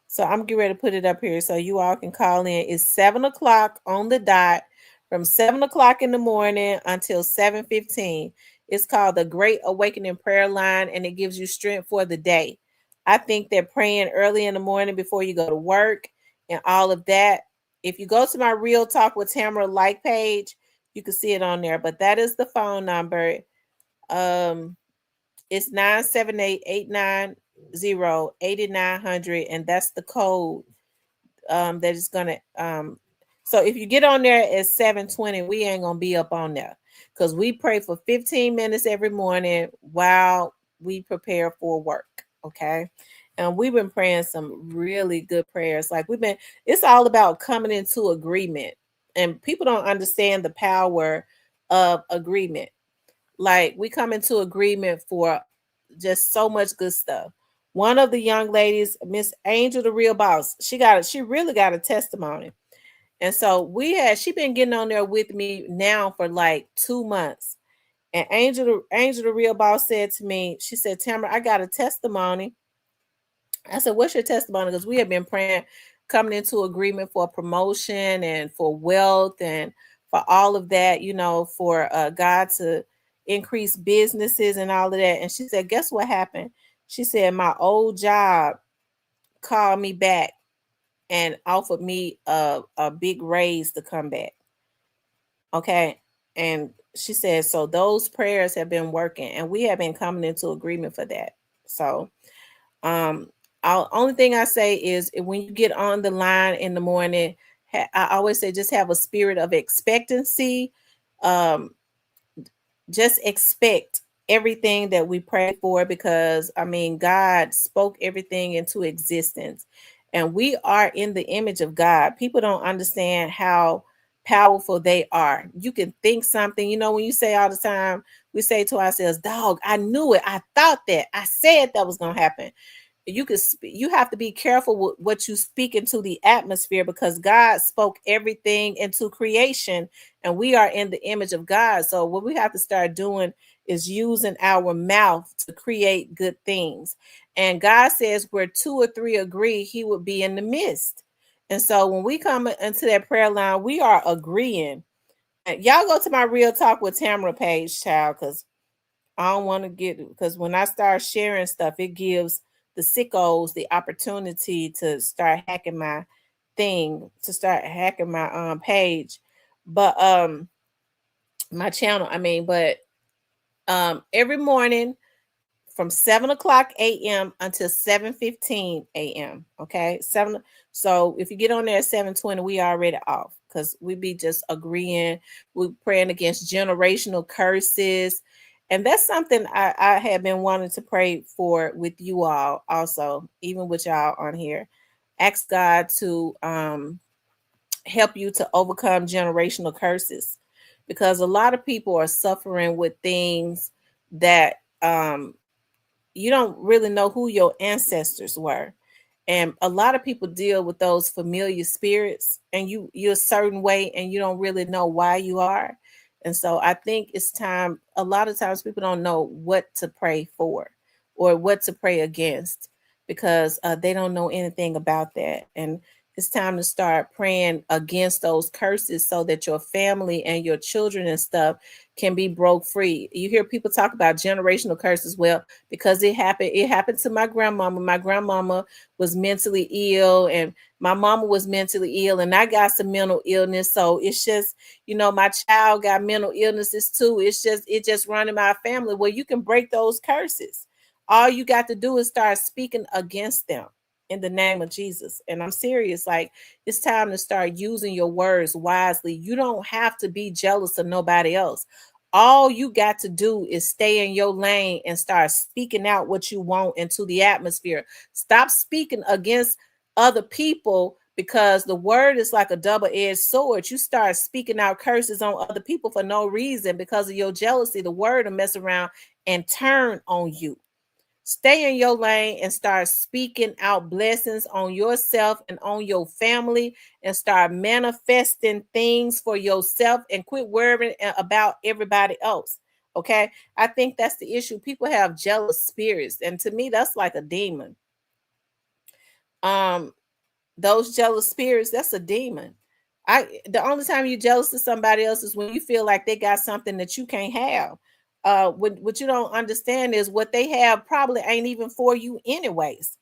So I'm getting ready to put it up here so you all can call in. It's 7 o'clock on the dot, from 7 o'clock in the morning until 7:15. It's called the Great Awakening Prayer Line, and it gives you strength for the day. I think that praying early in the morning before you go to work and all of that. If you go to my Real Talk with Tamara like page, you can see it on there. But that is the phone number. It's 978-890-8900, and that's the code that is gonna so if you get on there at 7:20, we ain't gonna be up on there because we pray for 15 minutes every morning while we prepare for work. Okay. And we've been praying some really good prayers. Like it's all about coming into agreement. And people don't understand the power of agreement. Like we come into agreement for just so much good stuff. One of the young ladies, Miss Angel, the real boss, she really got a testimony. And so she been getting on there with me now for like 2 months. And Angel, the real boss, said to me, she said, Tamara, I got a testimony. I said, what's your testimony? Because we have been praying, coming into agreement for promotion and for wealth and for all of that, for God to increase businesses and all of that. And she said, guess what happened? She said, my old job called me back and offered me a big raise to come back. Okay. And she said, so those prayers have been working and we have been coming into agreement for that. So, only thing I say is when you get on the line in the morning, I always say just have a spirit of expectancy. Um, just expect everything that we pray for, because I mean, God spoke everything into existence and we are in the image of God. People don't understand how powerful they are. You can think something, when you say all the time, we say to ourselves, dog, I knew it. I thought that. I said that was going to happen. You have to be careful with what you speak into the atmosphere, because God spoke everything into creation and we are in the image of God. So what we have to start doing is using our mouth to create good things. And God says where 2 or 3 agree, he would be in the midst. And so when we come into that prayer line, we are agreeing. And y'all go to my Real Talk with Tamara page, child, because I don't want to because when I start sharing stuff, it gives the sickos the opportunity to start hacking my page. But my channel, but every morning from 7 o'clock a.m. until 7:15 a.m. Okay. So if you get on there at 7:20, we already off, because we be just agreeing. We're praying against generational curses. And that's something I have been wanting to pray for with you all also, even with y'all on here. Ask God to help you to overcome generational curses, because a lot of people are suffering with things that you don't really know who your ancestors were. And a lot of people deal with those familiar spirits, and you're a certain way and you don't really know why you are. And so I think it's time. A lot of times people don't know what to pray for or what to pray against, because they don't know anything about that. And it's time to start praying against those curses so that your family and your children and stuff can be broke free. You hear people talk about generational curses. Well, because it happened to my grandmama. My grandmama was mentally ill and my mama was mentally ill, and I got some mental illness. So it's just, my child got mental illnesses too. It just run in my family. Well, you can break those curses. All you got to do is start speaking against them in the name of Jesus. And I'm serious. Like, it's time to start using your words wisely. You don't have to be jealous of nobody else. All you got to do is stay in your lane and start speaking out what you want into the atmosphere. Stop speaking against other people, because the word is like a double-edged sword. You start speaking out curses on other people for no reason because of your jealousy. The word will mess around and turn on you. Stay in your lane and start speaking out blessings on yourself and on your family, and start manifesting things for yourself and quit worrying about everybody else. Okay. I think that's the issue. People have jealous spirits. And to me, that's like a demon. Those jealous spirits, that's a demon. The only time you're jealous of somebody else is when you feel like they got something that you can't have. What you don't understand is what they have probably ain't even for you anyways.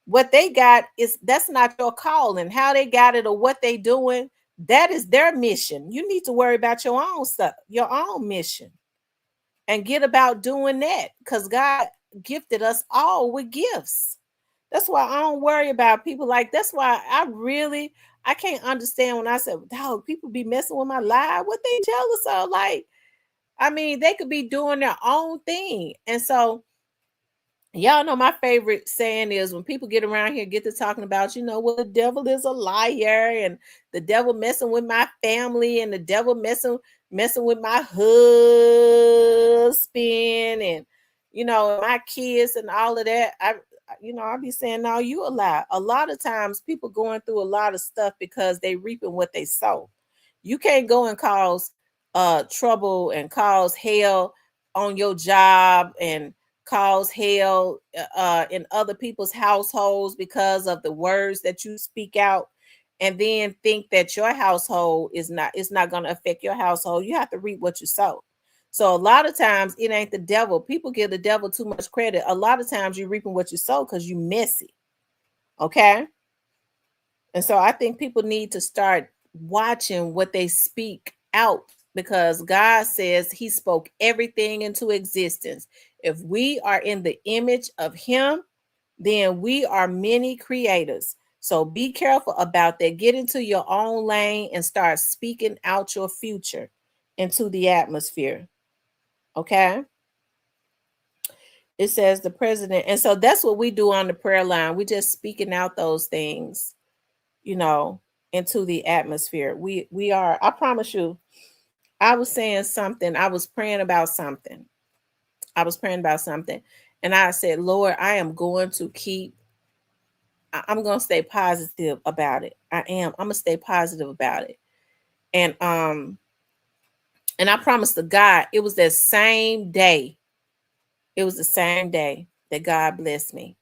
What they got that's not your calling. How they got it or what they doing, that is their mission. You need to worry about your own stuff, your own mission, and get about doing that, because God gifted us all with gifts. That's why I don't worry about people. Like, that's why I can't understand when I said, dog, people be messing with my life. What they jealous of? Like, I mean, they could be doing their own thing. And so Y'all know my favorite saying is when people get around here, get to talking about, well, the devil is a liar and the devil messing with my family and the devil messing with my husband and, my kids and all of that. I'll be saying, no, you a lie. A lot of times people going through a lot of stuff because they reaping what they sow. You can't go and cause trouble and cause hell on your job and cause hell in other people's households because of the words that you speak out, and then think that your household it's not going to affect your household. You have to reap what you sow. So a lot of times it ain't the devil. People give the devil too much credit. A lot of times you're reaping what you sow because you messy. Okay. And so I think people need to start watching what they speak out, because God says he spoke everything into existence. If we are in the image of him, then we are many creators. So be careful about that. Get into your own lane and start speaking out your future into the atmosphere. Okay. It says the president. And so that's what we do on the prayer line. We just speaking out those things, into the atmosphere. We are, I promise you, I was saying something. I was praying about something. And I said, Lord, I'm going to stay positive about it. I'm going to stay positive about it. And I promised to God, it was that same day. It was the same day that God blessed me.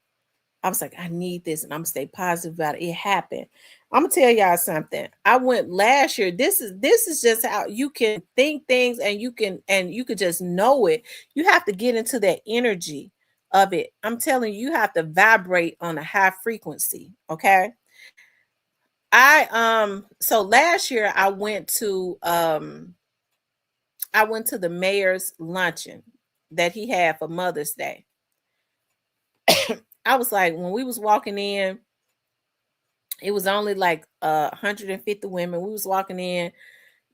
I was like, I need this, and I'm gonna stay positive about it. It happened. I'm gonna tell y'all something. I went last year. This is just how you can think things, and you can just know it. You have to get into that energy of it. I'm telling you, you have to vibrate on a high frequency. Okay. So last year I went to the mayor's luncheon that he had for Mother's Day. I was like, when we was walking in, it was only like 150 women. We was walking in.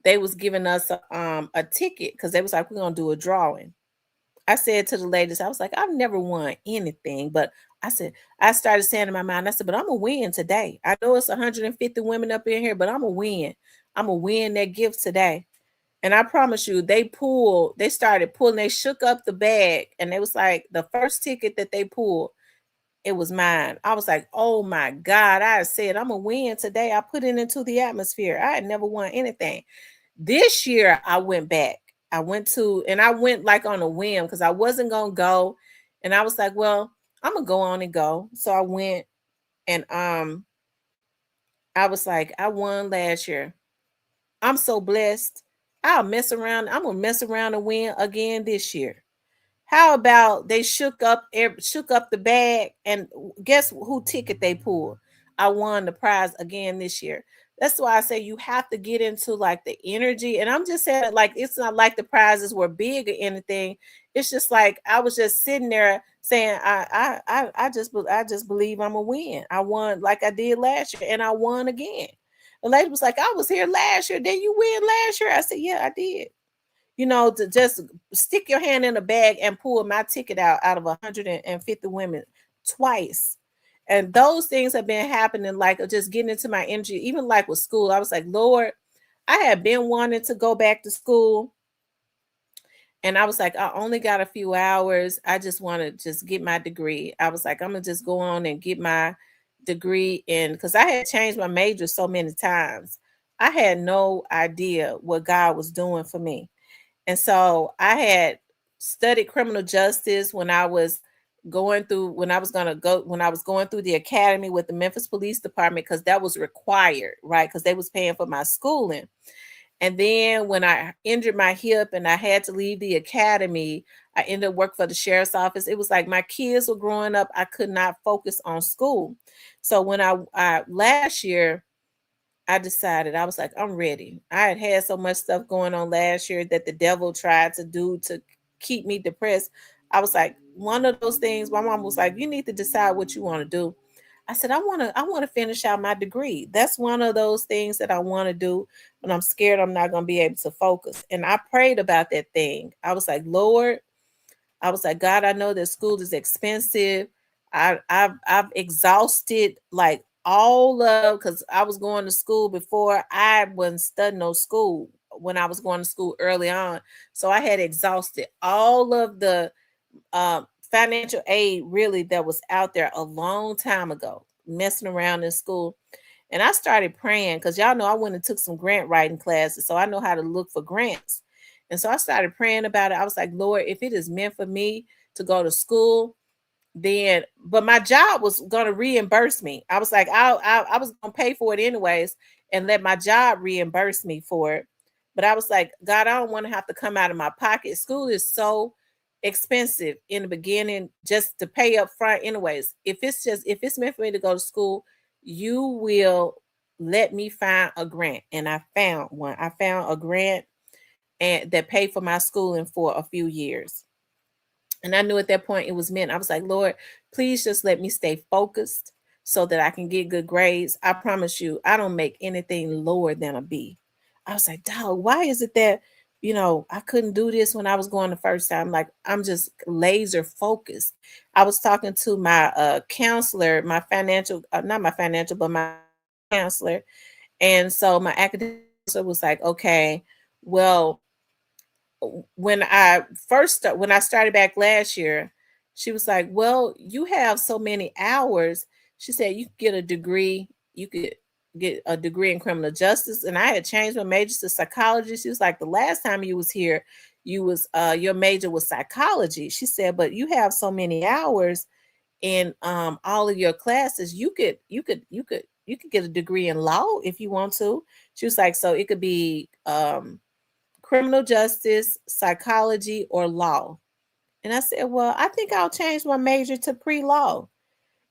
They was giving us a ticket because they was like, we're going to do a drawing. I said to the ladies, I was like, I've never won anything. But I started saying in my mind, I said, but I'm going to win today. I know it's 150 women up in here, but I'm going to win. I'm going to win that gift today. And I promise you, they started pulling, they shook up the bag. And it was like the first ticket that they pulled, it was mine. I was like, oh my God. I said, I'm going to win today. I put it into the atmosphere. I had never won anything. This year, I went back. I went like on a whim because I wasn't going to go. And I was like, well, I'm going to go on and go. So I went, and I was like, I won last year. I'm so blessed. I'm going to mess around and win again this year. How about they shook up the bag, and guess who ticket they pulled? I won the prize again this year. That's why I say you have to get into like the energy. And I'm just saying, like, it's not like the prizes were big or anything. It's just like I was just sitting there saying, I just believe I'm a win. I won like I did last year, and I won again. The lady was like, I was here last year. Did you win last year? I said, yeah, I did. To just stick your hand in a bag and pull my ticket out of 150 women twice. And those things have been happening, like just getting into my energy, even like with school. I was like, Lord, I had been wanting to go back to school. And I was like, I only got a few hours. I just want to just get my degree. I was like, I'm going to just go on and get my degree in, because I had changed my major so many times. I had no idea what God was doing for me. And so I had studied criminal justice when I was going through the academy with the Memphis Police Department, because that was required, right? Because they was paying for my schooling. And then when I injured my hip and I had to leave the academy, I ended up working for the sheriff's office. It was like my kids were growing up. I could not focus on school. So when I last year, I decided, I was like, I'm ready. I had so much stuff going on last year that the devil tried to do to keep me depressed. I was like, one of those things, my mom was like, you need to decide what you want to do. I said, I want to finish out my degree. That's one of those things that I want to do, but I'm scared I'm not going to be able to focus. And I prayed about that thing. I was like, Lord, I was like, God, I know that school is expensive. I've exhausted like all of, because I was going to school before I wasn't studying no school when I was going to school early on. So I had exhausted all of the financial aid really that was out there a long time ago, messing around in school. And I started praying because y'all know I went and took some grant writing classes, so I know how to look for grants. And so I started praying about it. I was like, Lord, if it is meant for me to go to school, then but my job was going to reimburse me. I was like, I was going to pay for it anyways and let my job reimburse me for it. But I was like, God, I don't want to have to come out of my pocket. School is so expensive in the beginning just to pay up front anyways. If it's meant for me to go to school, you will let me find a grant. And I found one. I found a grant and that paid for my schooling for a few years. And I knew at that point it was meant. I was like, Lord, please just let me stay focused so that I can get good grades. I promise you, I don't make anything lower than a B. I was like, dog, why is it that, I couldn't do this when I was going the first time? Like, I'm just laser focused. I was talking to my counselor, my financial, not my financial, but my counselor. And so my academic counselor was like, okay, well, when when I started back last year, she was like, "Well, you have so many hours." She said, "You could get a degree. You could get a degree in criminal justice." And I had changed my major to psychology. She was like, "The last time you was here, you was your major was psychology." She said, "But you have so many hours in all of your classes. You could get a degree in law if you want to." She was like, "So it could be criminal justice, psychology, or law." And I said, well, I think I'll change my major to pre-law.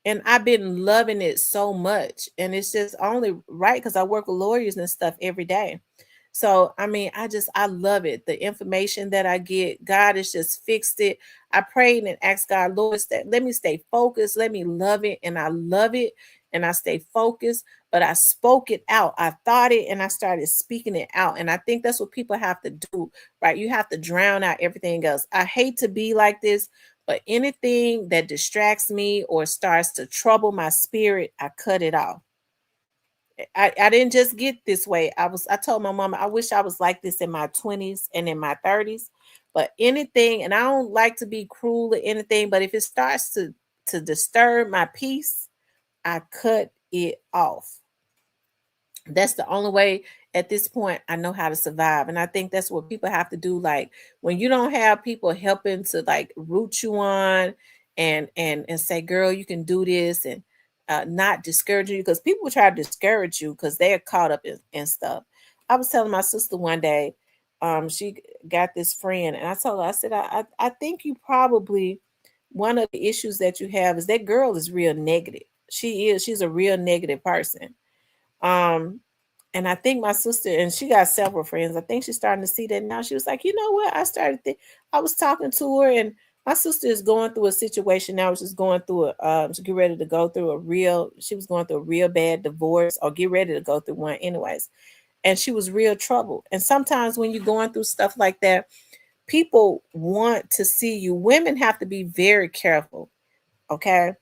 And I've been loving it so much. And it's just only right because I work with lawyers and stuff every day. So, I mean, I love it. The information that I get, God has just fixed it. I prayed and asked God, Lord, let me stay focused. Let me love it. And I love it. And I stay focused, but I spoke it out. I thought it and I started speaking it out. And I think that's what people have to do, right? You have to drown out everything else. I hate to be like this, but anything that distracts me or starts to trouble my spirit, I cut it off. I didn't just get this way. I told my mama I wish I was like this in my 20s and in my 30s. But anything, and I don't like to be cruel or anything, but if it starts to disturb my peace, I cut it off. That's the only way at this point I know how to survive. And I think that's what people have to do. Like when you don't have people helping to like root you on and say, girl, you can do this, and not discourage you, because people try to discourage you because they're caught up in stuff. I was telling my sister one day, she got this friend, and I told her, I said, I think you probably, one of the issues that you have is that girl is real negative. She's a real negative person. um, and I think my sister, and she got several friends, I think she's starting to see that now. She was like, you know what? I was talking to her, and my sister is going through a situation now. She's going through she's getting ready to go through she was going through a real bad divorce, or get ready to go through one anyways. And she was real troubled. And sometimes when you're going through stuff like that, people want to see you. Women have to be very careful. Okay.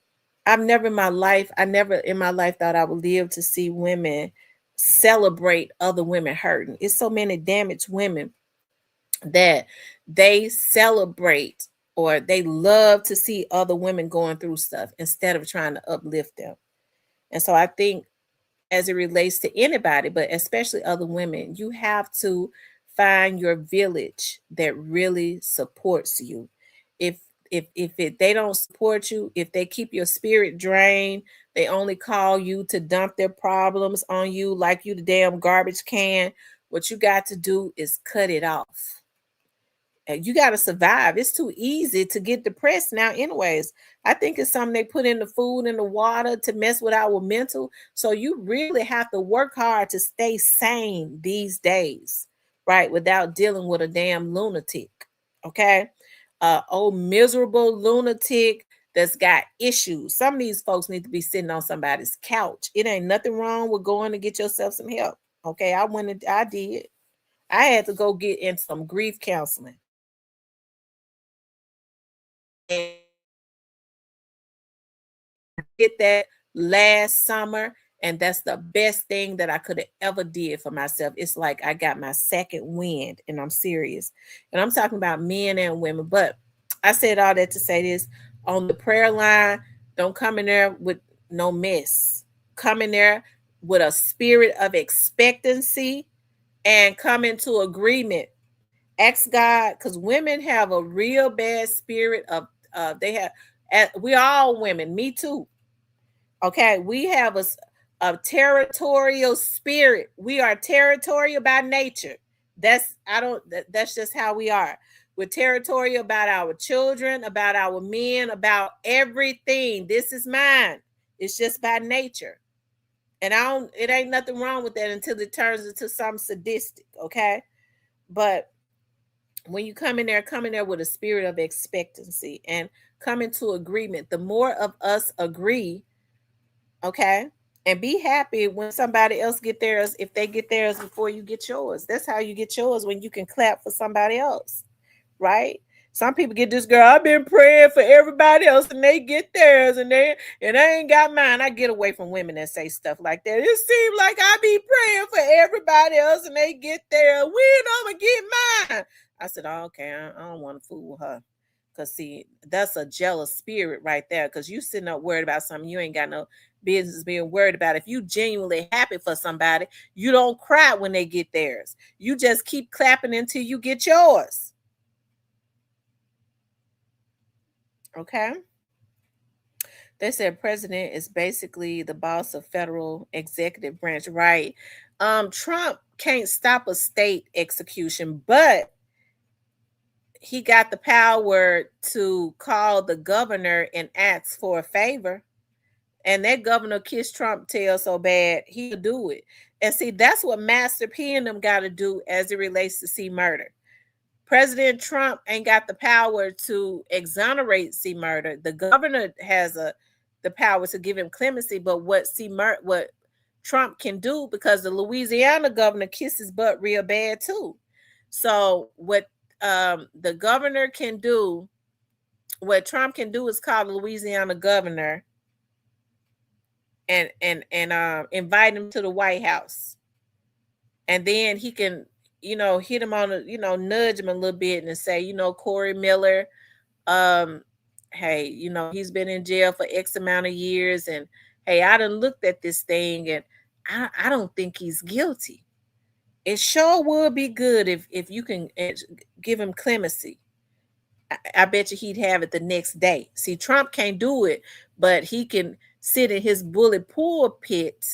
I never in my life thought I would live to see women celebrate other women hurting. It's so many damaged women that they celebrate or they love to see other women going through stuff instead of trying to uplift them. And so I think as it relates to anybody, but especially other women, you have to find your village that really supports you. If they don't support you, if they keep your spirit drained, they only call you to dump their problems on you like you the damn garbage can. What you got to do is cut it off. You got to survive. It's too easy to get depressed now, anyways. I think it's something they put in the food and the water to mess with our mental. So you really have to work hard to stay sane these days, right? Without dealing with a damn lunatic. Okay. Old miserable lunatic that's got issues. Some of these folks need to be sitting on somebody's couch. It ain't nothing wrong with going to get yourself some help. Okay. I did. I had to go get in some grief counseling. And did that last summer, and that's the best thing that I could have ever did for myself. It's like I got my second wind, and I'm serious. And I'm talking about men and women. But I said all that to say this: on the prayer line, don't come in there with no mess. Come in there with a spirit of expectancy and come into agreement. Ask God, because women have a real bad spirit of they have, we all women, me too. Okay, we have a territorial spirit. We are territorial by nature. That's just how we are. We're territorial about our children, about our men, about everything. This is mine. It's just by nature. And it ain't nothing wrong with that until it turns into something sadistic, okay? But when you come in there with a spirit of expectancy and come into agreement. The more of us agree, okay, and be happy when somebody else get theirs, if they get theirs before you get yours. That's how you get yours, when you can clap for somebody else, right? Some people get this, girl, I've been praying for everybody else and they get theirs and I ain't got mine. I get away from women that say stuff like that. It seems like I be praying for everybody else and they get theirs. When I'm gonna get mine? I said, oh, okay, I don't want to fool with her. Because see, that's a jealous spirit right there. Because you sitting up worried about something you ain't got no business being worried about. If you genuinely happy for somebody, you don't cry when they get theirs. You just keep clapping until you get yours. Okay. They said president is basically the boss of federal executive branch, right? Trump can't stop a state execution, but he got the power to call the governor and ask for a favor. And that governor kissed Trump tail so bad, he'll do it. And see, that's what Master P and them got to do as it relates to C Murder. President Trump ain't got the power to exonerate C Murder. The governor has the power to give him clemency, but what Trump can do, because the Louisiana governor kisses butt real bad too. So what the governor can do, what Trump can do is call the Louisiana governor and invite him to the White House, and then he can hit him on nudge him a little bit and say, Corey Miller, hey, he's been in jail for X amount of years, and hey, I done looked at this thing and I don't think he's guilty. It sure would be good if you can give him clemency. I bet you he'd have it the next day. See, Trump can't do it, but he can sit in his bullet pulpit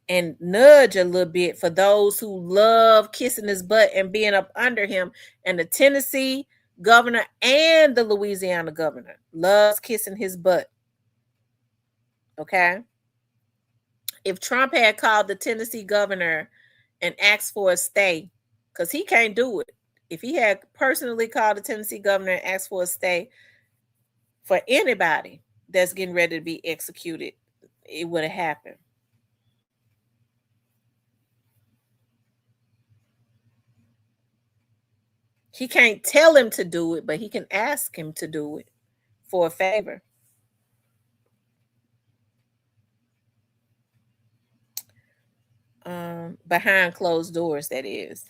and nudge a little bit for those who love kissing his butt and being up under him. And the Tennessee governor and the Louisiana governor loves kissing his butt. Okay. If Trump had called the Tennessee governor and asked for a stay, because he can't do it. If he had personally called the Tennessee governor and asked for a stay for anybody that's getting ready to be executed, it would have happened. He can't tell him to do it, but he can ask him to do it for a favor. Behind closed doors, that is.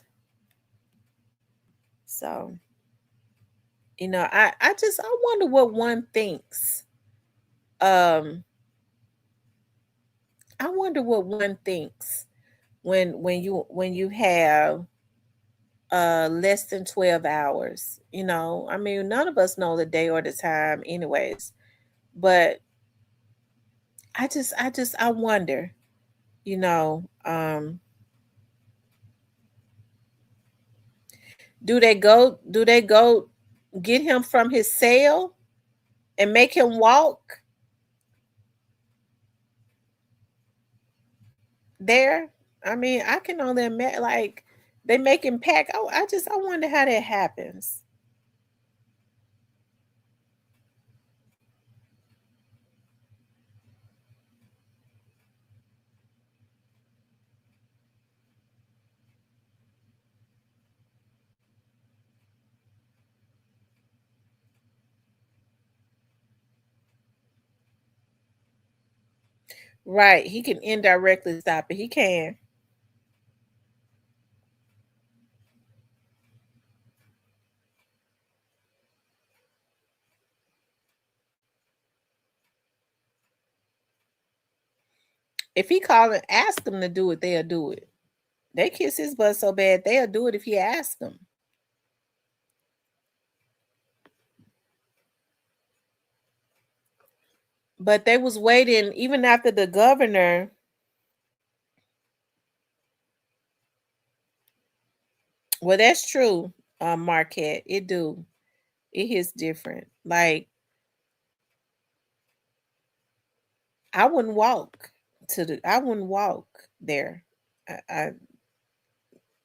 So, I wonder what one thinks. I wonder what one thinks when you have less than 12 hours. I mean, none of us know the day or the time anyways. But I wonder, do they go get him from his cell and make him walk there? I mean, I can only imagine, like, they make him pack. Oh, I wonder how that happens. Right. He can indirectly stop it. He can. If he call and ask them to do it, they'll do it. They kiss his butt so bad, they'll do it if he asks them. But they was waiting even after the governor. Well, that's true, Marquette. It do. It hits different. Like I wouldn't walk I wouldn't walk there. I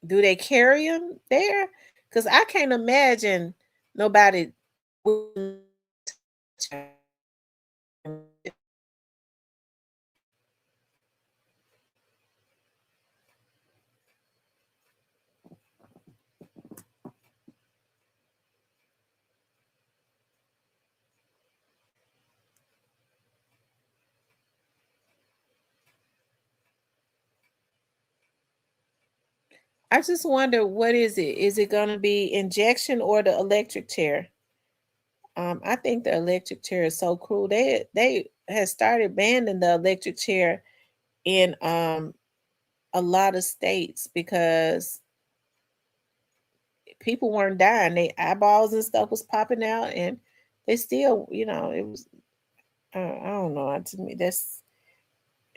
do they carry him there? Because I can't imagine nobody wouldn't touch him. I just wonder what is it? Is it gonna be injection or the electric chair? I think the electric chair is so cool. They had started banning the electric chair in a lot of states because people weren't dying. They eyeballs and stuff was popping out, and they still, it was. I don't know. To me, that's.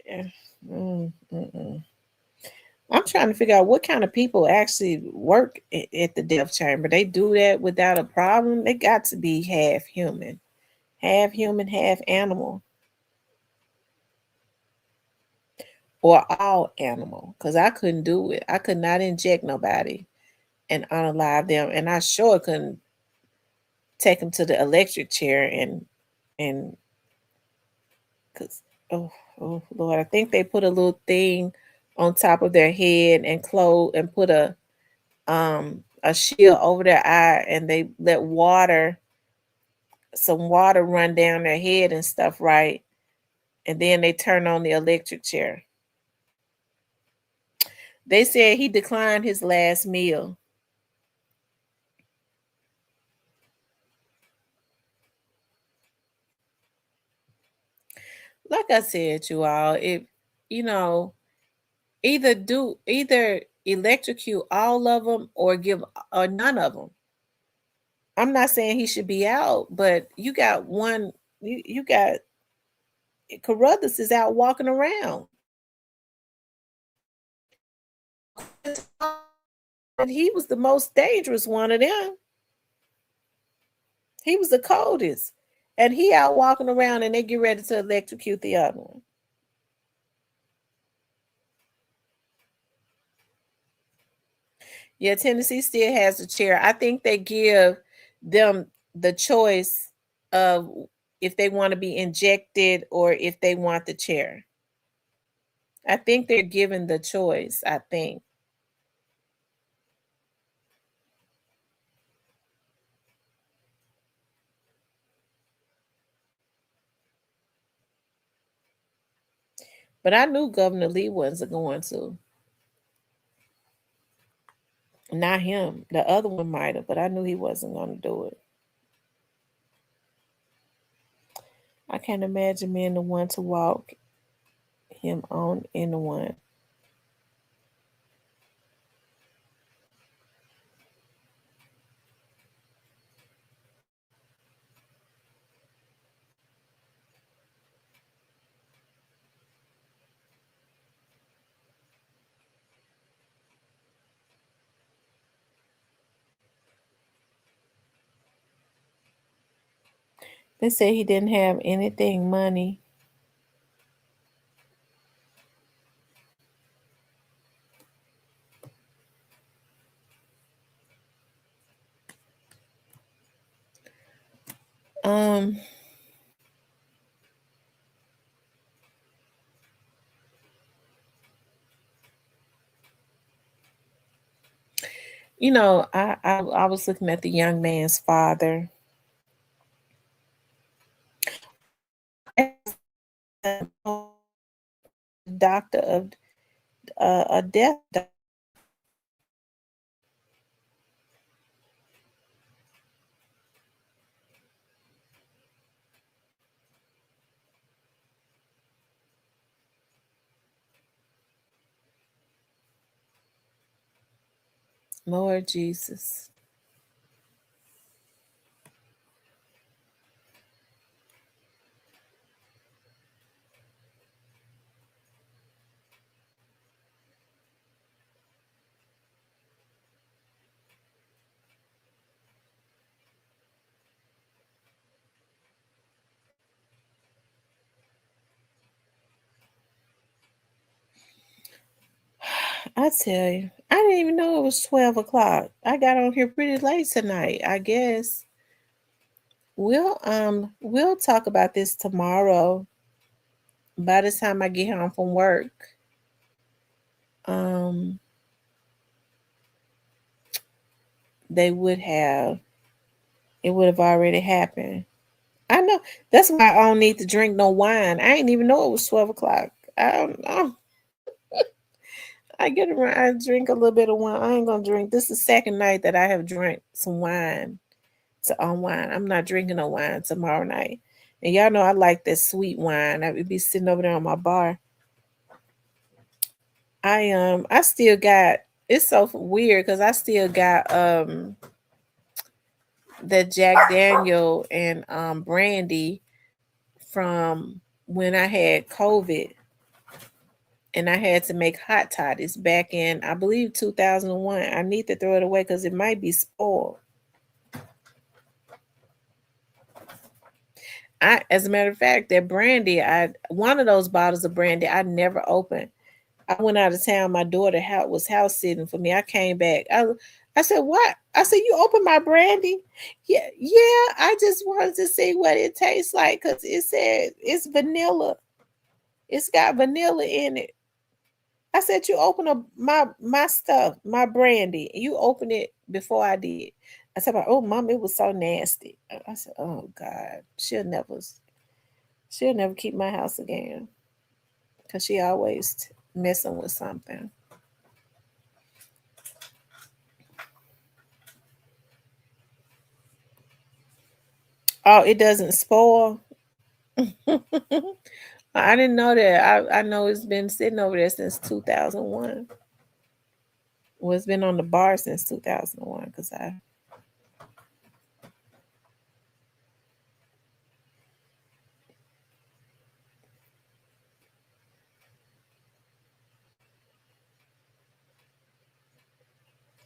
eh, mm. I'm trying to figure out what kind of people actually work at the death chamber. They do that without a problem. They got to be half human, half animal, or all animal. Because I couldn't do it. I could not inject nobody and unalive them, and I sure couldn't take them to the electric chair and because oh Lord, I think they put a little thing on top of their head and close and put a shield over their eye, and they let some water run down their head and stuff, right? And then they turn on the electric chair. They said he declined his last meal. Like I said, you all, if you know, either electrocute all of them or give or none of them. I'm not saying he should be out, but you got one. You got Carruthers is out walking around, and he was the most dangerous one of them. He was the coldest, and he out walking around, and they get ready to electrocute the other one. Yeah, Tennessee still has a chair. I think they give them the choice of if they want to be injected or if they want the chair. I think they're given the choice, I think. But I knew Governor Lee wasn't going to. Not him. The other one might have, but I knew he wasn't going to do it. I can't imagine being the one to walk him on in the one. They said he didn't have anything money. Um, I was looking at the young man's father. doctor of a death doctor. Lord Jesus. I tell you, I didn't even know it was 12 o'clock. I got on here pretty late tonight, I guess. We'll talk about this tomorrow by the time I get home from work. Um they would have it would have already happened. I know that's why I don't need to drink no wine. I didn't even know it was 12 o'clock. I don't know. I get around, I drink a little bit of wine. I ain't gonna drink. This is the second night that I have drank some wine to unwind. I'm not drinking no wine tomorrow night. And y'all know I like that sweet wine. I would be sitting over there on my bar. I still got, it's so weird because I still got that Jack Daniel and brandy from when I had COVID and I had to make hot toddies back in, I believe, 2001. I need to throw it away because it might be spoiled. As a matter of fact, that brandy, one of those bottles of brandy, I never opened. I went out of town. My daughter was house sitting for me. I came back. I said, "What?" I said, "You opened my brandy?" Yeah, yeah. I just wanted to see what it tastes like because it said it's vanilla. It's got vanilla in it. I said, "You open up my stuff, my brandy. You open it before I did." I said, "Oh, mom, it was so nasty." I said, "Oh God, she'll never keep my house again because she always messing with something." Oh, it doesn't spoil. I didn't know that. I know it's been sitting over there since 2001. Well, it's been on the bar since 2001 because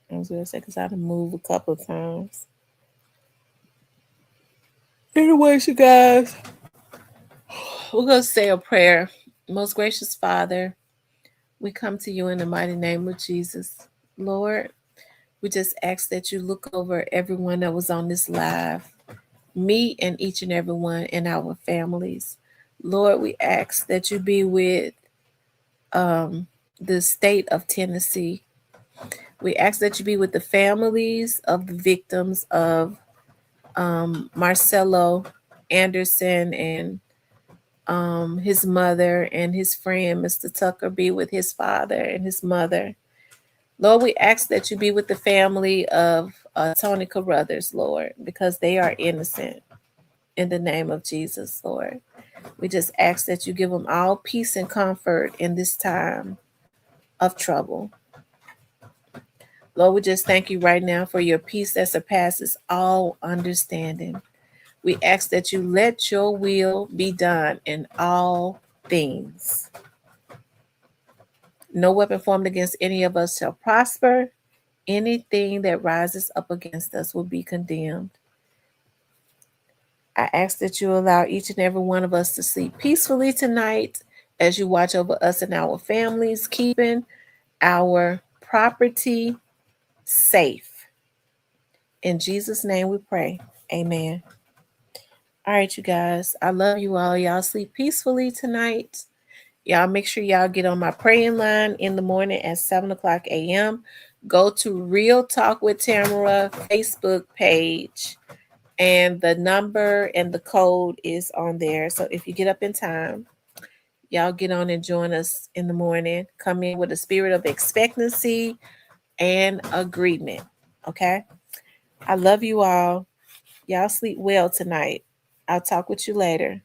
was going to say because I had to move a couple of times. Anyways, you guys, we're going to say a prayer. Most gracious Father, we come to you in the mighty name of Jesus. Lord, we just ask that you look over everyone that was on this live, me and each and every one in our families. Lord, we ask that you be with the state of Tennessee. We ask that you be with the families of the victims of Marcelo Anderson and his mother and his friend, Mr. Tucker, be with his father and his mother. Lord, we ask that you be with the family of Tony Kurthers, Lord, because they are innocent. In the name of Jesus, Lord, we just ask that you give them all peace and comfort in this time of trouble. Lord, we just thank you right now for your peace that surpasses all understanding. We ask that you let your will be done in all things. No weapon formed against any of us shall prosper. Anything that rises up against us will be condemned. I ask that you allow each and every one of us to sleep peacefully tonight as you watch over us and our families, keeping our property safe. In Jesus' name we pray. Amen. All right, you guys. I love you all. Y'all sleep peacefully tonight. Y'all make sure y'all get on my praying line in the morning at 7 o'clock a.m. Go to Real Talk with Tamara Facebook page. And the number and the code is on there. So if you get up in time, Y'all get on and join us in the morning. Come in with a spirit of expectancy and agreement. Okay. I love you all. Y'all sleep well tonight. I'll talk with you later.